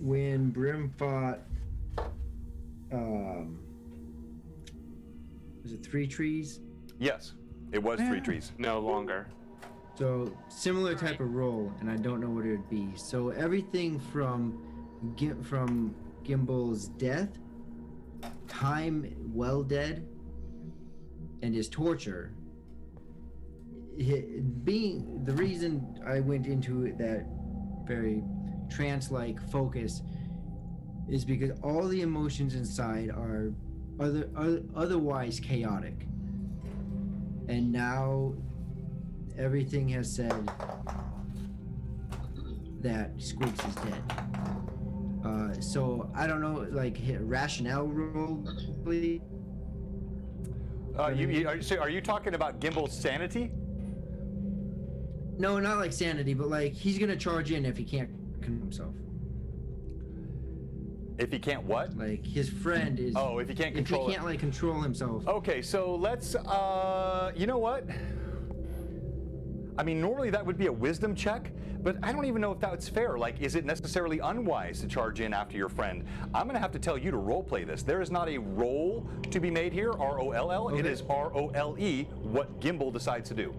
when Brim fought was it Three Trees? Yes, it was Three Trees. No longer. So similar type of role, and I don't know what it would be. So everything from Gimbal's death, time well dead, and his torture. Being the reason I went into that very trance-like focus is because all the emotions inside are otherwise chaotic, and now everything has said that Squeaks is dead. So I don't know, like rationale roll, please. Are you talking about Gimbal's sanity? No, not like sanity, but like he's gonna charge in if he can't control himself. If he can't what? Like his friend is. Oh, if he can't control If he can't like control himself. Okay, so let's, you know what? I mean, normally that would be a wisdom check, but I don't even know if that's fair. Like, is it necessarily unwise to charge in after your friend? I'm gonna have to tell you to roleplay this. There is not a roll to be made here, R-O-L-L. It Okay. is R-O-L-E, what Gimbal decides to do.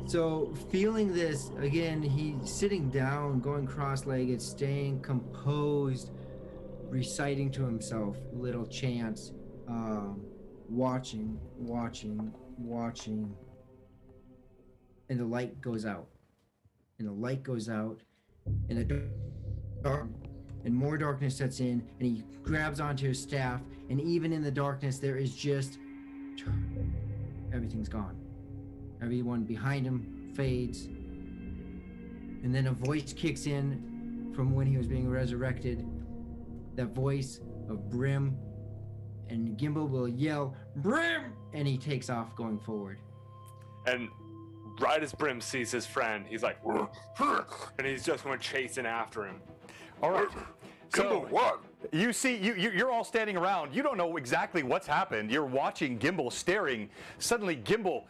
So feeling this again, he's sitting down, going cross-legged, staying composed, reciting to himself little chants, watching, and the light goes out, and the dark, and more darkness sets in, and he grabs onto his staff, and even in the darkness there is just everything's gone. Everyone behind him fades, and then a voice kicks in from when he was being resurrected. That voice of Brim, and Gimbal will yell, "Brim!" and he takes off going forward. And right as Brim sees his friend, he's like, and he's just going chasing after him. All right. So what? you see, you're all standing around. You don't know exactly what's happened. You're watching Gimbal staring. Suddenly, Gimbal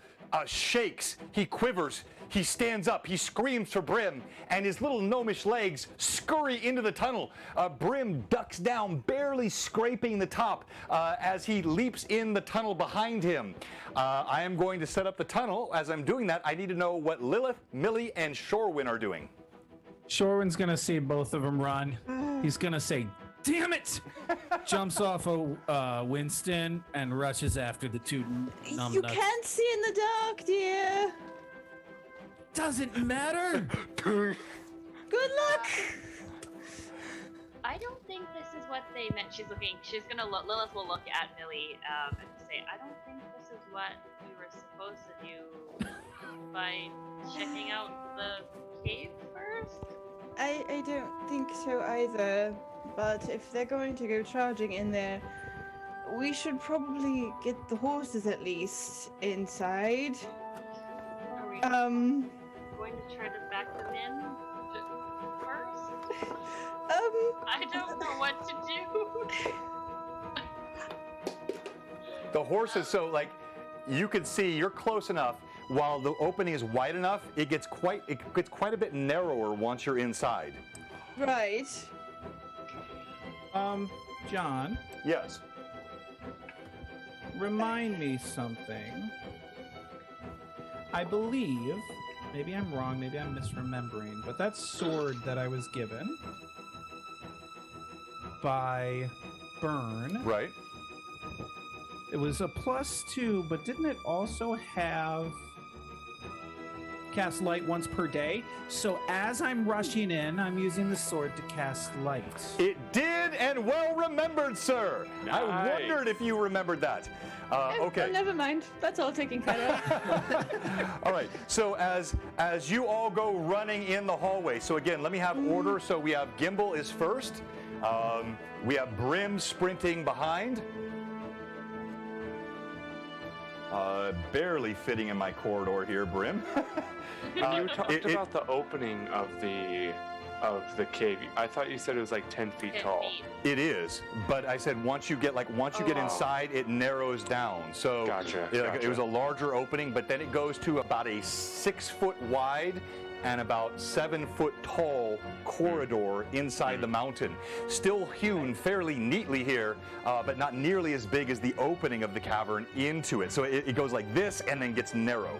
shakes. He quivers. He stands up. He screams for Brim, and his little gnomish legs scurry into the tunnel. Brim ducks down, barely scraping the top as he leaps in the tunnel behind him. I am going to set up the tunnel. As I'm doing that, I need to know what Lilith, Millie, and Shorewin are doing. Shorewin's gonna see both of them run. He's gonna say, "Damn it!" Jumps off of Winston and rushes after the two numbnuts. You can't see in the dark, dear. Doesn't matter. Good luck. I don't think this is what they meant. She's gonna look, Lilith will look at Millie and say, I don't think this is what we were supposed to do by checking out the cave first. I don't think so either. But if they're going to go charging in there, we should probably get the horses at least inside. Are we Um, going to try to back them in first? um, I don't know what to do. The horses, so like you can see, you're close enough. While the opening is wide enough, it gets quite a bit narrower once you're inside. right. John, Yes. remind me something. I believe, maybe I'm wrong, maybe I'm misremembering, but that sword that I was given by Burn, Right. it was a +2, but didn't it also have cast light once per day? So as I'm rushing in, I'm using the sword to cast light. It did, and well remembered, sir. I Nice. wondered if you remembered that. Okay. Oh, never mind. That's all taken care of. All right. So as you all go running in the hallway. So again, let me have order. So we have Gimbal is first. We have Brim sprinting behind. Barely fitting in my corridor here, Brim. You talked about the opening of the cave. I thought you said it was like 10 feet 10 tall. feet. It is, but I said once you get Oh. inside, it narrows down. So Gotcha, it was a larger opening, but then it goes to about a 6-foot wide and about 7-foot tall corridor inside the mountain. Still hewn fairly neatly here, but not nearly as big as the opening of the cavern into it. So it goes like this and then gets narrow.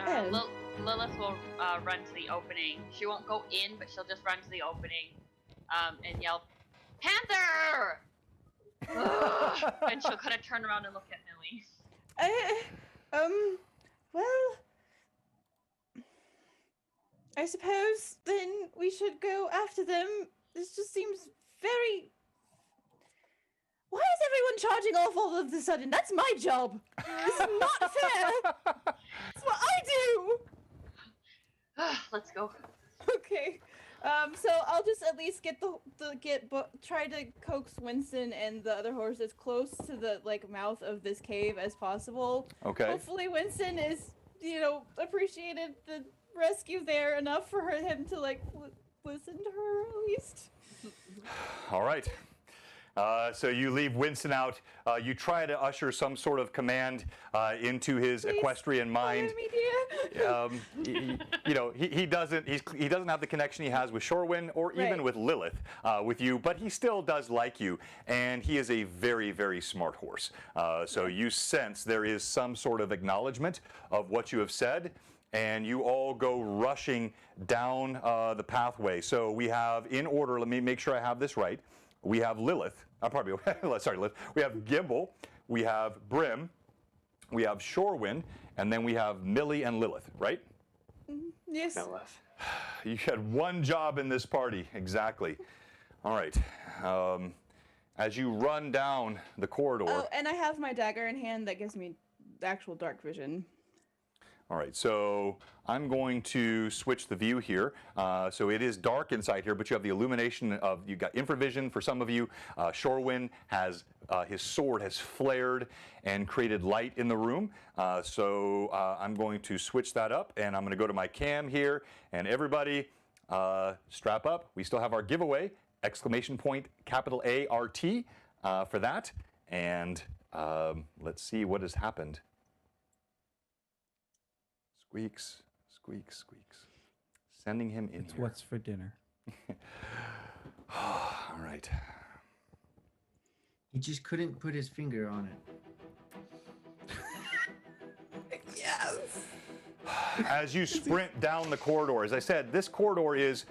And- Lilith will run to the opening. She won't go in, but she'll just run to the opening and yell, "Panther!" Ugh! And she'll kind of turn around and look at Millie. Well, I suppose then we should go after them. This just seems very... Why is everyone charging off all of a sudden? That's my job. This is not fair. That's what I do. Let's go. Okay. So I'll just at least try to coax Winston and the other horse as close to the mouth of this cave as possible. Okay. Hopefully Winston is, appreciated the rescue there enough for him to listen to her at least. All right. So you leave Winston out. You try to usher some sort of command into his Please, equestrian mind. Follow me, dear. He doesn't have the connection he has with Shorewin or even Right. with Lilith with you, but he still does like you, and he is a very, very smart horse. So you sense there is some sort of acknowledgement of what you have said, and you all go rushing down the pathway. So we have, in order, let me make sure I have this right. We have Lilith. Sorry, Lilith. We have Gimbal. We have Brim. We have Shorewin, and then we have Millie and Lilith, right? Yes. Lilith. You had one job in this party, exactly. All right. As you run down the corridor. Oh, and I have my dagger in hand that gives me actual dark vision. All right, so I'm going to switch the view here. So it is dark inside here, but you have the illumination of, you got infravision for some of you. Shorewind has, his sword has flared and created light in the room. So I'm going to switch that up, and I'm going to go to my cam here, and everybody strap up. We still have our giveaway, exclamation point, capital ART for that. And let's see what has happened. Squeaks, squeaks, squeaks. Sending him in It's here. what's for dinner. All right. He just couldn't put his finger on it. Yes. As you sprint down the corridor, as I said, this corridor is,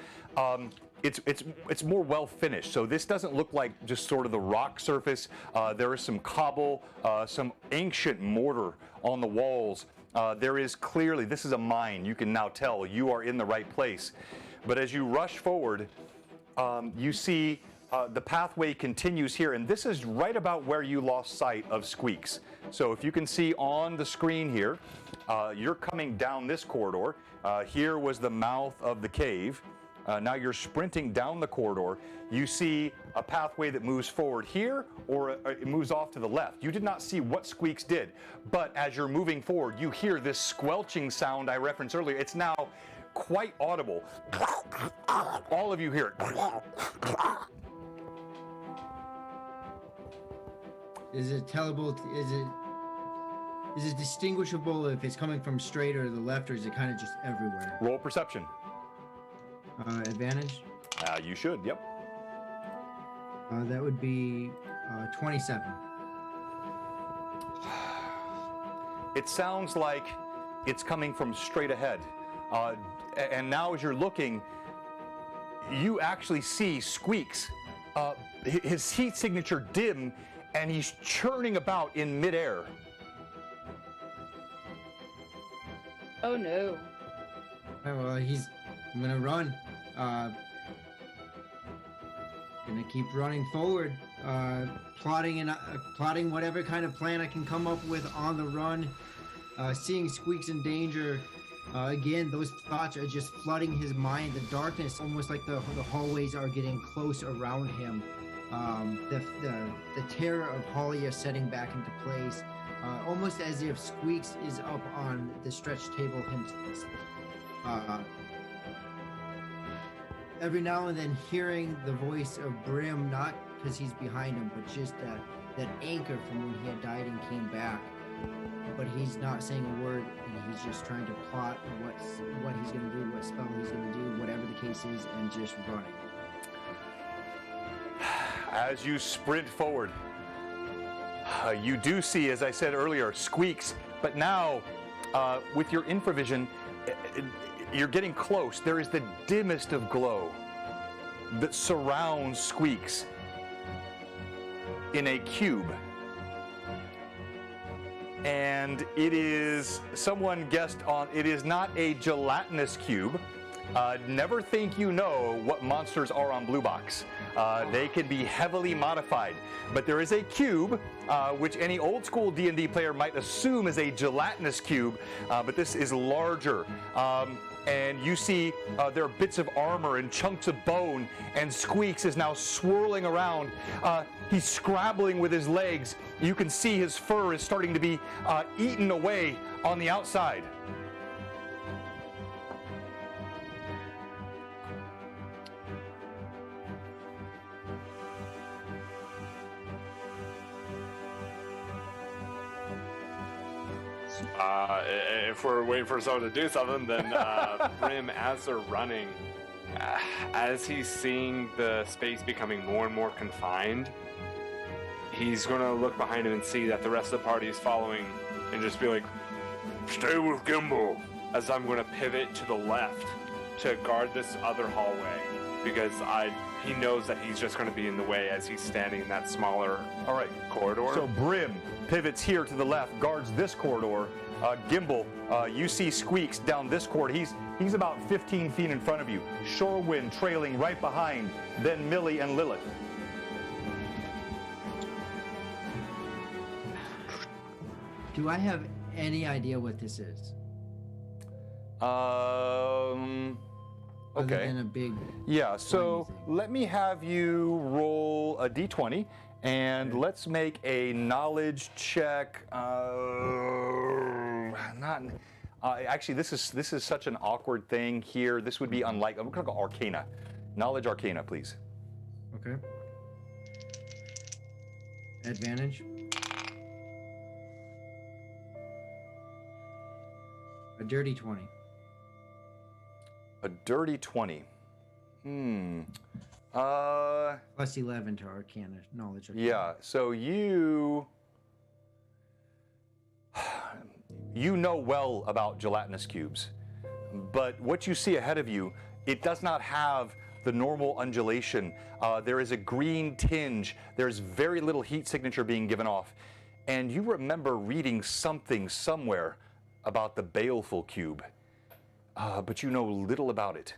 it's more well finished. So this doesn't look like just sort of the rock surface. There is some cobble, some ancient mortar on the walls. There is clearly, this is a mine. You can now tell you are in the right place. But as you rush forward, you see the pathway continues here, and this is right about where you lost sight of Squeaks. So if you can see on the screen here, you're coming down this corridor. Here was the mouth of the cave. Now you're sprinting down the corridor. You see a pathway that moves forward here, or it moves off to the left. You did not see what Squeaks did, but as you're moving forward, you hear this squelching sound I referenced earlier. It's now quite audible. All of you hear it. Is it tellable? Is it distinguishable if it's coming from straight or the left, or is it kind of just everywhere? Roll perception. Advantage? You should, yep. That would be 27. It sounds like it's coming from straight ahead. And now as you're looking, you actually see Squeaks, his heat signature dim, and he's churning about in midair. Oh no. Oh, well, I'm gonna run. Gonna keep running forward, plotting whatever kind of plan I can come up with on the run. Seeing Squeaks in danger, again, those thoughts are just flooding his mind. The darkness, almost like the hallways are getting close around him. The terror of Hollia setting back into place, almost as if Squeaks is up on the stretch table himself. Every now and then hearing the voice of Brim, not because he's behind him, but just that anchor from when he had died and came back. But he's not saying a word, and he's just trying to plot what he's going to do, what spell he's going to do, whatever the case is, and just running. As you sprint forward, you do see, as I said earlier, Squeaks, but now with your infravision, you're getting close. There is the dimmest of glow that surrounds Squeaks in a cube. And it is, someone guessed on, it is not a gelatinous cube. Never think you know what monsters are on Blue Box. They can be heavily modified. But there is a cube, which any old school D&D player might assume is a gelatinous cube, but this is larger. And you see there are bits of armor and chunks of bone, and Squeaks is now swirling around. He's scrabbling with his legs. You can see his fur is starting to be eaten away on the outside. If we're waiting for someone to do something, then Brim, as they're running, as he's seeing the space becoming more and more confined, he's going to look behind him and see that the rest of the party is following and just be like, Stay with Gimbal. as I'm going to pivot to the left to guard this other hallway, because he knows that he's just going to be in the way as he's standing in that smaller All right. corridor. So Brim pivots here to the left, guards this corridor. Gimbal, you see Squeaks down this corridor. He's about 15 feet in front of you. Shorewind trailing right behind, then Millie and Lilith. Do I have any idea what this is? Other Okay. than a big. Yeah, so thing. let me have you roll a d20, and let's make a knowledge check. Actually, this is such an awkward thing here. This would be unlike. I'm gonna go Arcana, knowledge Arcana, please. Okay. Advantage. A dirty 20. A dirty 20. Plus 11 to Arcana, knowledge. Arcana. Yeah. So you know well about gelatinous cubes, but what you see ahead of you, it does not have the normal undulation. There is a green tinge. There's very little heat signature being given off, and you remember reading something somewhere about the baleful cube, but you know little about it.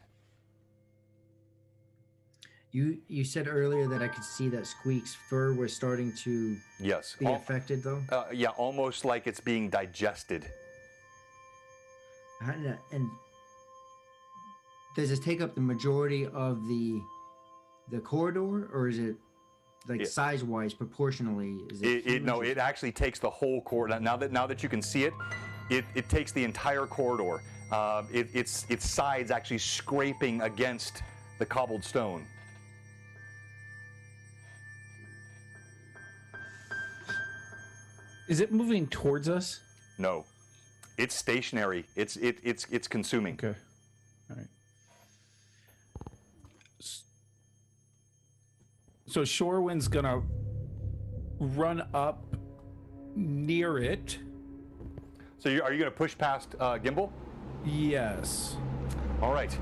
You said earlier that I could see that Squeak's fur was starting to Yes. be affected, though. Yeah, almost like it's being digested. And does this take up the majority of the corridor, or is it like Yeah. size-wise, proportionally? Is it No, huge? it actually takes the whole corridor. Now that you can see it, it takes the entire corridor. Its sides actually scraping against the cobbled stone. Is it moving towards us? No, it's stationary. It's consuming. Okay. All right. So Shorewind's gonna run up near it. So are you going to push past Gimbal? Yes. All right.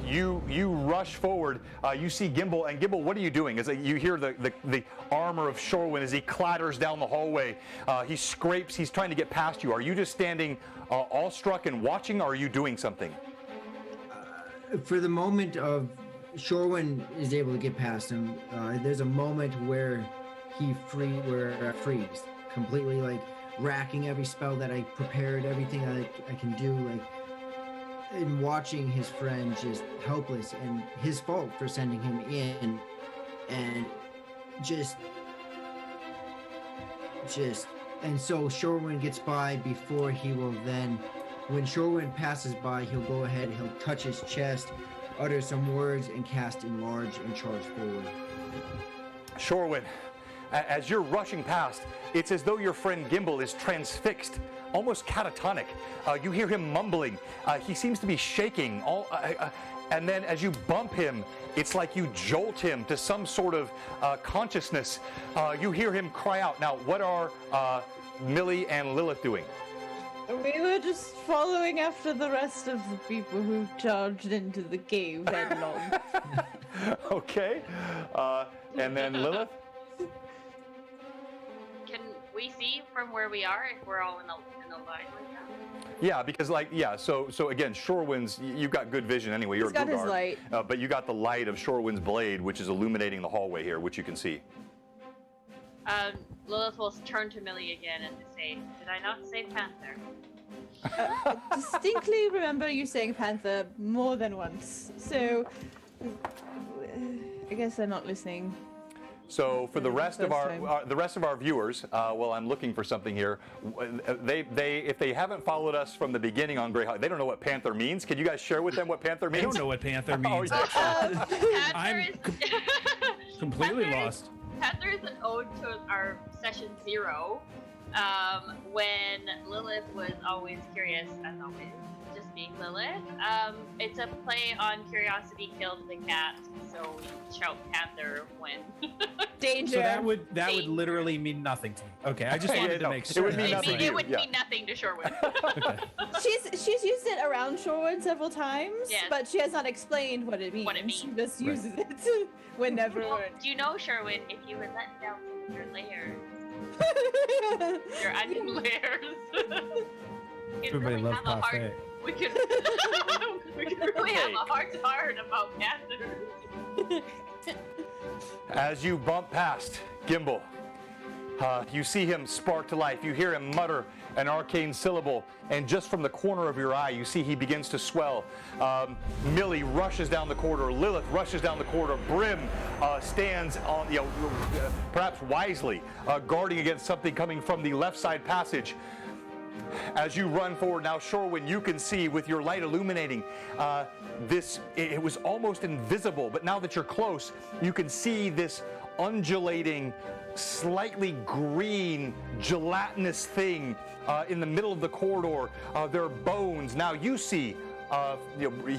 You rush forward. You see Gimbal, and Gimbal, what are you doing? As you hear the armor of Shorewind as he clatters down the hallway. He scrapes. He's trying to get past you. Are you just standing awestruck and watching, or are you doing something? For the moment of Shorewind is able to get past him, there's a moment where he frees completely, like racking every spell that I prepared, everything I can do, like. And watching his friend just helpless and his fault for sending him in, and and so Shorewind gets by before he will then, when Shorewind passes by, he'll go ahead, he'll touch his chest, utter some words, and cast Enlarge and charge forward. Shorewind, as you're rushing past, it's as though your friend Gimbal is transfixed, almost catatonic. You hear him mumbling. He seems to be shaking. And then as you bump him, it's like you jolt him to some sort of consciousness. You hear him cry out. Now, what are Millie and Lilith doing? We were just following after the rest of the people who charged into the cave headlong. Okay. And then Lilith? Can we see from where we are if we're all in a line like that? Yeah, because so again, Shorewind's, you've got good vision anyway. You're He's got a his Guard. light. But you got the light of Shorewind's blade, which is illuminating the hallway here, which you can see. Lilith will turn to Millie again and say, "Did I not say panther?" Distinctly remember you saying panther more than once. So, I guess I'm not listening. So for the rest of First our viewers, well, I'm looking for something here. If they haven't followed us from the beginning on Greyhawk, they don't know what panther means. Can you guys share with them what panther I means? don't know what panther means. Panther I'm is Completely Panther is- lost. Panther is an ode to our session 0, when Lilith was always curious, as always, just being Lilith. It's a play on Curiosity Killed the Cat, so we shout Panther when. Danger. So that would literally mean nothing to me. Okay, I just wanted to make it sure. would mean that- nothing to It you, would yeah. mean nothing to Shorewood. Okay. She's used it around Shorewood several times, Yes. but she has not explaed what it means. What it means. She just uses it whenever. Well, do you know, Sherwin, if you were let down from your layers, your onion layers, we'd Everybody really loves have a hard. parfait. We could really have a heart-to-heart about panthers. As you bump past Gimbal, You see him spark to life. You hear him mutter an arcane syllable, and just from the corner of your eye, you see he begins to swell. Millie rushes down the corridor. Lilith rushes down the corridor. Brim stands on, perhaps wisely, guarding against something coming from the left side passage. As you run forward now, Shorewin, you can see with your light illuminating it was almost invisible, but now that you're close, you can see this undulating, slightly green, gelatinous thing in the middle of the corridor. There are bones. Now you see,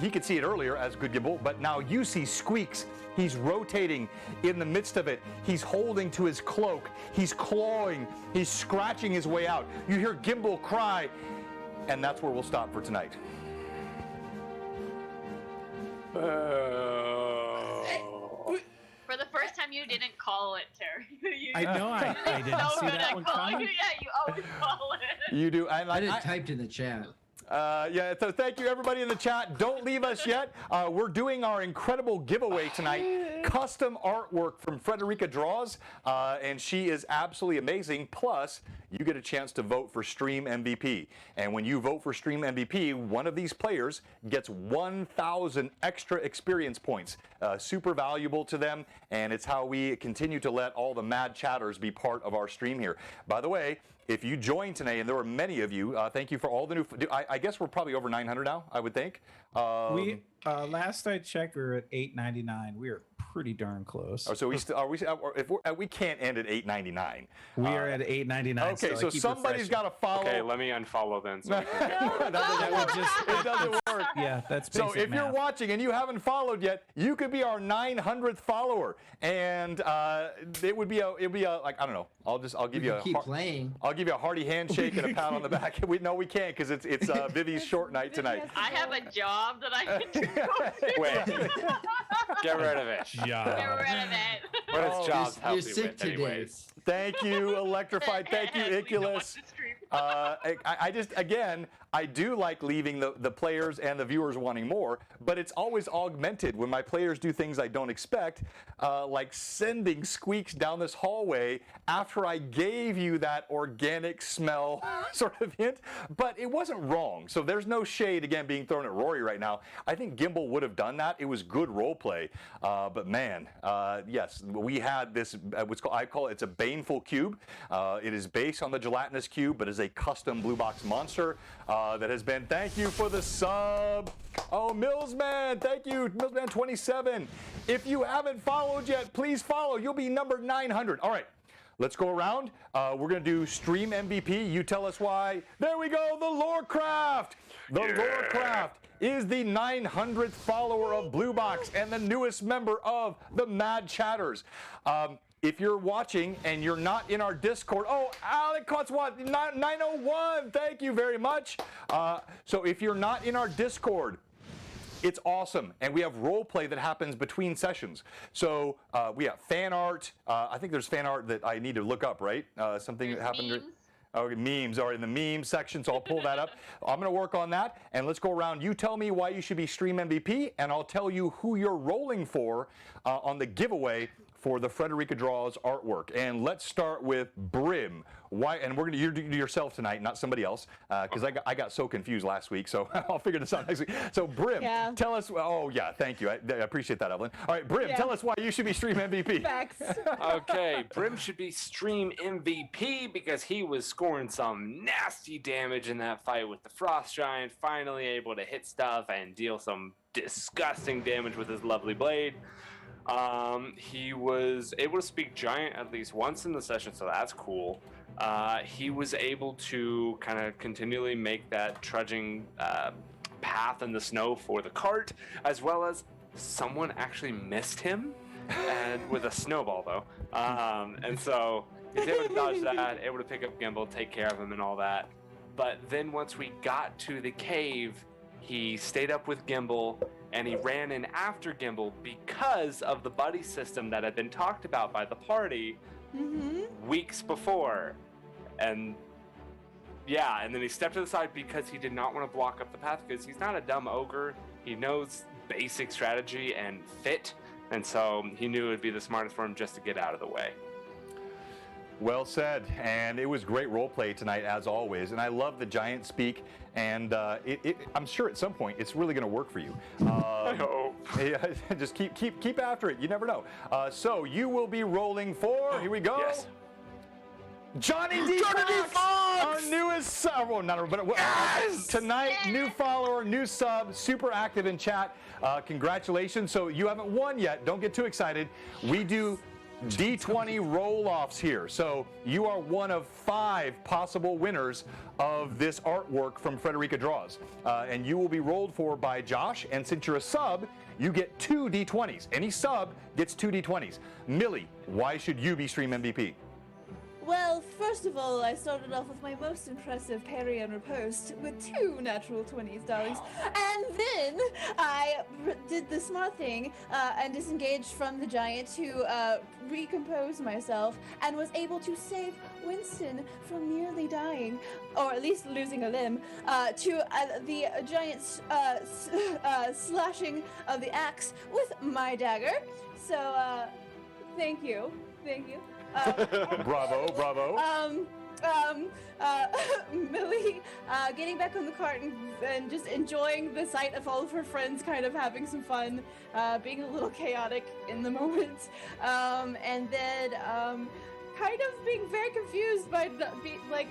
he could see it earlier as Good Gimbal, but now you see Squeaks. He's rotating in the midst of it. He's holding to his cloak. He's clawing. He's scratching his way out. You hear Gimbal cry, and that's where we'll stop for tonight. For the first time, you didn't call it, Terry. I know I didn't so see good that at one calling coming. it. Yeah, you always call it. You do. I just typed in the chat. So thank you everybody in the chat. Don't leave us yet. We're doing our incredible giveaway tonight. Custom artwork from Frederica Draws, and she is absolutely amazing. Plus, you get a chance to vote for Stream MVP. And when you vote for Stream MVP, one of these players gets 1,000 extra experience points. Super valuable to them, and it's how we continue to let all the mad chatters be part of our stream here. By the way, if you joined today, and there were many of you, thank you for all the new. I guess we're probably over 900 now, I would think. We last I checked, we were at $8.99. We are pretty darn close. So we can't end at $8.99. We are at $8.99. Okay, so somebody's got to follow. Okay, let me unfollow then. So It doesn't work. Yeah, that's So basic if you're math. watching and you haven't followed yet, you could be our 900th follower, and it would be a like, I don't know. I'll give you a Keep playing. I'll give you a hearty handshake and a pat on the back. We can't because it's Vivi's short night tonight. I have a job that I can do. wait, get rid of it. Get rid of it. What does jobs help You're you sick with, today. anyways? Thank you, Electrified. Thank you, We don't want Iculus. to stream. I just, again, I do like leaving the players and the viewers wanting more, but it's always augmented when my players do things I don't expect, like sending Squeaks down this hallway after I gave you that organic smell sort of hint, but it wasn't wrong. So there's no shade, again, being thrown at Rory right now. I think Gimbal would have done that. It was good role play, but man, yes, we had this, I call it, it's a baneful cube. It is based on the gelatinous cube, but is a custom blue box monster that has been, thank you for the sub. Oh, Millsman, thank you, Millsman 27. If you haven't followed yet, please follow. You'll be number 900. All right, let's go around. We're going to do Stream MVP. You tell us why. There we go, the Lorecraft. The Lorecraft is the 900th follower of Blue Box and the newest member of the Mad Chatters. If you're watching and you're not in our Discord, oh, Alec Cotswat, 901, thank you very much. So if you're not in our Discord, it's awesome, and we have role play that happens between sessions. So we have fan art. I think there's fan art that I need to look up, right? Something that happened. Memes. Oh, memes are in the meme section, so I'll pull that up. I'm going to work on that, and let's go around. You tell me why you should be Stream MVP, and I'll tell you who you're rolling for on the giveaway for the Frederica Draws artwork. And let's start with Brim. Why? And you do yourself tonight, not somebody else, because I got so confused last week. So I'll figure this out next week. So Brim, tell us. Oh yeah, thank you. I appreciate that, Evelyn. All right, Brim, tell us why you should be Stream MVP. Facts. Okay, Brim should be Stream MVP because he was scoring some nasty damage in that fight with the Frost Giant, finally able to hit stuff and deal some disgusting damage with his lovely blade. He was able to speak giant at least once in the session, so that's cool. He was able to kind of continually make that trudging path in the snow for the cart, as well as someone actually missed him, and with a snowball though. And so he's able to dodge that, able to pick up Gimbal, take care of him and all that. But then once we got to the cave, he stayed up with Gimbal, and he ran in after Gimbal because of the buddy system that had been talked about by the party weeks before. And yeah, and then he stepped to the side because he did not want to block up the path, because he's not a dumb ogre. He knows basic strategy and fit, and so he knew it would be the smartest for him just to get out of the way. Well said, and it was great role play tonight as always. And I love the giant speak, and I'm sure at some point it's really going to work for you. I hope. Yeah, just keep after it. You never know. So you will be rolling for. Here we go. Yes. Johnny D. Fox, our newest sub. Well, not but tonight, new follower, new sub, super active in chat. Congratulations. So you haven't won yet. Don't get too excited. We do D20 roll-offs here. So you are one of 5 possible winners of this artwork from Frederica Draws. And you will be rolled for by Josh. And since you're a sub, you get 2 D20s. Any sub gets 2 D20s. Millie, why should you be Stream MVP? Well, first of all, I started off with my most impressive parry and riposte with 2 natural 20s, darlings. And then I did the smart thing and disengaged from the giant to recompose myself and was able to save Winston from nearly dying, or at least losing a limb, to the giant's slashing of the axe with my dagger. So, thank you. Thank you. Bravo. Millie getting back on the cart and just enjoying the sight of all of her friends kind of having some fun, being a little chaotic in the moment, and then kind of being very confused by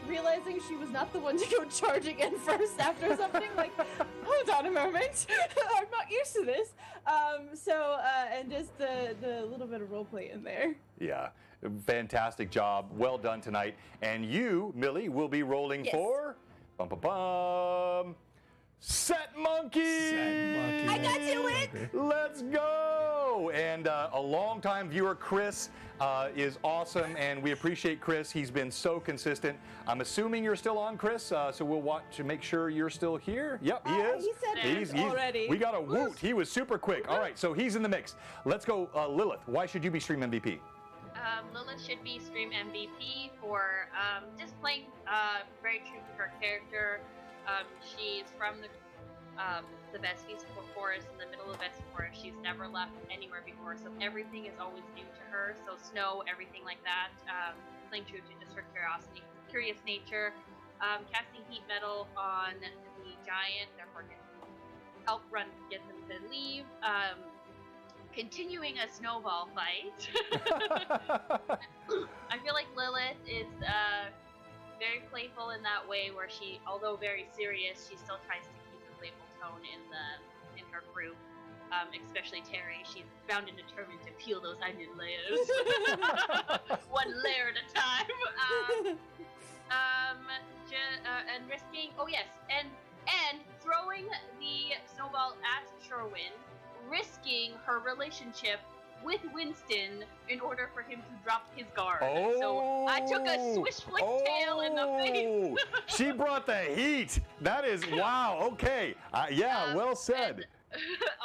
realizing she was not the one to go charging in first after something. Like, hold on a moment, I'm not used to this. And just the little bit of roleplay in there. Yeah, fantastic job. Well done tonight. And you, Millie, will be rolling for Set Monkey! I got to it! Let's go! And a longtime viewer, Chris, is awesome, and we appreciate Chris. He's been so consistent. I'm assuming you're still on, Chris, so we'll watch to make sure you're still here. Yep, he is. He said he's already. We got a woot. He was super quick. All right, so he's in the mix. Let's go, Lilith. Why should you be Stream MVP? Lilith should be Stream MVP for just playing very true to her character. She's from the Vespes Forest, in the middle of Vespes Forest. She's never left anywhere before, so everything is always new to her. So snow, everything like that. Playing true to just her curious nature. Casting heat metal on the giant, therefore can help get them to leave. Continuing a snowball fight. I feel like Lilith is very playful in that way, where she, although very serious, she still tries to keep a playful tone in her group. Especially Terry, she's bound and determined to peel those onion layers, one layer at a time. And risking, and throwing the snowball at Sherwin, risking her relationship with Winston in order for him to drop his guard. So I took a swish flick tail in the face. She brought the heat. That is, wow, okay. Well said.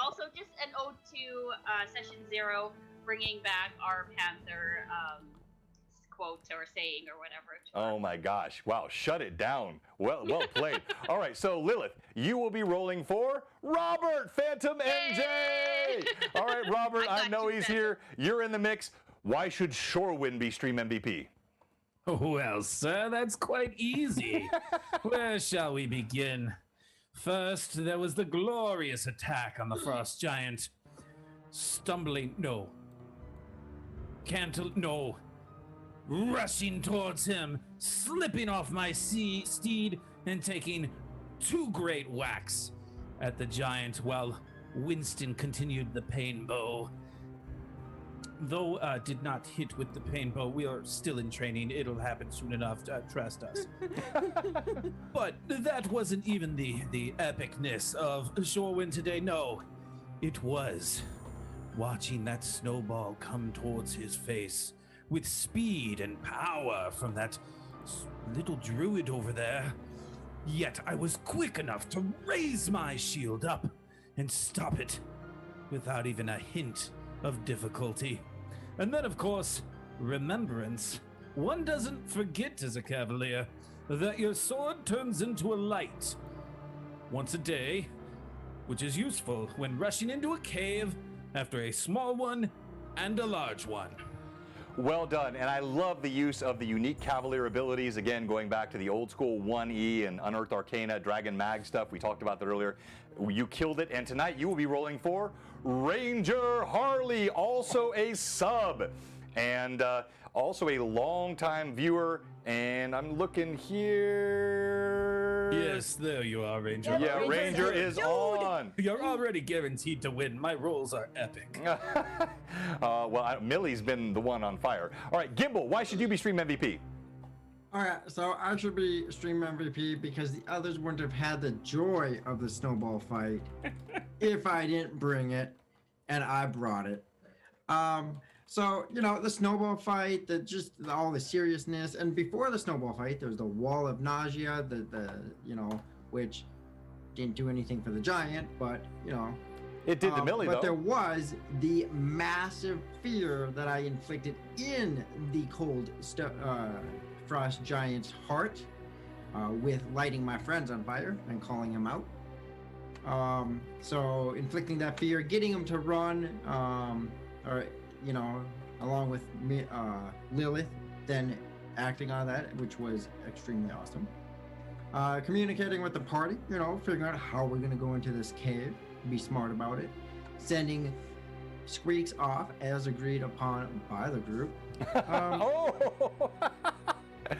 Also, just an ode to Session 0, bringing back our Panther quote or saying or whatever. Oh my gosh. Wow, shut it down. Well played. All right, so Lilith, you will be rolling for Robert Phantom MJ. All right, Robert, I know he's here. You're in the mix. Why should Shorewin be Stream MVP? Well, sir, that's quite easy. Where shall we begin? First, there was the glorious attack on the frost giant. Rushing towards him, slipping off my steed, and taking 2 great whacks at the giant while Winston continued the pain bow. Though did not hit with the pain bow, we are still in training. It'll happen soon enough, trust us. But that wasn't even the epicness of Shorewin today. No, it was watching that snowball come towards his face with speed and power from that little druid over there. Yet I was quick enough to raise my shield up and stop it without even a hint of difficulty. And then, of course, remembrance. One doesn't forget as a cavalier that your sword turns into a light once a day, which is useful when rushing into a cave after a small one and a large one. Well done, and I love the use of the unique Cavalier abilities, again, going back to the old school 1E and Unearthed Arcana, Dragon Mag stuff. We talked about that earlier. You killed it, and tonight you will be rolling for Ranger Harley, also a sub, and also a longtime viewer, and I'm looking here. Yes, there you are, Ranger. Yeah, Ranger is on. You're already guaranteed to win. My rolls are epic. Well, Millie's been the one on fire. All right, Gimbal, why should you be Stream MVP? All right, so I should be stream MVP because the others wouldn't have had the joy of the snowball fight if I didn't bring it, and I brought it. So the snowball fight, all the seriousness, and before the snowball fight, there was the wall of nausea, which didn't do anything for the giant, but It did to Millie, but though. there was the massive fear that I inflicted in the cold frost giant's heart with lighting my friends on fire and calling him out. So inflicting that fear, getting him to run, along with Lilith, then acting on that, which was extremely awesome. Communicating with the party, figuring out how we're going to go into this cave, be smart about it. Sending Squeaks off as agreed upon by the group.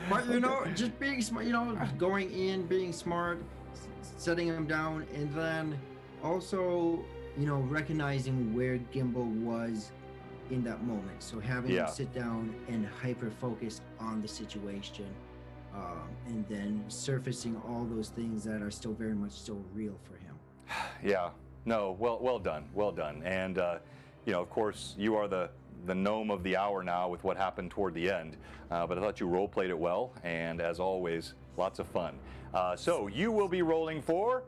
But, just being smart, going in, being smart, setting him down, and then also, recognizing where Gimbal was in that moment. So having him sit down and hyper focus on the situation, and then surfacing all those things that are still very much still real for him. Yeah. No, well done. And, of course, you are the gnome of the hour now with what happened toward the end. But I thought you role-played it well, and as always, lots of fun. So you will be rolling for,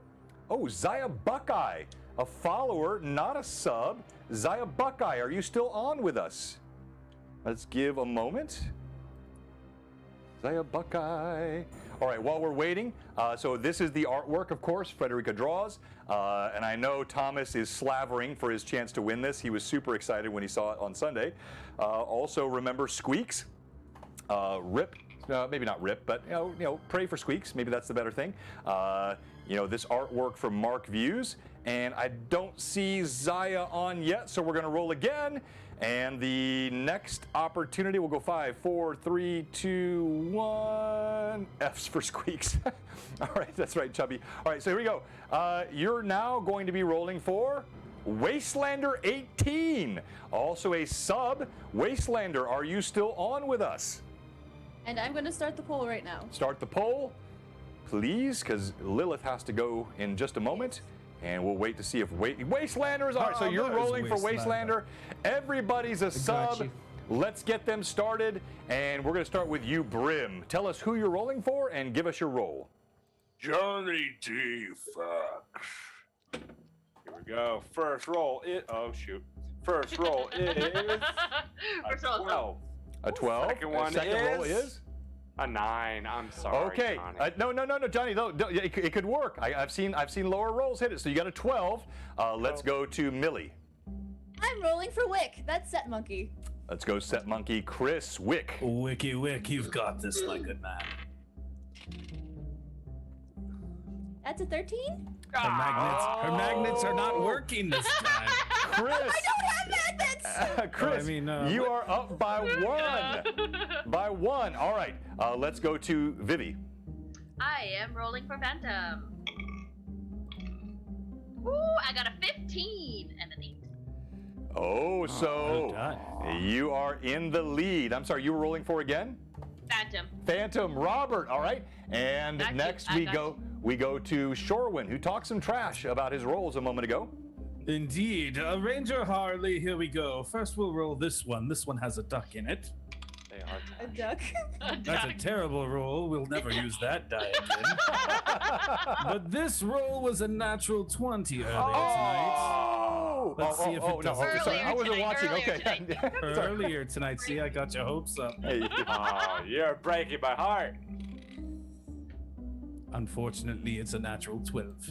Zaya Buckeye, a follower, not a sub. Zaya Buckeye, are you still on with us? Let's give a moment. Zaya Buckeye. All right, while we're waiting, so this is the artwork, of course, Frederica draws. And I know Thomas is slavering for his chance to win this. He was super excited when he saw it on Sunday. Also, remember Squeaks. Rip, maybe not Rip, but pray for Squeaks. Maybe that's the better thing. This artwork from Mark Views, and I don't see Zaya on yet, so we're going to roll again. And the next opportunity will go 5, 4, 3, 2, 1. F's for Squeaks. All right, that's right, Chubby. All right, so here we go. You're now going to be rolling for Wastelander 18, also a sub. Wastelander, are you still on with us? And I'm going to start the poll right now. Start the poll, please, because Lilith has to go in just a moment. And we'll wait to see if Wastelander is all right. So you're rolling for Wastelander. Everybody's a sub. Let's get them started. And we're going to start with you, Brim. Tell us who you're rolling for and give us your roll. Johnny D. Fox. Here we go. First roll First roll is a 12. A 12. Second one roll is a 9. I'm sorry. Okay. Johnny. No, Johnny. No, it could work. I've seen lower rolls hit it. So you got a 12. Let's go to Millie. I'm rolling for Wick. That's Set Monkey. Let's go Set Monkey. Chris Wick. Wicky Wick, you've got this, my good man. That's a 13? Her magnets are not working this time. Chris. I don't have magnets! Chris, you are up by 1. By 1. All right. Let's go to Vivi. I am rolling for Phantom. Ooh, I got a 15 and an 8. Oh, so well done. You are in the lead. I'm sorry, you were rolling for again? Phantom, Robert. All right. And next we go to Shorewin, who talked some trash about his rolls a moment ago. Indeed. Ranger Harley, here we go. First we'll roll this one. This one has a duck in it. They are A duck. That's a terrible roll. We'll never use that die again. But this roll was a natural 20 earlier tonight. Let's see if it does. Sorry, I wasn't watching. Earlier Earlier tonight. See, I got your hopes up. You're breaking my heart. Unfortunately, it's a natural 12.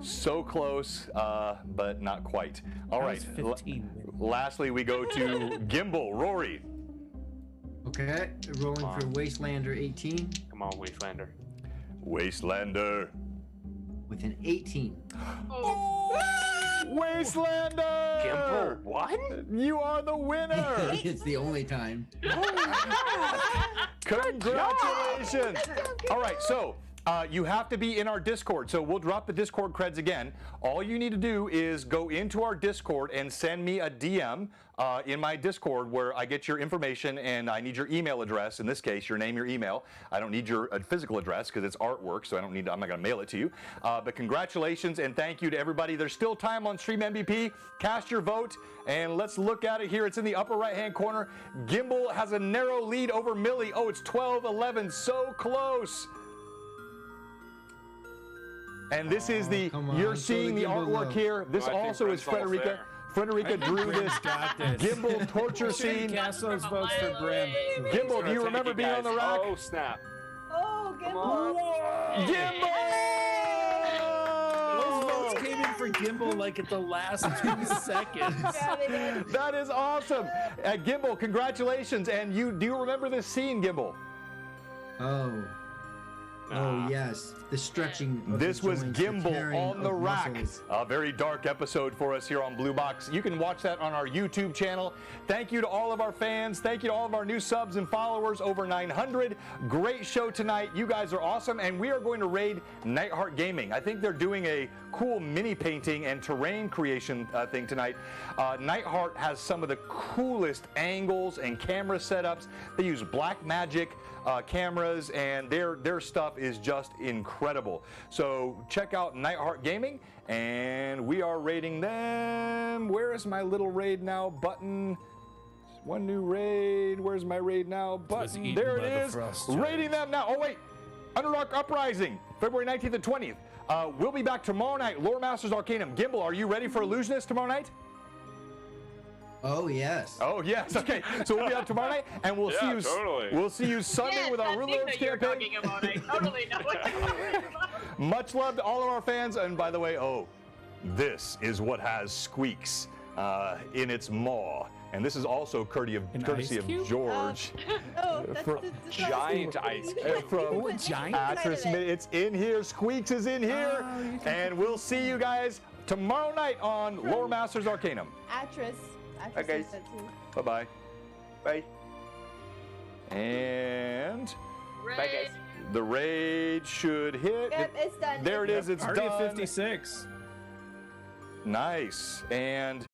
So close, but not quite. All right. 15. lastly, we go to Gimbal. Rory. Okay, rolling for Wastelander 18 Come on, Wastelander. Wastelander. with an 18. Wastelander! Gimbal, what? You are the winner! It's the only time. Congratulations! All right, so you have to be in our Discord. So we'll drop the Discord creds again. All you need to do is go into our Discord and send me a DM in my Discord where I get your information and I need your email address. In this case, your name, your email. I don't need your physical address because it's artwork, so I'm not going to mail it to you. But congratulations and thank you to everybody. There's still time on Stream MVP. Cast your vote and let's look at it here. It's in the upper right-hand corner. Gimbal has a narrow lead over Millie. Oh, it's 12-11. So close. And this is the, come on, you're show seeing the the Gimbal artwork love. here. This No, I think also is Brent's almost Frederica. there. Frederica drew this Got this. Gimbal torture scene. Cast those votes for Grim. Gimbal, do you remember being on the rack? Oh, snap. Oh, Come Gimbal. Those Gimbal! votes came in for Gimbal like at the last 2 seconds. Yeah, they did. That is awesome. Gimbal, congratulations. And do you remember this scene, Gimbal? Oh. Nah. Oh, yes. The stretching. Of This the was joints, the Gimbal tearing on the of rack. muscles. A very dark episode for us here on Blue Box. You can watch that on our YouTube channel. Thank you to all of our fans. Thank you to all of our new subs and followers, over 900. Great show tonight. You guys are awesome. And we are going to raid Nightheart Gaming. I think they're doing a cool mini painting and terrain creation thing tonight. Nightheart has some of the coolest angles and camera setups. They use black magic cameras, and their stuff is just incredible. So check out Nightheart Gaming, and we are raiding them. Where is my little raid now button? One new raid. Where's my raid now button? eaten There by it the is. frost Raiding them now. Oh wait, Underdark Uprising, February 19th and 20th. We'll be back tomorrow night. Lore Masters Arcanum. Gimbal, are you ready for Illusionist tomorrow night? Oh, yes. Oh yes, okay. So we'll be out tomorrow night, and we'll see Yeah, you. totally. We'll see you Sunday Yes, with our that thing Reloads that you're campaign. talking about, I totally know what you're talking about. Much love to all of our fans, and by the way, this is what has Squeaks in its maw, and this is also courtesy Ice of cube? George. Oh, that's For- Giant ice cube. From a giant? Actress, it's in here. Squeaks is in here, Oh, you can and we'll see you guys tomorrow night on Lore Masters Arcanum. Actress. Actress Okay. said that too. Bye bye. Bye. And Red. the raid should hit. Yep, it's done. There it is. It's Already done. at 56. Nice. And